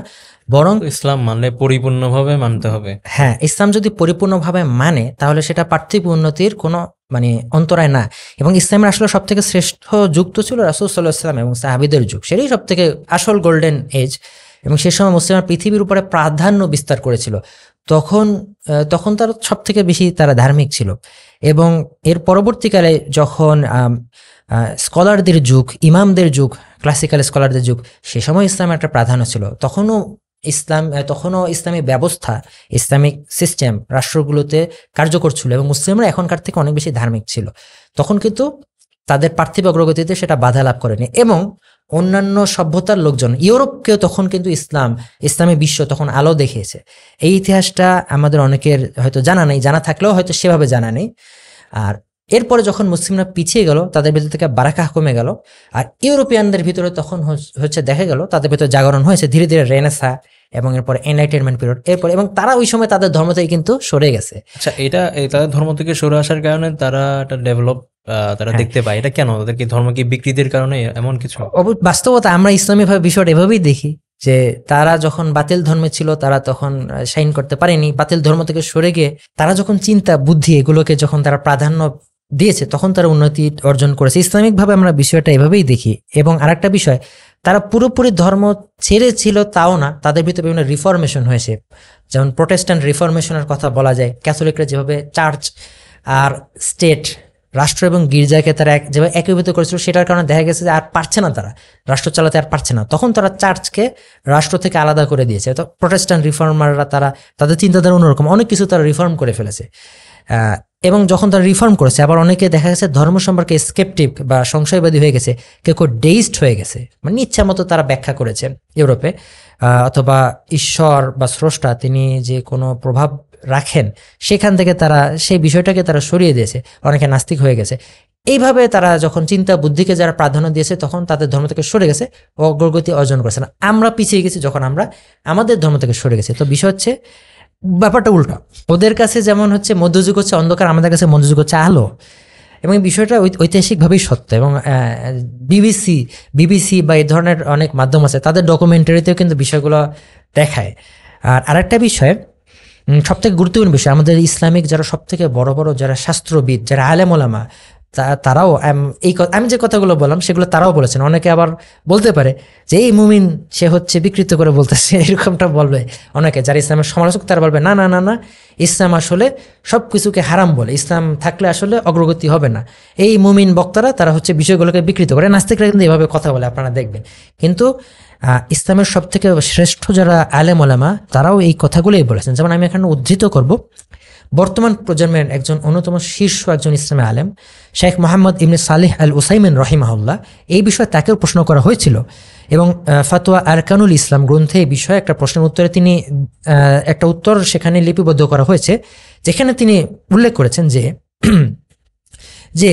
বরং ইসলাম মানলে পরিপূর্ণভাবে মানতে হবে। হ্যাঁ, ইসলাম যদি পরিপূর্ণভাবে মানে তাহলে সেটা পার্থিব উন্নতির কোনো মানে অন্তরায় না। এবং ইসলামের আসলে সব থেকে শ্রেষ্ঠ যুগ তো ছিল রাসূল সাল্লাল্লাহু আলাইহি ওয়াসাল্লাম এবং সাহাবীদের যুগ, সেটাই সব থেকে আসল গোল্ডেন এজ। এবং সে সময় মুসলিমরা পৃথিবীর উপরে প্রাধান্য বিস্তার করেছিল। তখন তারা সব থেকে বেশি তারা ধার্মিক ছিল। এবং এর পরবর্তীকালে যখন স্কলারদের যুগ, ইমামদের যুগ, ক্লাসিক্যাল স্কলারদের যুগ, সে সময় ইসলামের একটা প্রাধান্য ছিল। তখনও ইসলামী ব্যবস্থা, ইসলামিক সিস্টেম রাষ্ট্রগুলোতে কার্যকর ছিল এবং মুসলিমরা এখনকার থেকে অনেক বেশি ধার্মিক ছিল। তখন কিন্তু তাদের পার্থিব অগ্রগতিতে সেটা বাধা লাভ করেনি। এবং অন্যান্য সভ্যতার লোকজন, ইউরোপকেও তখন কিন্তু ইসলামী বিশ্ব তখন আলো দেখিয়েছে। এই ইতিহাসটা আমাদের অনেকের হয়তো জানা নেই, জানা থাকলেও হয়তো সেভাবে জানা নেই। আর এরপরে যখন মুসলিমরা পিছিয়ে গেল, তাদের ভিতর থেকে বারাকা কমে গেল, আর ইউরোপিয়ানদের ভিতরে তখন হচ্ছে দেখা গেল তাদের ভিতরে জাগরণ হয়েছে ধীরে ধীরে, রেনেসাঁ এবং এরপরে এনলাইটেনমেন্ট পিরিয়ড, এরপরে, এবং তারা ওই সময় তাদের ধর্ম থেকে কিন্তু সরে গেছে। আচ্ছা, তাদের ধর্ম থেকে সরে আসার কারণে তারা একটা ডেভেলপ তারা দেখতে পায়, এটা কেন? তাদের কি ধর্ম কি বিকৃতির কারণে এমন কিছু? বাস্তবতা আমরা ইসলামী ভাবে বিষয়টা এভাবেই দেখি যে তারা যখন বাতিল ধর্মে ছিল তারা তখন শাইন করতে পারেনি, বাতিল ধর্ম থেকে সরে গিয়ে তারা যখন চিন্তা বুদ্ধি এগুলোকে যখন তারা প্রাধান্য দিয়েছে তখন তারা উন্নতি অর্জন করেছে। ইসলামিক ভাবে আমরা বিষয়টা এভাবেই দেখি। এবং আরেকটা বিষয়, তারা পুরোপুরি ধর্ম ছেড়েছিল তাও না, তাদের ভিতরে বিভিন্ন রিফরমেশন হয়েছে। যেমন প্রোটেস্ট্যান্ট রিফরমেশনের কথা বলা যায়। ক্যাথলিকরা যেভাবে চার্চ আর স্টেট, রাষ্ট্র এবং গির্জাকে তারা যেভাবে একীভূত করেছিল, সেটার কারণে দেখা গেছে যে আর পারছে না, তারা রাষ্ট্র চালাতে আর পারছে না, তখন তারা চার্চকে রাষ্ট্র থেকে আলাদা করে দিয়েছে। তো প্রোটেস্ট্যান্ট রিফর্মাররা তাদের চিন্তাধারা অন্যরকম, অনেক কিছু তারা রিফর্ম করে ফেলেছে। এবং যখন তারা রিফর্ম করেছে, আবার অনেকে দেখা গেছে ধর্ম সম্পর্কে স্কেপটিক বা সংশয়বাদী হয়ে গেছে, কেউ ডেইস্ট হয়ে গেছে, মানে ইচ্ছা মতো তারা ব্যাখ্যা করেছে ইউরোপে, অথবা ঈশ্বর বা স্রষ্টা তিনি যে কোনো প্রভাব রাখেন সেখান থেকে তারা সেই বিষয়টাকে তারা সরিয়ে দিয়েছে, অনেকে নাস্তিক হয়ে গেছে। এইভাবে তারা যখন চিন্তা বুদ্ধিকে যারা প্রাধান্য দিয়েছে তখন তাদের ধর্ম থেকে সরে গেছে, অগ্রগতি অর্জন করেছে না। আমরা পিছিয়ে গেছি যখন আমরা আমাদের ধর্ম থেকে সরে গেছি। তো বিষয় হচ্ছে ব্যাপারটা উল্টা, ওদের কাছে যেমন হচ্ছে মধ্যযুগ হচ্ছে অন্ধকার, আমাদের কাছে মধ্যযুগ হচ্ছে আলো। এবং এই বিষয়টা ঐতিহাসিকভাবেই সত্য। এবং বিবিসি বা এই ধরনের অনেক মাধ্যম আছে, তাদের ডকুমেন্টারিতেও কিন্তু বিষয়গুলো দেখায়। আর আরেকটা বিষয়, সবথেকে গুরুত্বপূর্ণ বিষয়, আমাদের ইসলামিক যারা সবথেকে বড় বড় যারা শাস্ত্রবিদ, যারা আলেম ওলামা, তারাও আমি যে কথাগুলো বললাম সেগুলো তারাও বলেছেন। অনেকে আবার বলতে পারে যে এই মুমিন সে হচ্ছে বিকৃত করে বলতেছে, এরকমটা বলবে অনেকে যারা ইসলামের সমালোচক, তারা বলবে না না না না, ইসলাম আসলে সব কিছুকে হারাম বলে, ইসলাম থাকলে আসলে অগ্রগতি হবে না। এই মুমিন বক্তারা তারা হচ্ছে বিষয়গুলোকে বিকৃত করে। নাস্তিকরা কিন্তু এভাবে কথা বলে, আপনারা দেখবেন। কিন্তু ইসলামের সব থেকে শ্রেষ্ঠ যারা আলেম ওলামা তারাও এই কথাগুলোই বলেছেন। যেমন আমি এখানে উদ্ধৃত করব বর্তমান প্রজন্মের একজন অন্যতম শীর্ষ একজন ইসলামী আলেম শেখ মোহাম্মদ ইবনে সালেহ আল উসাইমিন রহিমাহুল্লাহ, এই বিষয়ে তাকেও প্রশ্ন করা হয়েছিল এবং ফাতোয়া আরকানুল ইসলাম গ্রন্থে এই বিষয়ে একটা প্রশ্নের উত্তরে তিনি একটা উত্তর সেখানে লিপিবদ্ধ করা হয়েছে, যেখানে তিনি উল্লেখ করেছেন যে যে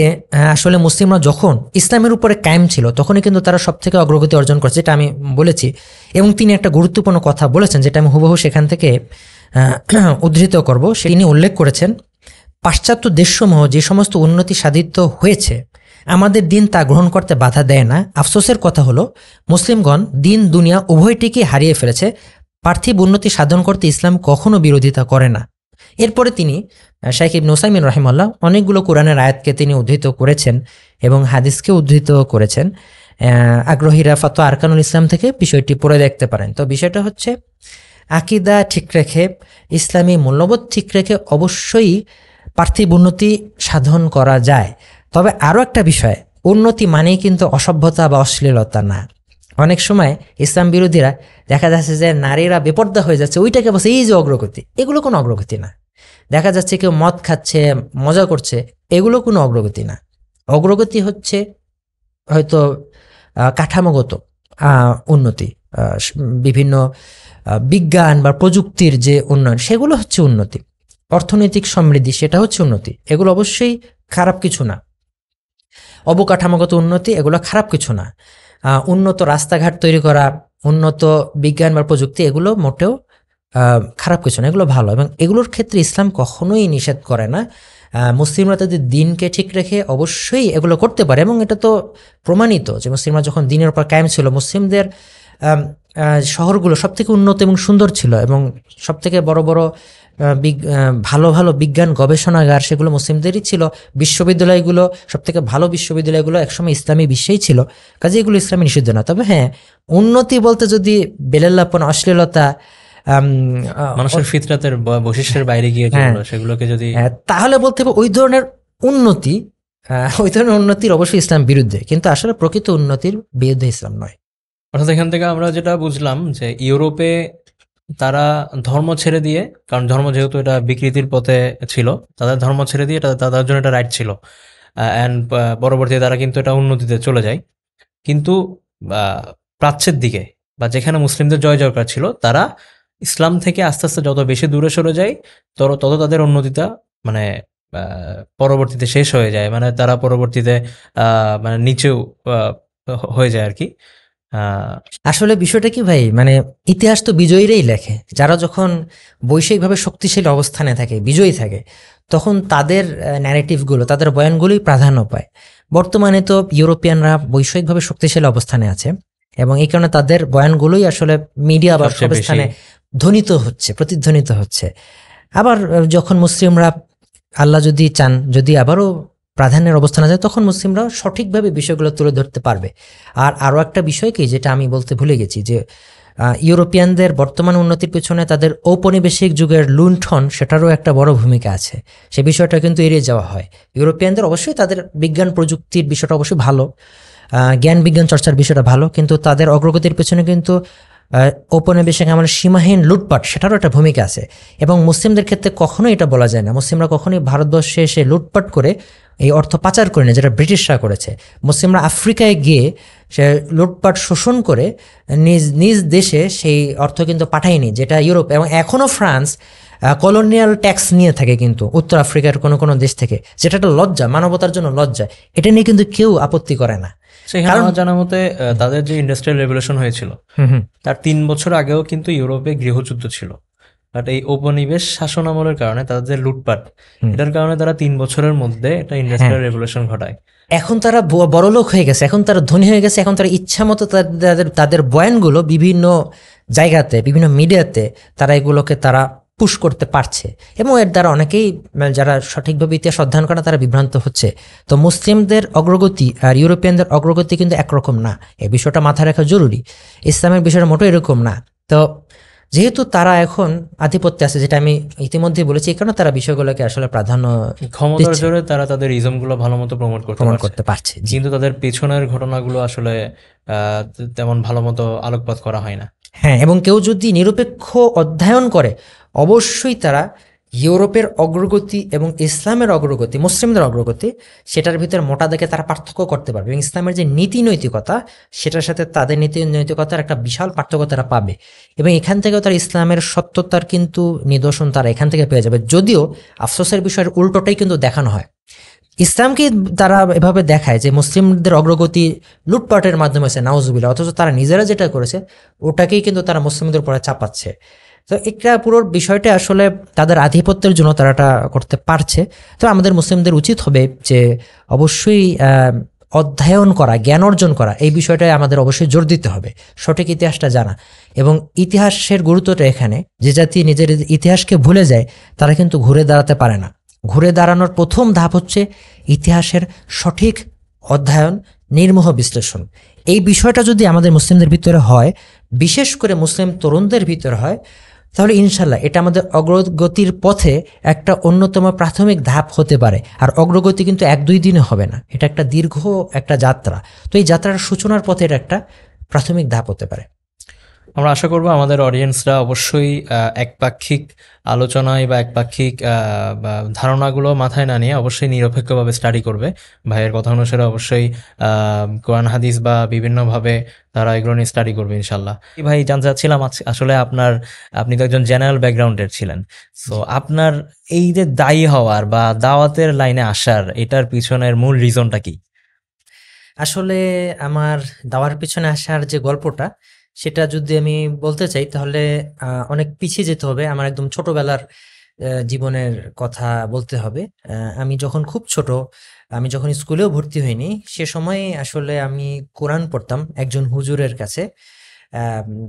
আসলে মুসলিমরা যখন ইসলামের উপরে কায়েম ছিল তখনই কিন্তু তারা সব থেকে অগ্রগতি অর্জন করেছে, যেটা আমি বলেছি। এবং তিনি একটা গুরুত্বপূর্ণ কথা বলেছেন যেটা আমি হুবহু সেখান থেকে উদ্ধৃত করব। তিনি উল্লেখ করেছেন, পাশ্চাত্য দেশসমূহ যে সমস্ত উন্নতি সাধিত হয়েছে আমাদের দিন তা গ্রহণ করতে বাধা দেয় না। আফসোসের কথা হলো মুসলিমগণ দিন দুনিয়া উভয়টিকে হারিয়ে ফেলেছে। পার্থিব উন্নতি সাধন করতে ইসলাম কখনো বিরোধিতা করে না। এরপরে তিনি শাইখ ইবনে উসাইমিন রাহিমাহুল্লাহ অনেকগুলো কোরআনের আয়াতকে তিনি উদ্ধৃত করেছেন এবং হাদিসকে উদ্ধৃত করেছেন। আগ্রহীরা ফাতোয়া আরকানুল ইসলাম থেকে বিষয়টি পড়ে দেখতে পারেন। তো বিষয়টা হচ্ছে আকীদা ঠিক রেখে, ইসলামী মূল্যবোধ ঠিক রেখে অবশ্যই পার্থিব উন্নতি সাধন করা যায়। তবে আরও একটা বিষয়, উন্নতি মানেই কিন্তু অসভ্যতা বা অশ্লীলতা না। অনেক সময় ইসলাম বিরোধীরা দেখা যাচ্ছে যে নারীরা বেপর্দা হয়ে যাচ্ছে, ওইটাকে বলছে এই যে অগ্রগতি, এগুলো কোনো অগ্রগতি না। দেখা যাচ্ছে কেউ মদ খাচ্ছে, মজা করছে, এগুলো কোনো অগ্রগতি না। অগ্রগতি হচ্ছে হয়তো কাঠামোগত উন্নতি, বিভিন্ন বিজ্ঞান বা প্রযুক্তির যে উন্নয়ন, সেগুলো হচ্ছে উন্নতি। অর্থনৈতিক সমৃদ্ধি, সেটা হচ্ছে উন্নতি। এগুলো অবশ্যই খারাপ কিছু না। অবকাঠামোগত উন্নতি, এগুলো খারাপ কিছু না। উন্নত রাস্তাঘাট তৈরি করা, উন্নত বিজ্ঞান বা প্রযুক্তি, এগুলো মোটেও খারাপ কিছু না, এগুলো ভালো। এবং এগুলোর ক্ষেত্রে ইসলাম কখনোই নিষেধ করে না। মুসলিমরা তাদের দিনকে ঠিক রেখে অবশ্যই এগুলো করতে পারে এবং এটা তো প্রমাণিত যে মুসলিমরা যখন দিনের উপর কায়েম ছিল, মুসলিমদের শহরগুলো সব থেকে উন্নত এবং সুন্দর ছিল এবং সব থেকে বড় বড় ভালো ভালো বিজ্ঞান গবেষণাগার সেগুলো মুসলিমদেরই ছিল। বিশ্ববিদ্যালয়গুলো সব থেকে ভালো বিশ্ববিদ্যালয়গুলো একসময় ইসলামী বিশ্বেই ছিল। কাজে এগুলো ইসলামী নিষিদ্ধ না। তবে হ্যাঁ, উন্নতি বলতে যদি বেলেল্লাপন, অশ্লীলতা, মানুষের ফিতরাতের বৈশিষ্ট্যের বাইরে গিয়ে সেগুলোকে যদি, তাহলে বলতে হবে ওই ধরনের উন্নতি, ওই ধরনের উন্নতির অবশ্যই ইসলাম বিরুদ্ধে, কিন্তু আসলে প্রকৃত উন্নতির বিরুদ্ধে ইসলাম নয়। অর্থাৎ এখান থেকে আমরা যেটা বুঝলাম যে ইউরোপে তারা ধর্ম ছেড়ে দিয়ে, কারণ ধর্ম যেহেতু এটা বিকৃতির পথে ছিল, তাদের ধর্ম ছেড়ে দিয়ে এটা তাদের জন্য এটা রাইট ছিল। অ্যান্ড পরবর্তীতে তারা কিন্তু এটা উন্নতিতে চলে যায়। কিন্তু প্রাচ্যের দিকে বা যেখানে মুসলিমদের জয় জয়কার ছিল, তারা ইসলাম থেকে আস্তে আস্তে যত বেশি দূরে সরে যায় তত তাদের উন্নতিটা মানে পরবর্তীতে শেষ হয়ে যায়। মানে তারা পরবর্তীতে মানে নিচেও হয়ে যায় আর কি। আসলে বিষয়টা কি ভাই, মানে ইতিহাস তো বিজয়ীরাই লেখে। যারা যখন বৈশ্বিকভাবে শক্তিশালী অবস্থানে থাকে, বিজয়ী থাকে, তখন তাদের ন্যারেটিভগুলো, তাদের বয়ানগুলোই প্রাধান্য পায়। বর্তমানে তো ইউরোপিয়ানরা বৈশ্বিকভাবে শক্তিশালী অবস্থানে আছে এবং এই কারণে তাদের বয়ানগুলোই আসলে মিডিয়া বা সব স্থানে ধ্বনিত হচ্ছে, প্রতিধ্বনিত হচ্ছে। আবার যখন মুসলিমরা, আল্লাহ যদি চান, যদি আবারও প্রাধান্যের অবস্থানে যায়, তখন মুসলিমরাও সঠিকভাবে বিষয়গুলো তুলে ধরতে পারবে। আর আরও একটা বিষয় কি, যেটা আমি বলতে ভুলে গেছি, যে ইউরোপিয়ানদের বর্তমান উন্নতির পেছনে তাদের ঔপনিবেশিক যুগের লুণ্ঠন, সেটারও একটা বড় ভূমিকা আছে। সে বিষয়টা কিন্তু এড়িয়ে যাওয়া হয়। ইউরোপিয়ানদের অবশ্যই তাদের বিজ্ঞান প্রযুক্তির বিষয়টা অবশ্যই ভালো, জ্ঞান বিজ্ঞান চর্চার বিষয়টা ভালো, কিন্তু তাদের অগ্রগতির পেছনে কিন্তু ঔপনিবেশিক আমলের সীমাহীন লুটপাট, সেটারও একটা ভূমিকা আছে। এবং মুসলিমদের ক্ষেত্রে কখনোই এটা বলা যায় না, মুসলিমরা কখনোই ভারতবর্ষে এসে লুটপাট করে এই অর্থ পাচার করে না, যেটা ব্রিটিশরা করেছে। মুসলিমরা আফ্রিকায় গিয়ে সে লুটপাট শোষণ করে নিজ নিজ দেশে সেই অর্থ কিন্তু পাঠায়নি, যেটা ইউরোপ এবং এখনও ফ্রান্স কলোনিয়াল ট্যাক্স নিয়ে থাকে কিন্তু উত্তর আফ্রিকার কোনো কোনো দেশ থেকে, যেটা একটা লজ্জা, মানবতার জন্য লজ্জা। এটা নিয়ে কিন্তু কেউ আপত্তি করে না। সেখানে আমার জানা মতে তাদের যে ইন্ডাস্ট্রিয়াল রেভলিউশন হয়েছিল তার 3 বছর আগেও কিন্তু ইউরোপে গৃহযুদ্ধ ছিল। বাট এই উপনিবেশ শাসন আমলের কারণে তাদের লুটপাট, এটার কারণে তারা 3 বছরের মধ্যে একটা ইন্ডাস্ট্রিয়াল রেভলিউশন ঘটায়। এখন তারা বড়লোক হয়ে গেছে, এখন তারা ধনী হয়ে গেছে, এখন তারা ইচ্ছা মতো তাদের বয়ানগুলো বিভিন্ন জায়গাতে, বিভিন্ন মিডিয়াতে তারা এগুলোকে তারা পুশ করতে পারছে, এবং এর দ্বারা অনেকেই যারা সঠিকভাবে ইতিহাস অধ্যয়ন করে তারা বিভ্রান্ত হচ্ছে। তো মুসলিমদের অগ্রগতি আর ইউরোপিয়ানদের অগ্রগতি কিন্তু একরকম না, এই বিষয়টা মাথায় রাখা জরুরি। ইসলামের বিষয়টা মোটেও এরকম না। তো যেহেতু তারা এখন আধিপত্যে আছে, যেটা আমি ইতিমধ্যে বলেছি, এই কারণে তারা বিষয়গুলোকে আসলে প্রাধান্য ক্ষমতার জোরে তারা তাদের ইজমগুলো ভালো মতো প্রমোট করতে পারছে, কিন্তু তাদের পেছনের ঘটনাগুলো আসলে তেমন ভালো মতো আলোকপাত করা হয় না। হ্যাঁ, এবং কেউ যদি নিরপেক্ষ অধ্যয়ন করে অবশ্যই তারা ইউরোপের অগ্রগতি এবং ইসলামের অগ্রগতি, মুসলিমদের অগ্রগতি, সেটার ভিতরে মোটা দেখে তারা পার্থক্য করতে পারবে, এবং ইসলামের যে নীতি নৈতিকতা সেটার সাথে তাদের নীতি নৈতিকতার একটা বিশাল পার্থক্য তারা পাবে, এবং এখান থেকেও তারা ইসলামের সত্যতার কিন্তু নিদর্শন তারা এখান থেকে পেয়ে যাবে। যদিও আফসোসের বিষয়ের উল্টোটাই কিন্তু দেখানো হয়, ইসলামকে তারা এভাবে দেখায় যে মুসলিমদের অগ্রগতি লুটপাটের মাধ্যমে হয়েছে, নাউজুবিল্লাহ, অথচ তারা নিজেরা যেটা করেছে ওটাকেই কিন্তু তারা মুসলিমদের উপরে চাপাচ্ছে। তো এটা পুরো বিষয়টা আসলে তাদের আধিপত্যের জন্য তারা এটা করতে পারছে। তো আমাদের মুসলিমদের উচিত হবে যে অবশ্যই অধ্যয়ন করা, জ্ঞান অর্জন করা, এই বিষয়টায় আমাদের অবশ্যই জোর দিতে হবে, সঠিক ইতিহাসটা জানা। এবং ইতিহাসের গুরুত্বটা এখানে, যে জাতি নিজের ইতিহাসকে ভুলে যায় তারা কিন্তু ঘুরে দাঁড়াতে পারে না। ঘুরে দাঁড়ানোর প্রথম ধাপ হচ্ছে ইতিহাসের সঠিক অধ্যয়ন, নির্মোহ বিশ্লেষণ। এই বিষয়টা যদি আমাদের মুসলিমদের ভিতরে হয়, বিশেষ করে মুসলিম তরুণদের ভিতরে হয়, তাহলে ইনশাল্লাহ এটা আমাদের অগ্রগতির পথে একটা অন্যতম প্রাথমিক ধাপ হতে পারে। আর অগ্রগতি কিন্তু 1-2 দিনে হবে না, এটা একটা দীর্ঘ একটা যাত্রা। তো এই যাত্রার সূচনার পথে এটা একটা প্রাথমিক ধাপ হতে পারে। আমরা আশা করব আমাদের অডিয়েন্সরা অবশ্যই একপাক্ষিক আলোচনায় বা একপাক্ষিক ধারণাগুলো মাথায় না নিয়ে অবশ্যই নিরপেক্ষভাবে স্টাডি করবে। ভাইয়ের কথা অনুসারে অবশ্যই কোরআন হাদিস বা বিভিন্নভাবে তারা এগুলো নিয়ে স্টাডি করবে ইনশাল্লাহ। ভাই জানতে চাচ্ছিলাম, আসলে আপনি তো একজন জেনারেল ব্যাকগ্রাউন্ডের ছিলেন, সো আপনার এই যে দায়ী হওয়ার বা দাওয়াতের লাইনে আসার এটার পিছনের মূল রিজনটা কি? আসলে আমার দাওয়ার পিছনে আসার যে গল্পটা, সেটা যদি আমি বলতে চাই তাহলে অনেক পিছিয়ে যেতে হবে। আমার একদম ছোটবেলার জীবনের কথা বলতে হবে। আমি যখন খুব ছোট, আমি যখন স্কুলেও ভর্তি হইনি, সে সময় আসলে আমি কোরআন পড়তাম একজন হুজুরের কাছে।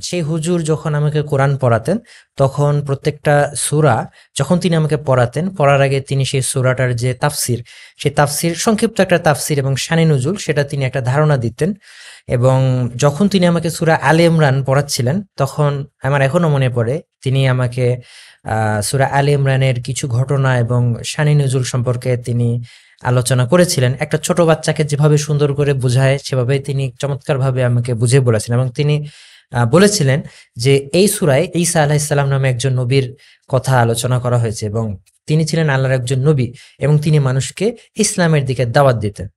সেই হুজুর যখন আমাকে কোরআন পড়াতেন, তখন প্রত্যেকটা সূরা যখন তিনি আমাকে পড়াতেন, পড়ার আগে তিনি সেই সূরাটার যে তাফসির, সেই তাফসির সংক্ষিপ্ত একটা তাফসির এবং শানে নুজুল, সেটা তিনি একটা ধারণা দিতেন। এবং যখন তিনি আমাকে সূরা আলে ইমরান পড়াচ্ছিলেন, তখন আমার এখনো মনে পড়ে তিনি আমাকে সূরা আলে ইমরানের কিছু ঘটনা এবং শানে নুজুল সম্পর্কে তিনি আলোচনা করেছিলেন। একটা ছোট বাচ্চাকে যেভাবে সুন্দর করে বোঝায় সেভাবে তিনি চমৎকারভাবে আমাকে বুঝিয়ে বলেছেন, এবং তিনি বলেছিলেন যে এই সূরায় ঈসা আলাইহিস সালাম নামে একজন নবীর কথা আলোচনা করা হয়েছে, এবং তিনি ছিলেন আল্লাহর একজন নবী, এবং তিনি মানুষকে ইসলামের দিকে দাওয়াত দিতেন।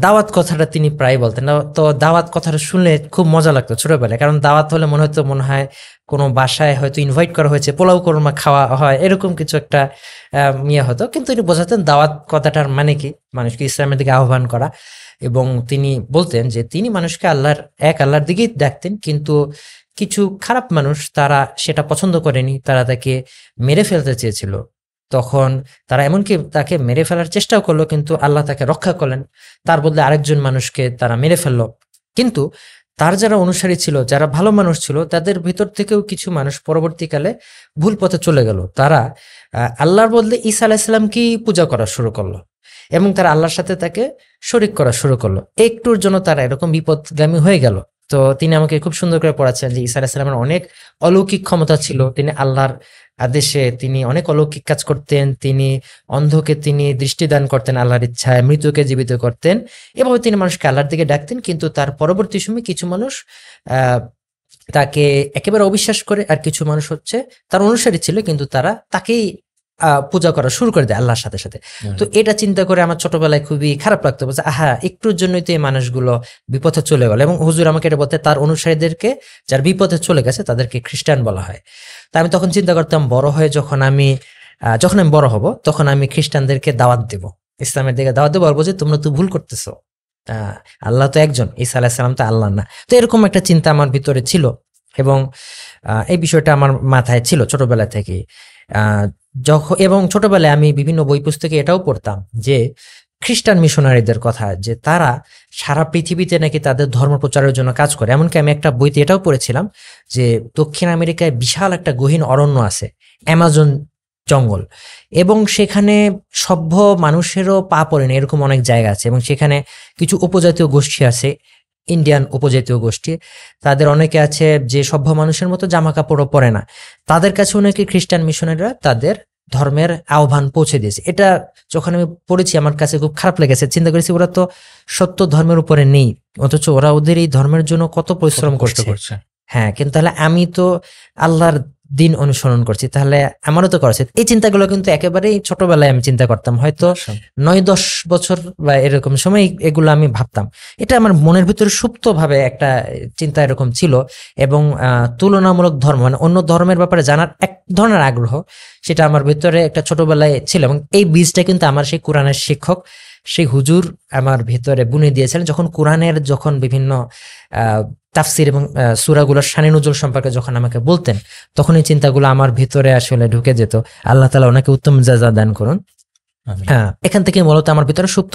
দাওয়াত কথাটা তিনি প্রায় বলতেন। তো দাওয়াত কথাটা শুনলে খুব মজা লাগতো ছোটবেলায়, কারণ দাওয়াত হলে মনে হয় কোনো বাসায় হয়তো ইনভাইট করা হয়েছে, পোলাও কোরমা খাওয়া হয়, এরকম কিছু একটা হতো। কিন্তু তিনি বোঝাতেন দাওয়াত কথাটার মানে কি, মানুষকে ইসলামের দিকে আহ্বান করা। এবং তিনি বলতেন যে তিনি মানুষকে আল্লাহর দিকেই ডাকতেন, কিন্তু কিছু খারাপ মানুষ তারা সেটা পছন্দ করেনি, তারা তাকে মেরে ফেলতে চেয়েছিল। তখন তারা এমনকি তাকে মেরে ফেলার চেষ্টাও করলো, কিন্তু আল্লাহ তাকে রক্ষা করলেন। তার বদলে আরেকজন মানুষকে তারা মেরে ফেললো। কিন্তু তার যারা অনুসারী ছিল, যারা ভালো মানুষ ছিল, তাদের ভিতর থেকেও কিছু মানুষ পরবর্তীকালে ভুল পথে চলে গেল। তারা আল্লাহর বদলে ঈসা আলাইহিস সালামকেই পূজা করা শুরু করলো, এবং তারা আল্লাহর সাথে তাকে শরিক করা শুরু করলো। একটুর জন্য তারা এরকম বিপদগামী হয়ে গেল। তো তিনি আমাকে খুব সুন্দর করে পড়াচ্ছেন যে ঈসা আলাইহিস সালামের অনেক অলৌকিক ক্ষমতা ছিল, তিনি আল্লাহর আদেশে তিনি অনেক অলৌকিক কাজ করতেন, তিনি অন্ধকে তিনি দৃষ্টিদান করতেন আল্লাহর ইচ্ছায়, মৃতকে জীবিত করতেন, এভাবে তিনি মানুষকে আল্লাহর দিকে ডাকতেন। কিন্তু তার পরবর্তী সময় কিছু মানুষ তাকে একেবারে অবিশ্বাস করে, আর কিছু মানুষ হচ্ছে তার অনুসারী ছিল, কিন্তু তারা তাকেই পূজা করা শুরু করে দেয় আল্লাহর সাথে সাথে। তো এটা চিন্তা করে আমার ছোটবেলায় খুবই খারাপ লাগতো, বলছে আহা, একটুর জন্যই তো এই মানুষগুলো বিপথে চলে গেল। এবং হুজুর আমাকে এটা বলতে, তার অনুসারীদেরকে যার বিপথে চলে গেছে তাদেরকে খ্রিস্টান বলা হয়। তা আমি তখন চিন্তা করতাম, বড় হয়ে যখন আমি বড় হব, তখন আমি খ্রিস্টানদেরকে দাওয়াত দেব, ইসলামের দিকে দাওয়াত দেবো, আর বলছি তোমরা তো ভুল করতেছো, আল্লাহ তো একজন, ঈসা আলাইহিস সালাম তো আল্লাহ না। তো এরকম একটা চিন্তা আমার ভিতরে ছিল, এবং এই বিষয়টা আমার মাথায় ছিল ছোটবেলা থেকে। এবং ছোটবেলায় আমি বিভিন্ন বই পুস্তকে এটাও পড়তাম যে খ্রিস্টান মিশনারিদের কথা, যে তারা সারা পৃথিবীতে নাকি তাদের ধর্ম প্রচারের জন্য কাজ করে। এমনকি আমি একটা বইতে এটাও পড়েছিলাম যে দক্ষিণ আমেরিকায় বিশাল একটা গহীন অরণ্য আছে, অ্যামাজন জঙ্গল, এবং সেখানে সভ্য মানুষেরও পা পড়ে না এরকম অনেক জায়গা আছে, এবং সেখানে কিছু উপজাতীয় গোষ্ঠী আছে, ইন্ডিয়ান উপজাতীয় গোষ্ঠী, তাদের অনেকে আছে যে সভ্য মানুষের মতো জামা কাপড়ও পরে না, তাদের কাছে অনেকে খ্রিস্টান মিশনারিরা তাদের ধর্মের আহ্বান পৌঁছে দিয়েছে। এটা যখন আমি পড়েছি আমার কাছে খুব খারাপ লেগেছে, চিন্তা করেছি ওরা তো সত্য ধর্মের উপরে নেই, অথচ ওরা ওদের এই ধর্মের জন্য কত পরিশ্রম কষ্ট করছে। করছে। হ্যাঁ, কিন্তু তাহলে আমি তো আল্লাহর দিন অনুসরণ করছি, তাহলে আমারও তো করা উচিত। এই চিন্তাগুলো কিন্তু একেবারেই ছোটবেলায় আমি চিন্তা করতাম, হয়তো 9-10 বছর বা এরকম সময় এগুলো আমি ভাবতাম। এটা আমার মনের ভিতরে সুপ্ত ভাবে একটা চিন্তা এরকম ছিল, এবং তুলনামূলক ধর্ম মানে অন্য ধর্মের ব্যাপারে জানার এক ধরনের আগ্রহ, সেটা আমার ভিতরে একটা ছোটবেলায় ছিল। এবং এই বীজটা কিন্তু আমার সেই কোরআনের শিক্ষক, সেই হুজুর আমার ভিতরে বুনে দিয়েছিলেন। যখন কোরআনের বিভিন্ন তাফসির এবং সূরাগুলোর শানে নুজুল সম্পর্কে যখন আমাকে বলতেন, তখন এই চিন্তাগুলো আমার ভিতরে আসলে ঢুকে যেত। আল্লাহ তাআলা ওনাকে উত্তম জাযা দান করুন। হ্যাঁ, এখান থেকে মূলত আমার ভিতরে সুপ্ত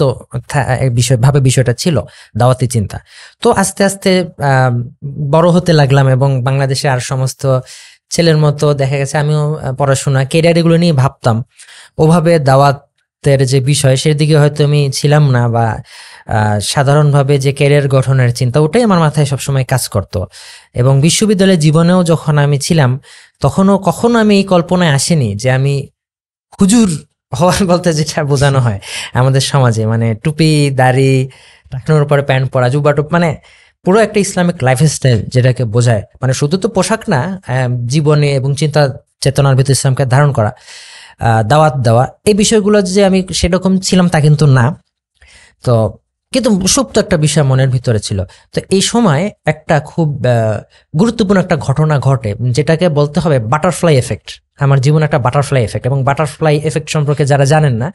বিষয়টা ছিল দাওয়াতি চিন্তা। তো আস্তে আস্তে বড় হতে লাগলাম, এবং বাংলাদেশে আর সমস্ত ছেলের মতো দেখা গেছে আমিও পড়াশোনা ক্যারিয়ার এগুলো নিয়ে ভাবতাম। ওভাবে দাওয়াতের যে বিষয় সেদিকে হয়তো আমি ছিলাম না, বা সাধারণভাবে যে ক্যারিয়ার গঠনের চিন্তা ওটাই আমার মাথায় সবসময় কাজ করত। এবং বিশ্ববিদ্যালয়ের জীবনেও যখন আমি ছিলাম, তখনও কখনো আমি এই কল্পনায় আসেনি যে আমি হুজুর হওয়ার বলতে যেটা বোঝানো হয় আমাদের সমাজে, মানে টুপি দাড়ি টাকনোর উপরে প্যান্ট পরা, জুব্বা টুপ, মানে পুরো একটা ইসলামিক লাইফস্টাইল যেটাকে বোঝায়, মানে শুধু তো পোশাক না, জীবনে এবং চিন্তা চেতনার ভিতরে ইসলামকে ধারণ করা, দাওয়াত দেওয়া, এই বিষয়গুলো যে আমি সেরকম ছিলাম তা কিন্তু না। তো কিন্তু সুপ্ত একটা বিষয় মনের ভিতরে ছিল। তো এই সময় একটা খুব গুরুত্বপূর্ণ একটা ঘটনা ঘটে, যেটাকে বলতে হবে বাটারফ্লাই এফেক্ট। আমার জীবনে একটা বাটারফ্লাই এফেক্ট, এবং বাটারফ্লাই এফেক্ট সম্পর্কে যারা জানেন না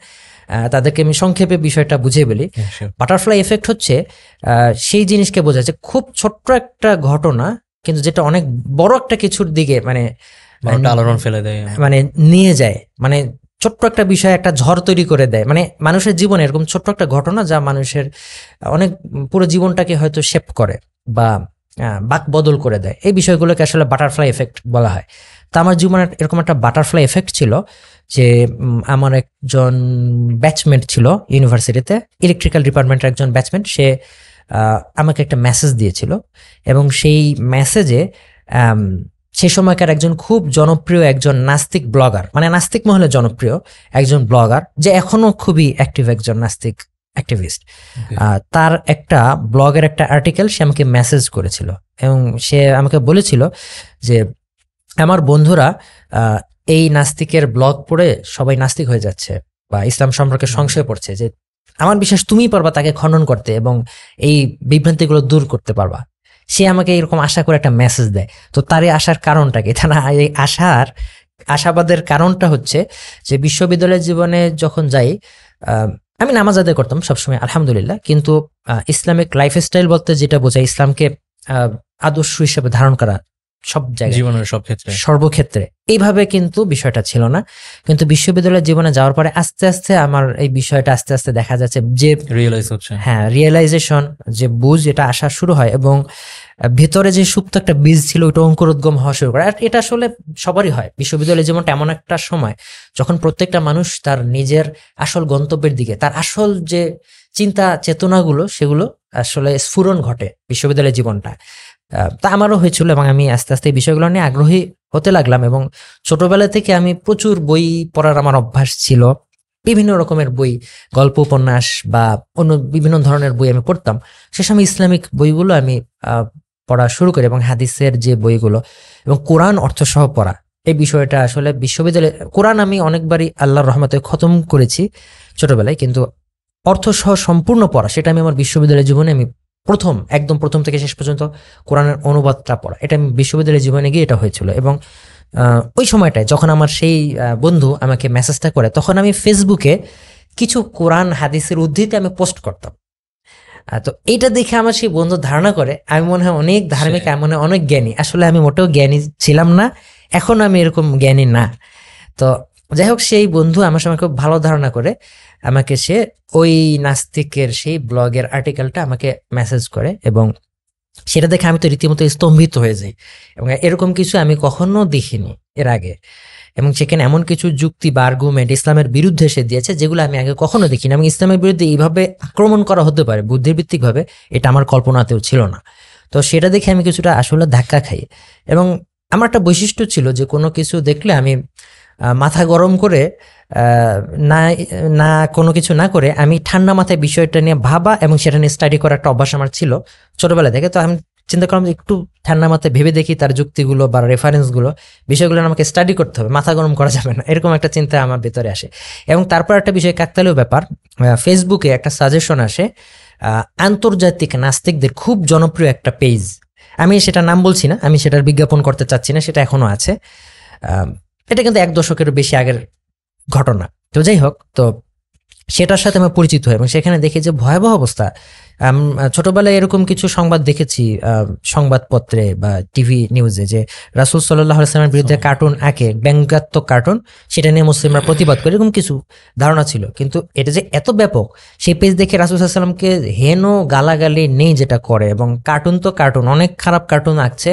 তাদেরকে আমি সংক্ষেপে বিষয়টা বুঝিয়ে বলি। বাটারফ্লাই এফেক্ট হচ্ছে সেই জিনিসকে বোঝাচ্ছে খুব ছোট্ট একটা ঘটনা, কিন্তু যেটা অনেক বড় একটা কিছুর দিকে মানে আলোড়ন ফেলে দেয়, মানে নিয়ে যায়, মানে ছোট্ট একটা বিষয় একটা ঝড় তৈরি করে দেয়। মানে মানুষের জীবনে এরকম ছোট্ট একটা ঘটনা যা মানুষের অনেক পুরো জীবনটাকে হয়তো শেপ করে বা বাক বদল করে দেয়, এই বিষয়গুলোকে আসলে বাটারফ্লাই এফেক্ট বলা হয়। তা আমার জীবনে এরকম একটা বাটারফ্লাই এফেক্ট ছিল যে আমার একজন ব্যাচমেট ছিল ইউনিভার্সিটিতে, ইলেকট্রিক্যাল ডিপার্টমেন্টের একজন ব্যাচমেট, সে আমাকে একটা মেসেজ দিয়েছিল, এবং সেই মেসেজে সেই সময়কার একজন খুব জনপ্রিয় একজন নাস্তিক ব্লগার, মানে নাস্তিক মহলে জনপ্রিয় একজন ব্লগার, যে এখনো খুবই অ্যাক্টিভ একজন নাস্তিক অ্যাক্টিভিস্ট, তার একটা ব্লগের একটা আর্টিকেল সে আমাকে মেসেজ করেছিল, এবং সে আমাকে বলেছিল যে আমার বন্ধুরা এই নাস্তিকের ব্লগ পড়ে সবাই নাস্তিক হয়ে যাচ্ছে বা ইসলাম সম্পর্কে সংশয় পড়ছে, যে আমার বিশ্বাস তুমিই পারবা তাকে খণ্ডন করতে এবং এই বিভ্রান্তিগুলো দূর করতে পারবা। সে আমাকে এরকম আশা করে একটা মেসেজ দেয়। তো তার এই আসার কারণটা কি? তা না, এই আশাবাদের কারণটা হচ্ছে যে বিশ্ববিদ্যালয়ের জীবনে যখন যাই, আমি নামাজ আদায় করতাম সবসময় আলহামদুলিল্লাহ, কিন্তু ইসলামিক লাইফস্টাইল বলতে যেটা বোঝায় ইসলামকে আদর্শ হিসেবে ধারণ করা সব জায়গায়, জীবনের সব ক্ষেত্রে, সর্বক্ষেত্রে, এইভাবে কিন্তু বিষয়টা ছিল না। কিন্তু বিশ্ববিদ্যালয়ের জীবনে যাওয়ার পরে আস্তে আস্তে আমার এই বিষয়টা আস্তে আস্তে দেখা যাচ্ছে যে রিয়েলাইজ হচ্ছে, হ্যাঁ রিয়েলাইজেশন, যে বুঝ এটা আসা শুরু হয়, এবং ভেতরে যে সুপ্ত একটা বীজ ছিল ওটা অঙ্কুরোদ্গম হওয়া শুরু করে। আর এটা আসলে সবারই হয়। বিশ্ববিদ্যালয়ের জীবনটা এমন একটা সময় যখন প্রত্যেকটা মানুষ তার নিজের আসল গন্তব্যের দিকে, তার আসল যে চিন্তা চেতনাগুলো সেগুলো আসলে স্ফুরণ ঘটে বিশ্ববিদ্যালয়ের জীবনটা। তা আমারও হয়েছিল, এবং আমি আস্তে আস্তে এই বিষয়গুলো নিয়ে আগ্রহী হতে লাগলাম। এবং ছোটবেলা থেকে আমি প্রচুর বই পড়ার আমার অভ্যাস ছিল, বিভিন্ন রকমের বই, গল্প উপন্যাস বা অন্য বিভিন্ন ধরনের বই আমি পড়তাম। সে সময় ইসলামিক বইগুলো আমি পড়া শুরু করি, এবং হাদিসের যে বইগুলো এবং কোরআন অর্থসহ পড়া, এই বিষয়টা আসলে বিশ্ববিদ্যালয়ে কোরআন আমি অনেকবারই আল্লাহর রহমতে খতম করেছি ছোটবেলায়, কিন্তু অর্থসহ সম্পূর্ণ পড়া সেটা আমি আমার বিশ্ববিদ্যালয়ের জীবনে আমি একদম প্রথম থেকে শেষ পর্যন্ত কোরআনের অনুবাদটা পড়া, এটা আমি বিশ্ববিদ্যালয়ের জীবনে গিয়ে এটা হয়েছিল। এবং ওই সময়টায় যখন আমার সেই বন্ধু আমাকে মেসেজটা করে, তখন আমি ফেসবুকে কিছু কোরআন হাদিসের উদ্ধৃতি আমি পোস্ট করতাম। তো এইটা দেখে আমার সেই বন্ধু ধারণা করে আমি মনে হয় অনেক ধার্মিক, আমি মনে হয় অনেক জ্ঞানী। আসলে আমি মোটেও জ্ঞানী ছিলাম না, এখন আমি এরকম জ্ঞানী না। তো যাই হোক, সেই বন্ধু আমার সময় খুব ভালো ধারণা করে আমাকে সে ওই নাস্তিকের সেই ব্লগের আর্টিকেলটা আমাকে মেসেজ করে, এবং সেটা দেখে আমি তো রীতিমতো স্তম্ভিত হয়ে যাই, এবং এরকম কিছু আমি কখনো দেখিনি এর আগে। এবং সেখানে এমন কিছু যুক্তি বা আর্গুমেন্ট ইসলামের বিরুদ্ধে সে দিয়েছে যেগুলো আমি আগে কখনো দেখিনি, এবং ইসলামের বিরুদ্ধে এইভাবে আক্রমণ করা হতে পারে বুদ্ধিভিত্তিক ভাবে, এটা আমার কল্পনাতেও ছিল না। তো সেটা দেখে আমি কিছুটা আসলে ধাক্কা খাই। এবং আমার একটা বৈশিষ্ট্য ছিল যে কোনো কিছু দেখলে আমি মাথা গরম করে না না কোনো কিছু না করে আমি ঠান্ডা মাথায় বিষয়টা নিয়ে ভাবা এবং সেটা নিয়ে স্টাডি করার একটা অভ্যাস আমার ছিল ছোটবেলা থেকে। তো আমি চিন্তা করলাম যে একটু ঠান্ডা মাথায় ভেবে দেখি তার যুক্তিগুলো বা রেফারেন্সগুলো, বিষয়গুলো আমাকে স্টাডি করতে হবে, মাথা গরম করা যাবে না, এরকম একটা চিন্তা আমার ভেতরে আসে। এবং তারপর একটা বিষয় কাকতালীয় ব্যাপার, ফেসবুকে একটা সাজেশন আসে আন্তর্জাতিক নাস্তিকদের খুব জনপ্রিয় একটা পেজ, আমি সেটা নাম বলছি না, আমি সেটার বিজ্ঞাপন করতে চাচ্ছি না, সেটা এখনো আছে। এটা কিন্তু 1 দশকেরও বেশি আগের ঘটনা। তো যাই হোক, তো সেটার সাথে আমি পরিচিত হই এবং সেখানে দেখি যে ভয়াবহ অবস্থা। ছোটবেলায় এরকম কিছু সংবাদ দেখেছি সংবাদপত্রে বা টিভি নিউজে, যে রাসূল সাল্লাল্লাহু আলাইহি ওয়াসাল্লামের বিরুদ্ধে কার্টুন আঁকে, ব্যঙ্গাত্মক কার্টুন, সেটা নিয়ে মুসলিমরা প্রতিবাদ করে, এরকম কিছু ধারণা ছিল। কিন্তু এটা যে এত ব্যাপক, সেই পেজ দেখে রাসূল সাল্লাল্লাহু আলাইহি ওয়াসাল্লামকে হেন গালাগালি নেই যেটা করে, এবং কার্টুন তো কার্টুন, অনেক খারাপ কার্টুন আঁকছে,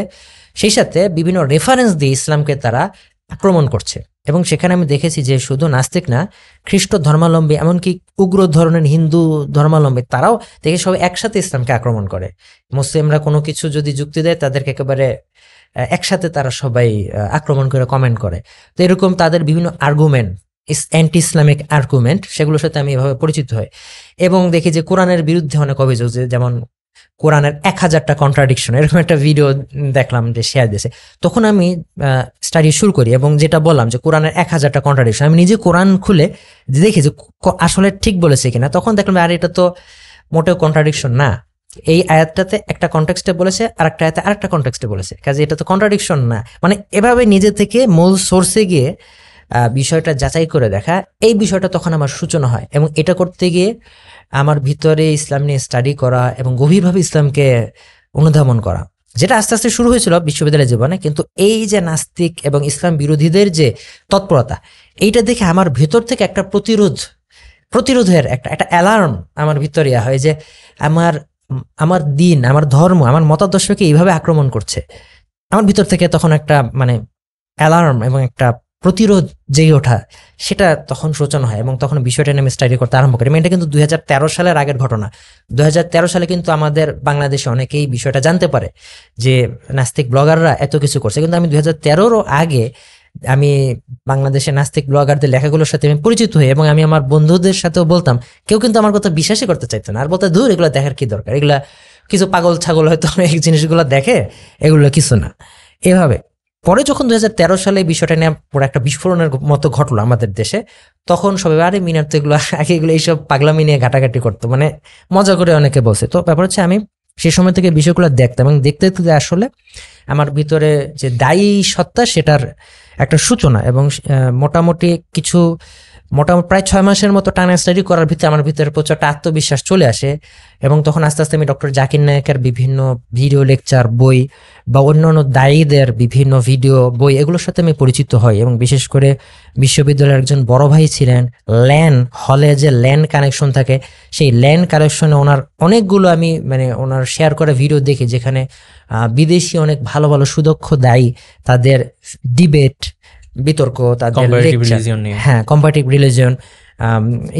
সেই সাথে বিভিন্ন রেফারেন্স দিয়ে ইসলামকে তারা আক্রমণ করছে। এবং সেখানে আমি দেখেছি যে শুধু নাস্তিক না, খ্রিস্ট ধর্মাবলম্বী, এমনকি উগ্র ধরনের হিন্দু ধর্মাবলম্বী, তারাও দেখে সবাই একসাথে ইসলামকে আক্রমণ করে। মুসলিমরা কোনো কিছু যদি যুক্তি দেয়, তাদেরকে একেবারে একসাথে তারা সবাই আক্রমণ করে কমেন্ট করে। তো এরকম তাদের বিভিন্ন আর্গুমেন্ট, অ্যান্টি ইসলামিক আর্গুমেন্ট, সেগুলোর সাথে আমি এভাবে পরিচিত হই। এবং দেখি যে কোরআনের বিরুদ্ধে অনেক অভিযোগ, যেমন কোরআনের 1000টা কন্ট্রাডিকশন, এরকম একটা ভিডিও দেখলাম যে শেয়ার দিয়েছে। তখন আমি স্টাডি শুরু করি, এবং যেটা বললাম যে কোরআনের 1000টা কন্ট্রাডিকশন, আমি নিজে কোরআন খুলে দেখি যে আসলে ঠিক বলেছে কিনা। তখন দেখলাম আর এটা তো মোটেও কন্ট্রাডিকশন না, এই আয়াতটাতে একটা কনটেক্সটে বলেছে, আর একটা আয়াতে আরেকটা কনটেক্সটে বলেছে, কাজে এটা তো কন্ট্রাডিকশন না। মানে এভাবে নিজে থেকে মূল সোর্সে গিয়ে বিষয়টা যাচাই করে দেখা, এই বিষয়টা তখন আমার সূচনা হয়। এবং এটা করতে গিয়ে আমার ভিতরে ইসলাম নিয়ে স্টাডি করা এবং গভীরভাবে ইসলামকে অনুধাবন করা, যেটা আস্তে আস্তে শুরু হয়েছিল বিশ্ববিদ্যালয় জীবনে। কিন্তু এই যে নাস্তিক এবং ইসলাম বিরোধীদের যে তৎপরতা, এইটা দেখে আমার ভেতর থেকে একটা প্রতিরোধের একটা অ্যালার্ম আমার ভিতরে হয় যে আমার আমার দিন, আমার ধর্ম, আমার মতাদর্শকে এইভাবে আক্রমণ করছে। আমার ভিতর থেকে তখন একটা মানে অ্যালার্ম এবং একটা প্রতিরোধ জেগে ওঠা, সেটা তখন সূচনা হয়। এবং তখন বিষয়টা নিয়ে আমি স্টাডি করতে আরম্ভ করি। এটা কিন্তু 2013 সালের আগের ঘটনা। 2013 সালে কিন্তু আমাদের বাংলাদেশে অনেকেই বিষয়টা জানতে পারে যে নাস্তিক ব্লগাররা এত কিছু করছে, কিন্তু আমি 2013-ও আগে আমি বাংলাদেশে নাস্তিক ব্লগারদের লেখাগুলোর সাথে আমি পরিচিত হই, এবং আমি আমার বন্ধুদের সাথেও বলতাম, কেউ কিন্তু আমার কথা বিশ্বাসই করতে চাইতো না, আর বলতে দূর, এগুলো দেখার কি দরকার, এগুলা কিছু পাগল ছাগল হয়তো এই জিনিসগুলো দেখে, এগুলো কিছু না, এভাবে। পরে যখন 2013 সালে বিষয়টা নিয়ে পুরো একটা বিস্ফোরণের মতো ঘটলো আমাদের দেশে, তখন সবাই আরে মিনার তো এগুলো আগে, এগুলো এইসব পাগলামি নিয়ে ঘাটাঘাটি করতো, মানে মজা করে অনেকে বলছে। তো ব্যাপার হচ্ছে আমি সেই সময় থেকে বিষয়গুলো দেখতাম, এবং দেখতে দেখতে আসলে আমার ভিতরে যে দায়ী সত্তা, সেটার একটা সূচনা। এবং মোটামুটি প্রায় 6 মাসের মতো টানা স্টাডি করার ভিতরে আমার ভিতরে প্রচুর একটা আত্মবিশ্বাস চলে আসে। এবং তখন আস্তে আস্তে আমি ডক্টর জাকির নায়েকের বিভিন্ন ভিডিও লেকচার, বই বা অন্যান্য দায়ীদের বিভিন্ন ভিডিও, বই, এগুলোর সাথে আমি পরিচিত হই। এবং বিশেষ করে বিশ্ববিদ্যালয়ের একজন বড় ভাই ছিলেন, ল্যান হলে যে ল্যান কানেকশন থাকে, সেই ল্যান কানেকশনে ওনার অনেকগুলো আমি মানে ওনার শেয়ার করা ভিডিও দেখি, যেখানে বিদেশি অনেক ভালো ভালো সুদক্ষ দায়ী তাদের ডিবেট, বিতর্ক, তাদের হ্যাঁ কম্পারেটিভ রিলিজিয়ন,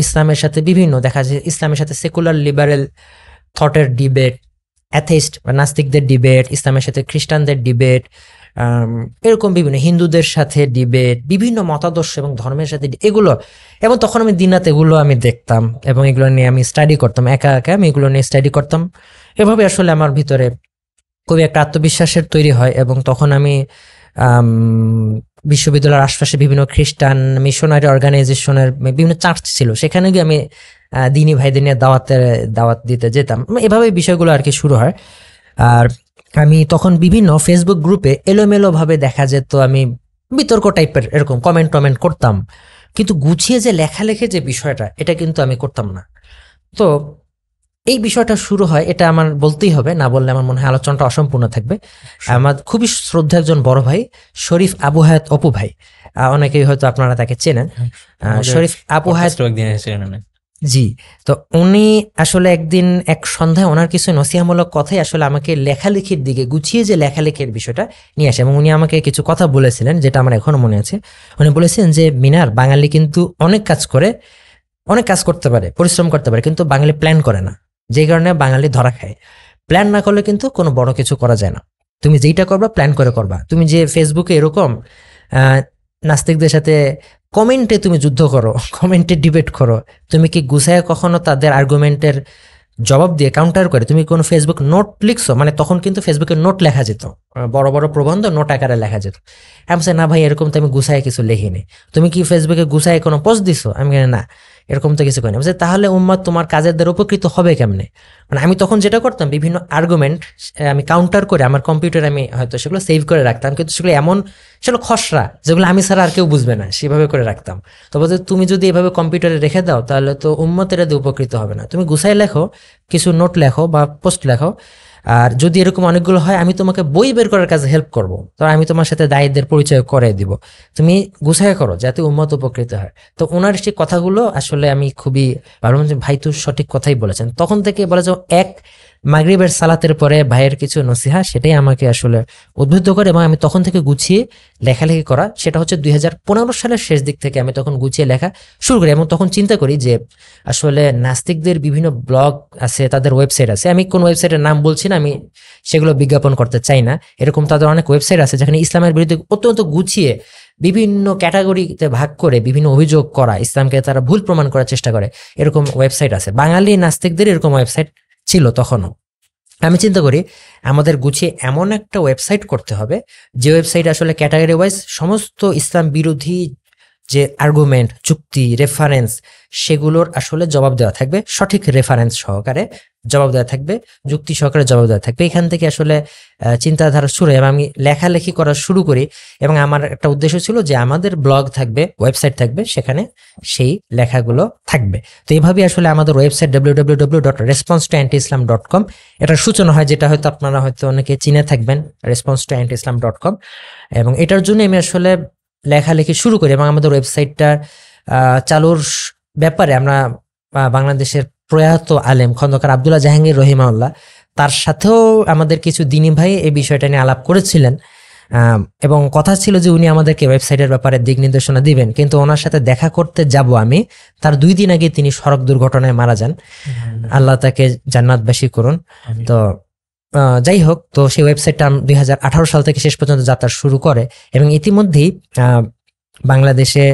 ইসলামের সাথে বিভিন্ন দেখা যায়, ইসলামের সাথে সেকুলার লিবারেল থটের ডিবেট, অ্যাথেইস্ট বা নাস্তিকদের ডিবেট, ইসলামের সাথে খ্রিস্টানদের ডিবেট, এরকম বিভিন্ন হিন্দুদের সাথে ডিবেট, বিভিন্ন মতাদর্শ এবং ধর্মের সাথে এগুলো। এবং তখন আমি দিনাতে এগুলো আমি দেখতাম, এবং এগুলো নিয়ে আমি স্টাডি করতাম, একা একা আমি এগুলো নিয়ে স্টাডি করতাম। এভাবে আসলে আমার ভিতরে খুবই একটা আত্মবিশ্বাসের তৈরি হয়। এবং তখন আমি বিশ্ববিদ্যালয়ের আশপাশে বিভিন্ন খ্রিস্টান মিশনারি অর্গানাইজেশনের বিভিন্ন চার্চ ছিল, সেখানে গিয়ে আমি দিনী ভাইদের নিয়ে দাওয়াত দিতে যেতাম। এভাবে বিষয়গুলো আর কি শুরু হয়। আর আমি তখন বিভিন্ন ফেসবুক গ্রুপে এলোমেলো ভাবে দেখা যেত আমি বিতর্ক টাইপের এরকম কমেন্ট করতাম, কিন্তু গুছিয়ে যে লেখালেখি যে বিষয়টা, এটা কিন্তু আমি করতাম না। তো এই বিষয়টা শুরু হয়, এটা আমার বলতেই হবে, না বললে আমার মনে হয় আলোচনাটা অসম্পূর্ণ থাকবে। আমার খুবই শ্রদ্ধা একজন বড় ভাই, শরীফ আবু হায়াত অপু ভাই, অনেকেই হয়তো আপনারা তাকে চেনেন। শরীফ আবু হায়াত জি। তো উনি আসলে একদিন এক সন্ধ্যায় ওনার কিছু নসিহামূলক কথাই আসলে আমাকে লেখালেখির দিকে গুছিয়ে যে লেখালেখির বিষয়টা নিয়ে আসে, এবং উনি আমাকে কিছু কথা বলেছিলেন যেটা আমার এখনো মনে আছে। উনি বলেছেন যে মিনার, বাঙালি কিন্তু অনেক কাজ করে, অনেক কাজ করতে পারে, পরিশ্রম করতে পারে, কিন্তু বাঙালি প্ল্যান করে না, যে কারণে বাঙালি ধরা খায়। প্ল্যান না করলে কিন্তু কোনো বড় কিছু করা যায় না। তুমি যেইটা করবা প্ল্যান করে করবা। তুমি যে ফেসবুকে এরকম আহ, নাস্তিকদের সাথে কমেন্টে তুমি যুদ্ধ করো, কমেন্টে ডিবেট করো, তুমি কি গুছায় কখনো তাদের আর্গুমেন্টের জবাব দিয়ে কাউন্টার করে তুমি কোনো ফেসবুক নোট লিখছো? মানে তখন কিন্তু ফেসবুকে নোট লেখা যেত, বড় বড় প্রবন্ধ নোট আকারে লেখা যেত। আমি বলছি, না ভাই, এরকম তো আমি গুছায় কিছু লিখিনি। তুমি কি ফেসবুকে গুছায় কোনো পোস্ট দিছো? আমি বলি, না, এরকম তো কিছু করিনি। বলছে, তাহলে উম্মাদ তোমার কাজের দ্বারা উপকৃত হবে কেমনে? মানে আমি তখন যেটা করতাম, বিভিন্ন আর্গুমেন্ট আমি কাউন্টার করে আমার কম্পিউটারে আমি হয়তো সেগুলো সেভ করে রাখতাম, কিন্তু সেগুলো এমন, সেগুলো খসড়া, যেগুলো আমি ছাড়া আর কেউ বুঝবে না, সেভাবে করে রাখতাম। তো বলছে, তুমি যদি এভাবে কম্পিউটারে রেখে দাও তাহলে তো উম্মতের দিয়ে উপকৃত হবে না। তুমি গুছাই লেখো, কিছু নোট লেখো বা পোস্ট লেখো, আর যদি এরকম অনেকগুলো হয় আমি তোমাকে বই বের করার কাজে হেল্প করবো, তো আমি তোমার সাথে দায়ীদের পরিচয় করে দিব। তুমি গুছাই করো যাতে উম্মত উপকৃত হয়। তো ওনার সেই কথাগুলো আসলে আমি খুবই ভাবলাম যে ভাই তো সঠিক কথাই বলেছেন। তখন থেকে বলা যায় এক মাগরিবের সালাতের পরে ভাইয়ের কিছু নসিহা, সেটাই আমাকে আসলে উদ্বুদ্ধ করে, এবং আমি তখন থেকে গুছিয়ে লেখালেখি করা, সেটা হচ্ছে 2015 সালের শেষ দিক থেকে আমি তখন গুছিয়ে লেখা শুরু করি। এবং তখন চিন্তা করি যে আসলে নাস্তিকদের বিভিন্ন ব্লগ আছে, তাদের ওয়েবসাইট আছে, আমি কোন ওয়েবসাইটের নাম বলছি না, আমি সেগুলো বিজ্ঞাপন করতে চাই না। এরকম তাদের অনেক ওয়েবসাইট আছে যেখানে ইসলামের বিরুদ্ধে অত্যন্ত গুছিয়ে বিভিন্ন ক্যাটাগরিতে ভাগ করে বিভিন্ন অভিযোগ করা, ইসলামকে তারা ভুল প্রমাণ করার চেষ্টা করে, এরকম ওয়েবসাইট আছে। বাঙালি নাস্তিকদের এরকম ওয়েবসাইট ছিল তখনও। আমি চিন্তা করি আমাদের গুছিয়ে এমন একটা ওয়েবসাইট করতে হবে, যে ওয়েবসাইট আসলে ক্যাটাগরি ওয়াইজ সমস্ত ইসলাম বিরোধী যে আর্গুমেন্ট, যুক্তি, রেফারেন্স, সেগুলোর আসলে জবাব দেওয়া থাকবে, সঠিক রেফারেন্স সহকারে জবাব দেওয়া থাকবে, যুক্তি সহকারে জবাব দেওয়া থাকবে। এখান থেকে আসলে চিন্তাধারা শুরু হয় এবং আমি লেখালেখি করা শুরু করি। এবং আমার একটা উদ্দেশ্য ছিল যে আমাদের ব্লগ থাকবে, ওয়েবসাইট থাকবে, সেখানে সেই লেখাগুলো থাকবে। তো এইভাবেই আসলে আমাদের ওয়েবসাইট www.response2antiislam.com এটার সূচনা হয়, যেটা হয়তো আপনারা হয়তো অনেকে চিনে থাকবেন, response2antiislam.com। এবং এটার জন্য আমি আসলে লেখালেখি শুরু করি। এবং আমাদের ওয়েবসাইটটার চালুর ব্যাপারে আমরা বাংলাদেশের প্রয়াত আলেম খন্দকার আব্দুল্লাহ জাহাঙ্গীর রহিমাউল্লাহ, তার সাথেও আমাদের কিছু দিনী ভাই এই বিষয়টা নিয়ে আলাপ করেছিলেন, এবং কথা ছিল যে উনি আমাদেরকে ওয়েবসাইটের ব্যাপারে দিক নির্দেশনা দিবেন। কিন্তু ওনার সাথে দেখা করতে যাব আমি, তার 2 দিন আগে তিনি সড়ক দুর্ঘটনায় মারা যান। আল্লাহ তাকে জান্নাতবাসী করুন। তো যাই হোক, তো সেই ওয়েবসাইটটা 2018 সাল থেকে শেষ পর্যন্ত যাত্রা শুরু করে। এবং ইতিমধ্যেই বাংলাদেশে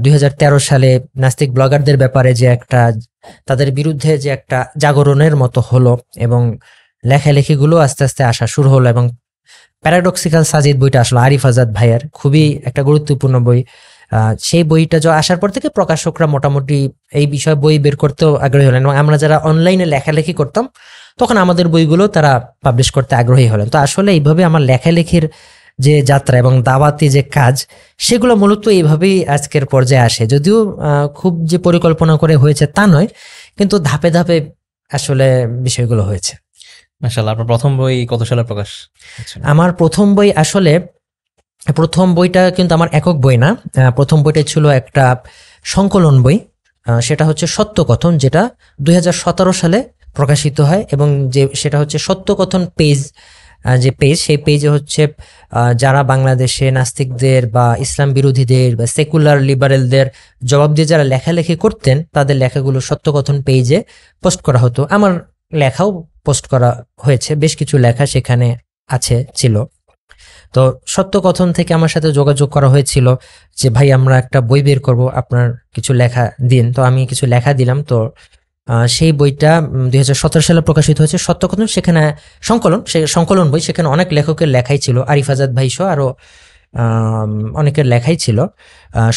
2013 সালে নাস্তিক ব্লগারদের ব্যাপারে যে একটা, তাদের বিরুদ্ধে যে একটা জাগরণের মতো হলো, এবং লেখালেখিগুলো আস্তে আস্তে আসা শুরু হলো। এবং প্যারাডক্সিক্যাল সাজিদ বইটা আসলে আরিফ আজাদ ভাইয়ের খুবই একটা গুরুত্বপূর্ণ বই। সেই বইটা আসার পর থেকে প্রকাশকরা মোটামুটি এই বিষয়ে বই বের করতেও আগ্রহী হলেন, এবং আমরা যারা অনলাইনে লেখালেখি করতাম তখন আমাদের বইগুলো তারা পাবলিশ করতে আগ্রহী হলেন। তো আসলে এইভাবে আমার লেখালেখির যে যাত্রা এবং দাওয়াতি যে কাজ, সেগুলো মূলত এইভাবেই আজকের পর্যায়ে আসে। যদিও খুব যে পরিকল্পনা করে হয়েছে তা নয়, কিন্তু ধাপে ধাপে আসলে বিষয়গুলো হয়েছে। মাশাআল্লাহ। আপনার প্রথম বই কত সালে প্রকাশ? আমার প্রথম বই আসলে, প্রথম বইটা কিন্তু আমার একক বই না। প্রথম বইটা ছিল একটা সংকলন বই, সেটা হচ্ছে সত্যকথন, যেটা 2017 সালে প্রকাশিত হয়। এবং যে সেটা হচ্ছে সত্যকথন পেজ, যে পেজ, সেই পেজে হচ্ছে যারা বাংলাদেশে নাস্তিকদের বা ইসলাম বিরোধীদের বা সেকুলার লিবারেলদের জবাব দিয়ে যারা লেখালেখি করতেন, তাদের লেখাগুলো সত্যকথন পেজে পোস্ট করা হতো। আমার লেখাও পোস্ট করা হয়েছে, বেশ কিছু লেখা সেখানে ছিল। তো সত্যকথন থেকে আমার সাথে যোগাযোগ করা হয়েছিল যে ভাই আমরা একটা বই বের করব, আপনার কিছু লেখা দিন। তো আমি কিছু লেখা দিলাম। তো সেই বইটা 2017 সালে প্রকাশিত হয়েছে, সত্যকথন। সেখানে সংকলন বই, সেখানে অনেক লেখকের লেখাই ছিল, আরিফ আজাদ ভাই সহ আরো অনেকের লেখাই ছিল।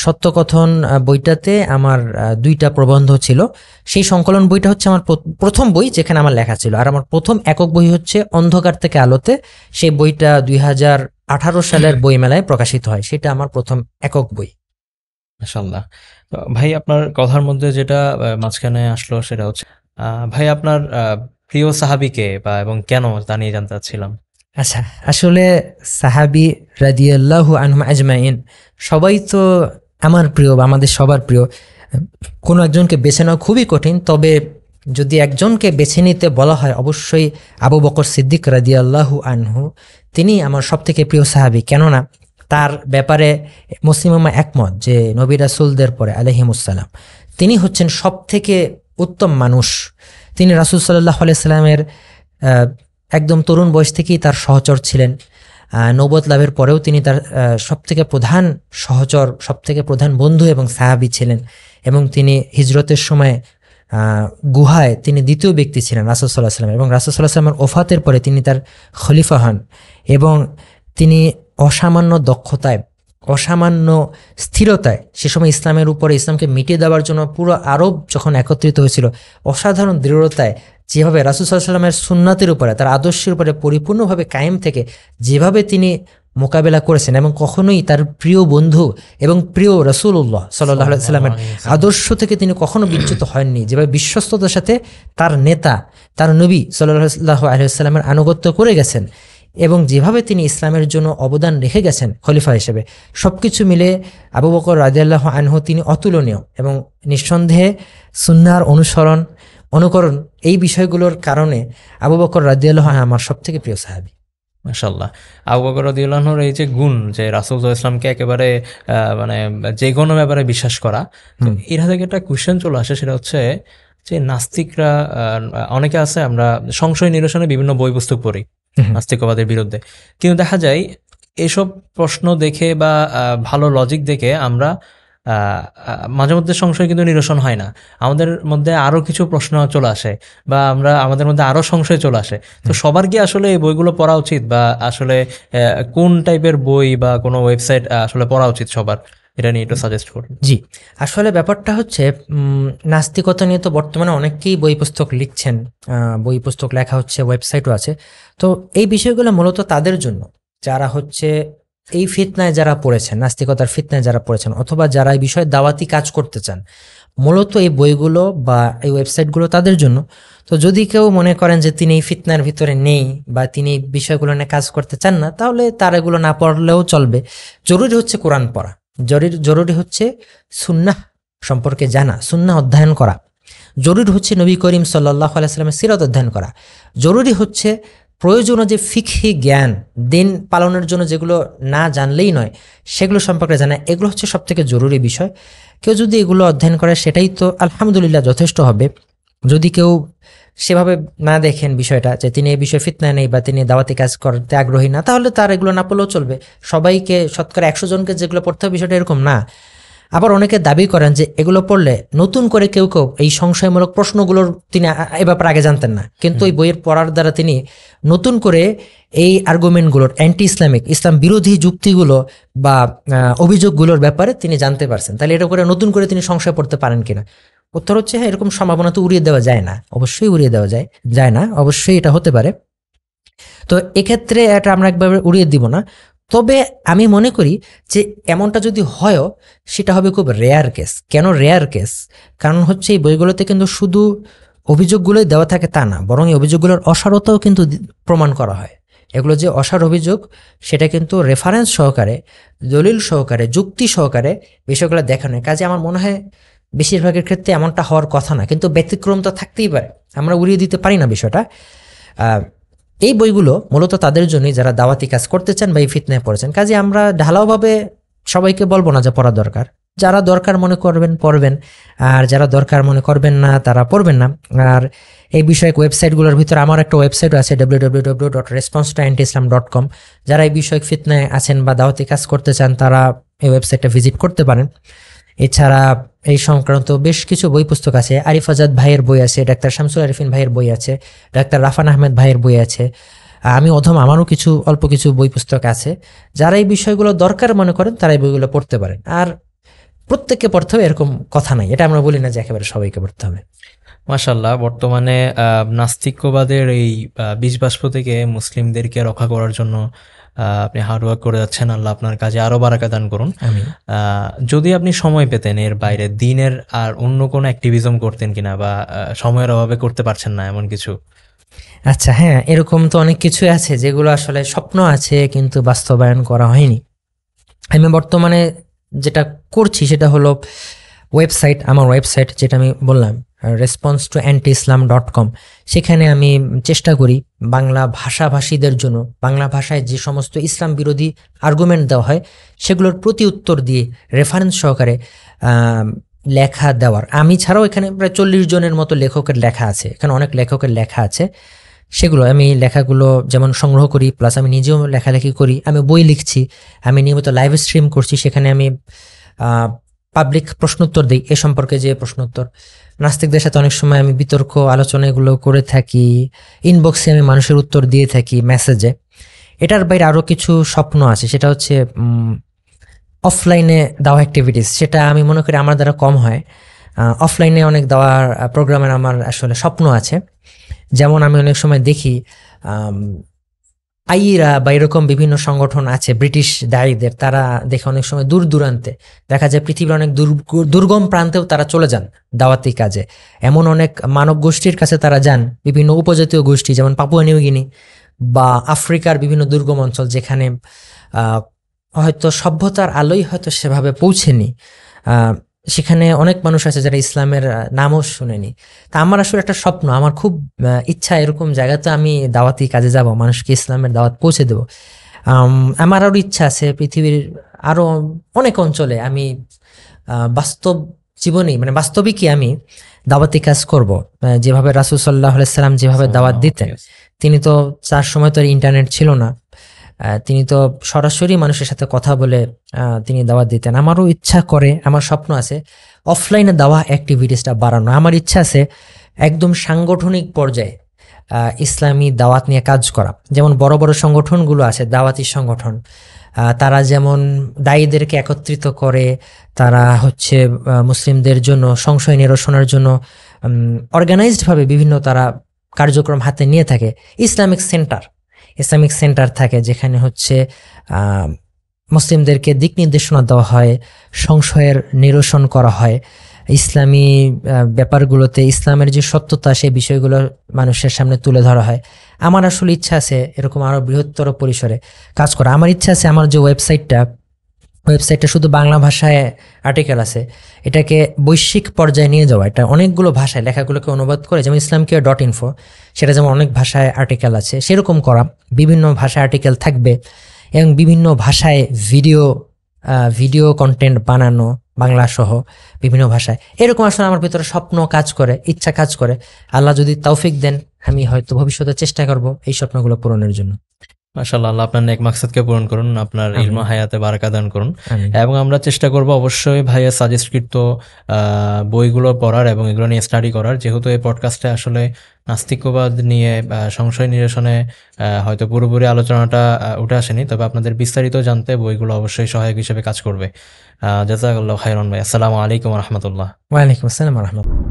সত্যকথন বইটাতে আমার 2টা প্রবন্ধ ছিল। সেই সংকলন বইটা হচ্ছে আমার প্রথম বই যেখানে আমার লেখা ছিল। আর আমার প্রথম একক বই হচ্ছে অন্ধকার থেকে আলোতে। সেই বইটা 2018 সালের বইমেলায় প্রকাশিত হয়, সেটা আমার প্রথম একক বই। মাশাআল্লাহ। তো ভাই, আপনার কথার মধ্যে যেটা মাঝখানে আসলো সেটা হচ্ছে ভাই আপনার প্রিয় সাহাবীকে বা এবং কেন তা নিয়ে জানতে চাচ্ছিলাম। আচ্ছা, আসলে সাহাবী রাদিয়াল্লাহু আনহুম আজমাইন সবাই তো আমার প্রিয় বা আমাদের সবার প্রিয়। কোনো একজনকে বেছে নেওয়া খুবই কঠিন, তবে যদি একজনকে বেছে নিতে বলা হয় অবশ্যই আবু বকর সিদ্দিক রাদিয়াল্লাহু আনহু, তিনি আমার সবথেকে প্রিয় সাহাবী। কেননা তার ব্যাপারে মুসলিম উম্মাহ একমত যে নবী রাসূলদের পরে আলাইহিমুসসালাম তিনি হচ্ছেন সবথেকে উত্তম মানুষ। তিনি রাসূল সাল্লাল্লাহু আলাইহি সাল্লামের একদম তরুণ বয়স থেকেই তার সহচর ছিলেন। নবুয়ত লাভের পরেও তিনি তার সবথেকে প্রধান সহচর, সবথেকে প্রধান বন্ধু এবং সাহাবী ছিলেন। এবং তিনি হিজরতের সময় গুহায় তিনি দ্বিতীয় ব্যক্তি ছিলেন রাসূল সাল্লাল্লাহু আলাইহি সাল্লাম, এবং রাসূল সাল্লাল্লাহু আলাইহি সাল্লামের ওফাতের পরে তিনি তার খলিফা হন। এবং তিনি অসামান্য দক্ষতায়, অসামান্য স্থিরতায় সে সময় ইসলামের উপরে, ইসলামকে মিটিয়ে দেওয়ার জন্য পুরো আরব যখন একত্রিত হয়েছিল, অসাধারণ দৃঢ়তায় যেভাবে রাসূল সাল্লাল্লাহু আলাইহি সাল্লামের সুন্নাতের উপরে, তার আদর্শের উপরে পরিপূর্ণভাবে কায়েম থেকে যেভাবে তিনি মোকাবেলা করেছেন, এবং কখনোই তার প্রিয় বন্ধু এবং প্রিয় রাসূলুল্লাহ সাল্লাল্লাহু আলাইহি সাল্লামের আদর্শ থেকে তিনি কখনো বিচ্যুত হননি, যেভাবে বিশ্বস্ততার সাথে তার নেতা, তার নবী সাল্লাল্লাহু আলাইহি সাল্লামের আনুগত্য করে গেছেন, এবং যেভাবে তিনি ইসলামের জন্য অবদান রেখে গেছেন খলিফা হিসেবে, সবকিছু মিলে আবু বকর রাদিয়াল্লাহু আনহু তিনি অতুলনীয়। এবং নিঃসন্দেহে সুন্নাহর অনুকরণ এই বিষয়গুলোর কারণে আবু বকর রাদিয়াল্লাহু আনহু আমার সবথেকে প্রিয় সাহাবী। মাশাআল্লাহ। আবু বকর রাদিয়াল্লাহু আনহুর এই যে গুণ, যে রাসূল সাল্লাল্লাহু আলাইহি ওয়াসাল্লামকে একেবারে মানে যে কোনো ব্যাপারে বিশ্বাস করা, তো এর থেকে একটা কোশ্চেন চলে আসে, সেটা হচ্ছে যে নাস্তিকরা অনেকে আছে, আমরা সংশয় নিরসনে বিভিন্ন বই পুস্তক পড়ি নাস্তিকবাদের বিরুদ্ধে, কিন্তু দেখা যায় এসব প্রশ্ন দেখে বা ভালো লজিক দেখে আমরা মাঝে মধ্যে সংশয় কিন্তু নিরসন হয় না, আমাদের মধ্যে আরো কিছু প্রশ্ন চলে আসে, বা আমাদের মধ্যে আরো সংশয় চলে আসে। তো সবার কি আসলে এই বইগুলো পড়া উচিত, বা আসলে কোন টাইপের বই বা কোনো ওয়েবসাইট আসলে পড়া উচিত সবার, এটা নিয়ে একটু সাজেস্ট করুন। জি, আসলে ব্যাপারটা হচ্ছে নাস্তিকতা নিয়ে তো বর্তমানে অনেকেই বই পুস্তক লিখছেন, বই পুস্তক লেখা হচ্ছে, ওয়েবসাইটও আছে। তো এই বিষয়গুলো মূলত তাদের জন্য যারা হচ্ছে এই ফিতনায় যারা পড়েছেন, নাস্তিকতার ফিতনায় যারা পড়েছেন, অথবা যারা এই বিষয়ে দাওয়াতি কাজ করতে চান, মূলত এই বইগুলো বা এই ওয়েবসাইটগুলো তাদের জন্য। তো যদি কেউ মনে করেন যে তিনি এই ফিতনার ভিতরে নেই, বা তিনি এই বিষয়গুলো নিয়ে কাজ করতে চান না, তাহলে তার এগুলো না পড়লেও চলবে। জরুরি হচ্ছে কোরআন পড়া, জরুরি হচ্ছে সুন্নাহ সম্পর্কে জানা, সুন্নাহ অধ্যয়ন করা। জরুরি হচ্ছে নবী করিম সাল্লাল্লাহু আলাইহি সাল্লামের সিরাত অধ্যয়ন করা। জরুরি হচ্ছে প্রয়োজনীয় যে ফিকহি জ্ঞান, দিন পালনের জন্য যেগুলো না জানলেই নয়, সেগুলো সম্পর্কে জানা। এগুলো হচ্ছে সবথেকে জরুরি বিষয়। কেউ যদি এগুলো অধ্যয়ন করে সেটাই তো আলহামদুলিল্লাহ যথেষ্ট হবে। যদি কেউ সেভাবে না দেখেন বিষয়টা, যে তিনি এই বিষয়ে ফিতনা নেই বা তিনি দাওয়াতি কাজ করতে আগ্রহী না, তাহলে তার এগুলো না পড়লেও চলবে। সবাইকে শতকরা 100 জনকে যেগুলো পড়তে হবে বিষয়টা এরকম না। আবার অনেকে দাবি করেন যে এগুলো পড়লে নতুন করে কেউ এই সংশয়মূলক প্রশ্নগুলোর তিনি এ ব্যাপারে আগে জানতেন না, কিন্তু এই বইয়ের পড়ার দ্বারা তিনি নতুন করে এই আর্গুমেন্টগুলোর, অ্যান্টি ইসলামিক, ইসলাম বিরোধী যুক্তিগুলো বা অভিযোগগুলোর ব্যাপারে তিনি জানতে পারছেন। তাহলে এটা করে নতুন করে তিনি সংশয় পড়তে পারেন কিনা? উত্তর হচ্ছে হ্যাঁ, এরকম সম্ভাবনা তো উড়িয়ে দেওয়া যায় না, অবশ্যই উড়িয়ে দেওয়া যায় না, অবশ্যই এটা হতে পারে। তো এক্ষেত্রে এটা আমরা একবারে উড়িয়ে দিব না। তবে আমি মনে করি যে এমনটা যদি হয়ও সেটা হবে খুব রেয়ার কেস। কেন রেয়ার কেস? কারণ হচ্ছে এই বইগুলোতে কিন্তু শুধু অভিযোগগুলোই দেওয়া থাকে তা না, বরং এই অভিযোগগুলোর অসারতাও কিন্তু প্রমাণ করা হয়। এগুলো যে অসার অভিযোগ সেটা কিন্তু রেফারেন্স সহকারে, দলিল সহকারে, যুক্তি সহকারে বিষয়গুলো দেখানো হয়। কাজে আমার মনে হয় বেশিরভাগের ক্ষেত্রে এমনটা হওয়ার কথা না, কিন্তু ব্যতিক্রম তো থাকতেই পারে, আমরা উড়িয়ে দিতে পারি না বিষয়টা। এই বইগুলো মূলত তাদের জন্যই যারা দাওয়াতি কাজ করতে চান বা এই ফিতনায় পড়েছেন। কাজে আমরা ঢালাওভাবে সবাইকে বলবো না যে পড়া দরকার। যারা দরকার মনে করবেন পড়বেন, আর যারা দরকার মনে করবেন না তারা পড়বেন না। আর এই বিষয়ক ওয়েবসাইটগুলোর ভিতরে আমার একটা ওয়েবসাইট আছে www.response2antiislam.com। যারা এই বিষয়ক ফিতনায় আছেন বা দাওয়াতি কাজ করতে চান তারা এই ওয়েবসাইটটা ভিজিট করতে পারেন। এছাড়া এই সংক্রান্ত বেশ কিছু বই পুস্তক আছে। আরিফ আজাদ ভাইয়ের বই আছে, ডাক্তার শামসুল আরিফিন ভাইয়ের বই আছে, ডাক্তার রাফান আহমেদ ভাইয়ের বই আছে, আমি আমারও অল্প কিছু বই পুস্তক আছে। যারা এই বিষয়গুলো দরকার মনে করেন তারা এই বইগুলো পড়তে পারেন। আর প্রত্যেককে পড়তে হবে এরকম কথা নাই, এটা আমরা বলি না যে একেবারে সবাইকে পড়তে হবে। মাশাআল্লাহ, বর্তমানে নাস্তিক্যবাদের এই বিষ বাষ্প থেকে মুসলিমদেরকে রক্ষা করার জন্য আপনি হার্ডওয়ার্ক করে যাচ্ছেন। আল্লাহ আপনার কাজে আরো বারাকা দান করুন। যদি আপনি সময় পেতেন এর বাইরে দিনের আর অন্য কোনো অ্যাক্টিভিজম করতেন কিনা, বা সময়ের অভাবে করতে পারছেন না এমন কিছু? আচ্ছা, হ্যাঁ, এরকম তো অনেক কিছু আছে যেগুলো আসলে স্বপ্ন আছে কিন্তু বাস্তবায়ন করা হয়নি। আমি বর্তমানে যেটা করছি সেটা হলো ওয়েবসাইট, আমার ওয়েবসাইট যেটা আমি বললাম response2antiislam.com, সেখানে আমি চেষ্টা করি বাংলা ভাষাভাষীদের জন্য বাংলা ভাষায় যে সমস্ত ইসলাম বিরোধী আর্গুমেন্ট দেওয়া হয় সেগুলোর প্রতি উত্তর দিয়ে রেফারেন্স সহকারে লেখা দেওয়ার। আমি ছাড়াও এখানে প্রায় 40 জনের মতো লেখকের লেখা আছে, এখানে অনেক লেখকের লেখা আছে, সেগুলো আমি লেখাগুলো যেমন সংগ্রহ করি, প্লাস আমি নিজেও লেখালেখি করি, আমি বই লিখছি, আমি নিয়মিত লাইভ স্ট্রিম করছি, সেখানে আমি পাবলিক প্রশ্নোত্তর দিই। এ সম্পর্কে যে প্রশ্নোত্তর, নাস্তিকদের সাথে অনেক সময় আমি বিতর্ক আলোচনা এগুলো করে থাকি, ইনবক্সে আমি মানুষের উত্তর দিয়ে থাকি মেসেজে। এটার বাইরে আরও কিছু স্বপ্ন আছে, সেটা হচ্ছে অফলাইনে দেওয়া অ্যাক্টিভিটিস, সেটা আমি মনে করি আমার দ্বারা কম হয়। অফলাইনে অনেক দেওয়ার প্রোগ্রামের আমার আসলে স্বপ্ন আছে। যেমন আমি অনেক সময় দেখি আইরা বা এরকম বিভিন্ন সংগঠন আছে ব্রিটিশ দায়ীদের, তারা দেখে অনেক সময় দূর দূরান্তে, দেখা যায় পৃথিবীর অনেক দুর্গম প্রান্তেও তারা চলে যান দাওয়াতি কাজে। এমন অনেক মানব গোষ্ঠীর কাছে তারা যান, বিভিন্ন উপজাতীয় গোষ্ঠী, যেমন পাপুয়া নিউগিনি বা আফ্রিকার বিভিন্ন দুর্গম অঞ্চল, যেখানে হয়তো সভ্যতার আলোই হয়তো সেভাবে পৌঁছেনি। সেখানে অনেক মানুষ আছে যারা ইসলামের নামও শুনেনি। তা আমার আসলে একটা স্বপ্ন, আমার খুব ইচ্ছা এরকম জায়গাতে আমি দাওয়াতি কাজে যাব, মানুষকে ইসলামের দাওয়াত পৌঁছে দেব। আমার আরও ইচ্ছা আছে পৃথিবীর আরও অনেক অঞ্চলে আমি বাস্তব জীবনেই, মানে বাস্তবিকই আমি দাওয়াতি কাজ করব। যেভাবে রাসূল সাল্লাল্লাহু আলাইহি সাল্লাম যেভাবে দাওয়াত দিতেন, তিনি তো তার সময় তো ইন্টারনেট ছিল না, তিনি তো সরাসরি মানুষের সাথে কথা বলে তিনি দাওয়াত দিতেন। আমারও ইচ্ছা করে, আমার স্বপ্ন আছে অফলাইনে দাওয়া অ্যাক্টিভিটিসটা বাড়ানো। আমার ইচ্ছা আছে একদম সাংগঠনিক পর্যায়ে ইসলামী দাওয়াত নিয়ে কাজ করা। যেমন বড় বড় সংগঠনগুলো আছে, দাওয়াতি সংগঠন, তারা যেমন দায়ীদেরকে একত্রিত করে, তারা হচ্ছে মুসলিমদের জন্য সংশয় নিরসনের জন্য অর্গানাইজডভাবে বিভিন্ন তারা কার্যক্রম হাতে নিয়ে থাকে। ইসলামিক সেন্টার থাকে, যেখানে হচ্ছে মুসলিমদেরকে দিক নির্দেশনা দেওয়া হয়, সংশয়ের নিরসন করা হয়, ইসলামী ব্যাপারগুলোতে ইসলামের যে সত্যতা সেই বিষয়গুলো মানুষের সামনে তুলে ধরা হয়। আমার আসলে ইচ্ছা আছে এরকম আরো বৃহত্তর পরিসরে কাজ করা। আমার ইচ্ছা আছে আমার যে ওয়েবসাইটটা শুধু বাংলা ভাষায় আর্টিকেল আছে, এটাকে বৈশ্বিক পর্যায়ে নিয়ে যাওয়া, এটা অনেকগুলো ভাষায় লেখাগুলোকে অনুবাদ করে, যেমন islamcare.info, সেটা যেমন অনেক ভাষায় আর্টিকেল আছে, সেরকম করা। বিভিন্ন ভাষায় আর্টিকেল থাকবে এবং বিভিন্ন ভাষায় ভিডিও কন্টেন্ট বানানো, বাংলা সহ বিভিন্ন ভাষায়। এরকম আসলে আমার ভিতরে স্বপ্ন কাজ করে, ইচ্ছা কাজ করে। আল্লাহ যদি তৌফিক দেন, আমি হয়তো ভবিষ্যতে চেষ্টা করব এই স্বপ্নগুলো পূরণের জন্য। মাশাআল্লাহ, আল্লাহ আপনার নেক মাকসাদকে পূরণ করুন, আপনার আমিন। ইলম হায়াতে বারাকা দান করুন। আমিন। এবং আমরা চেষ্টা করব অবশ্যই ভাইয়া সাজেস্টকৃত বইগুলো পড়ার এবং এগুলো নিয়ে স্টাডি করার। যেহেতু এই পডকাস্টে আসলে নাস্তিকবাদ নিয়ে সংশয় নিরসনে হয়তো পুরোপুরি আলোচনাটা উঠে আসেনি, তবে আপনাদের বিস্তারিত জানতে বইগুলো অবশ্যই সহায়ক হিসেবে কাজ করবে। জাযাকাল্লাহু খাইরান ভাই। আসসালামু আলাইকুম ওয়া রাহমাতুল্লাহ। ওয়ালাইকুম আসসালাম ওয়া রাহমাতুল্লাহ।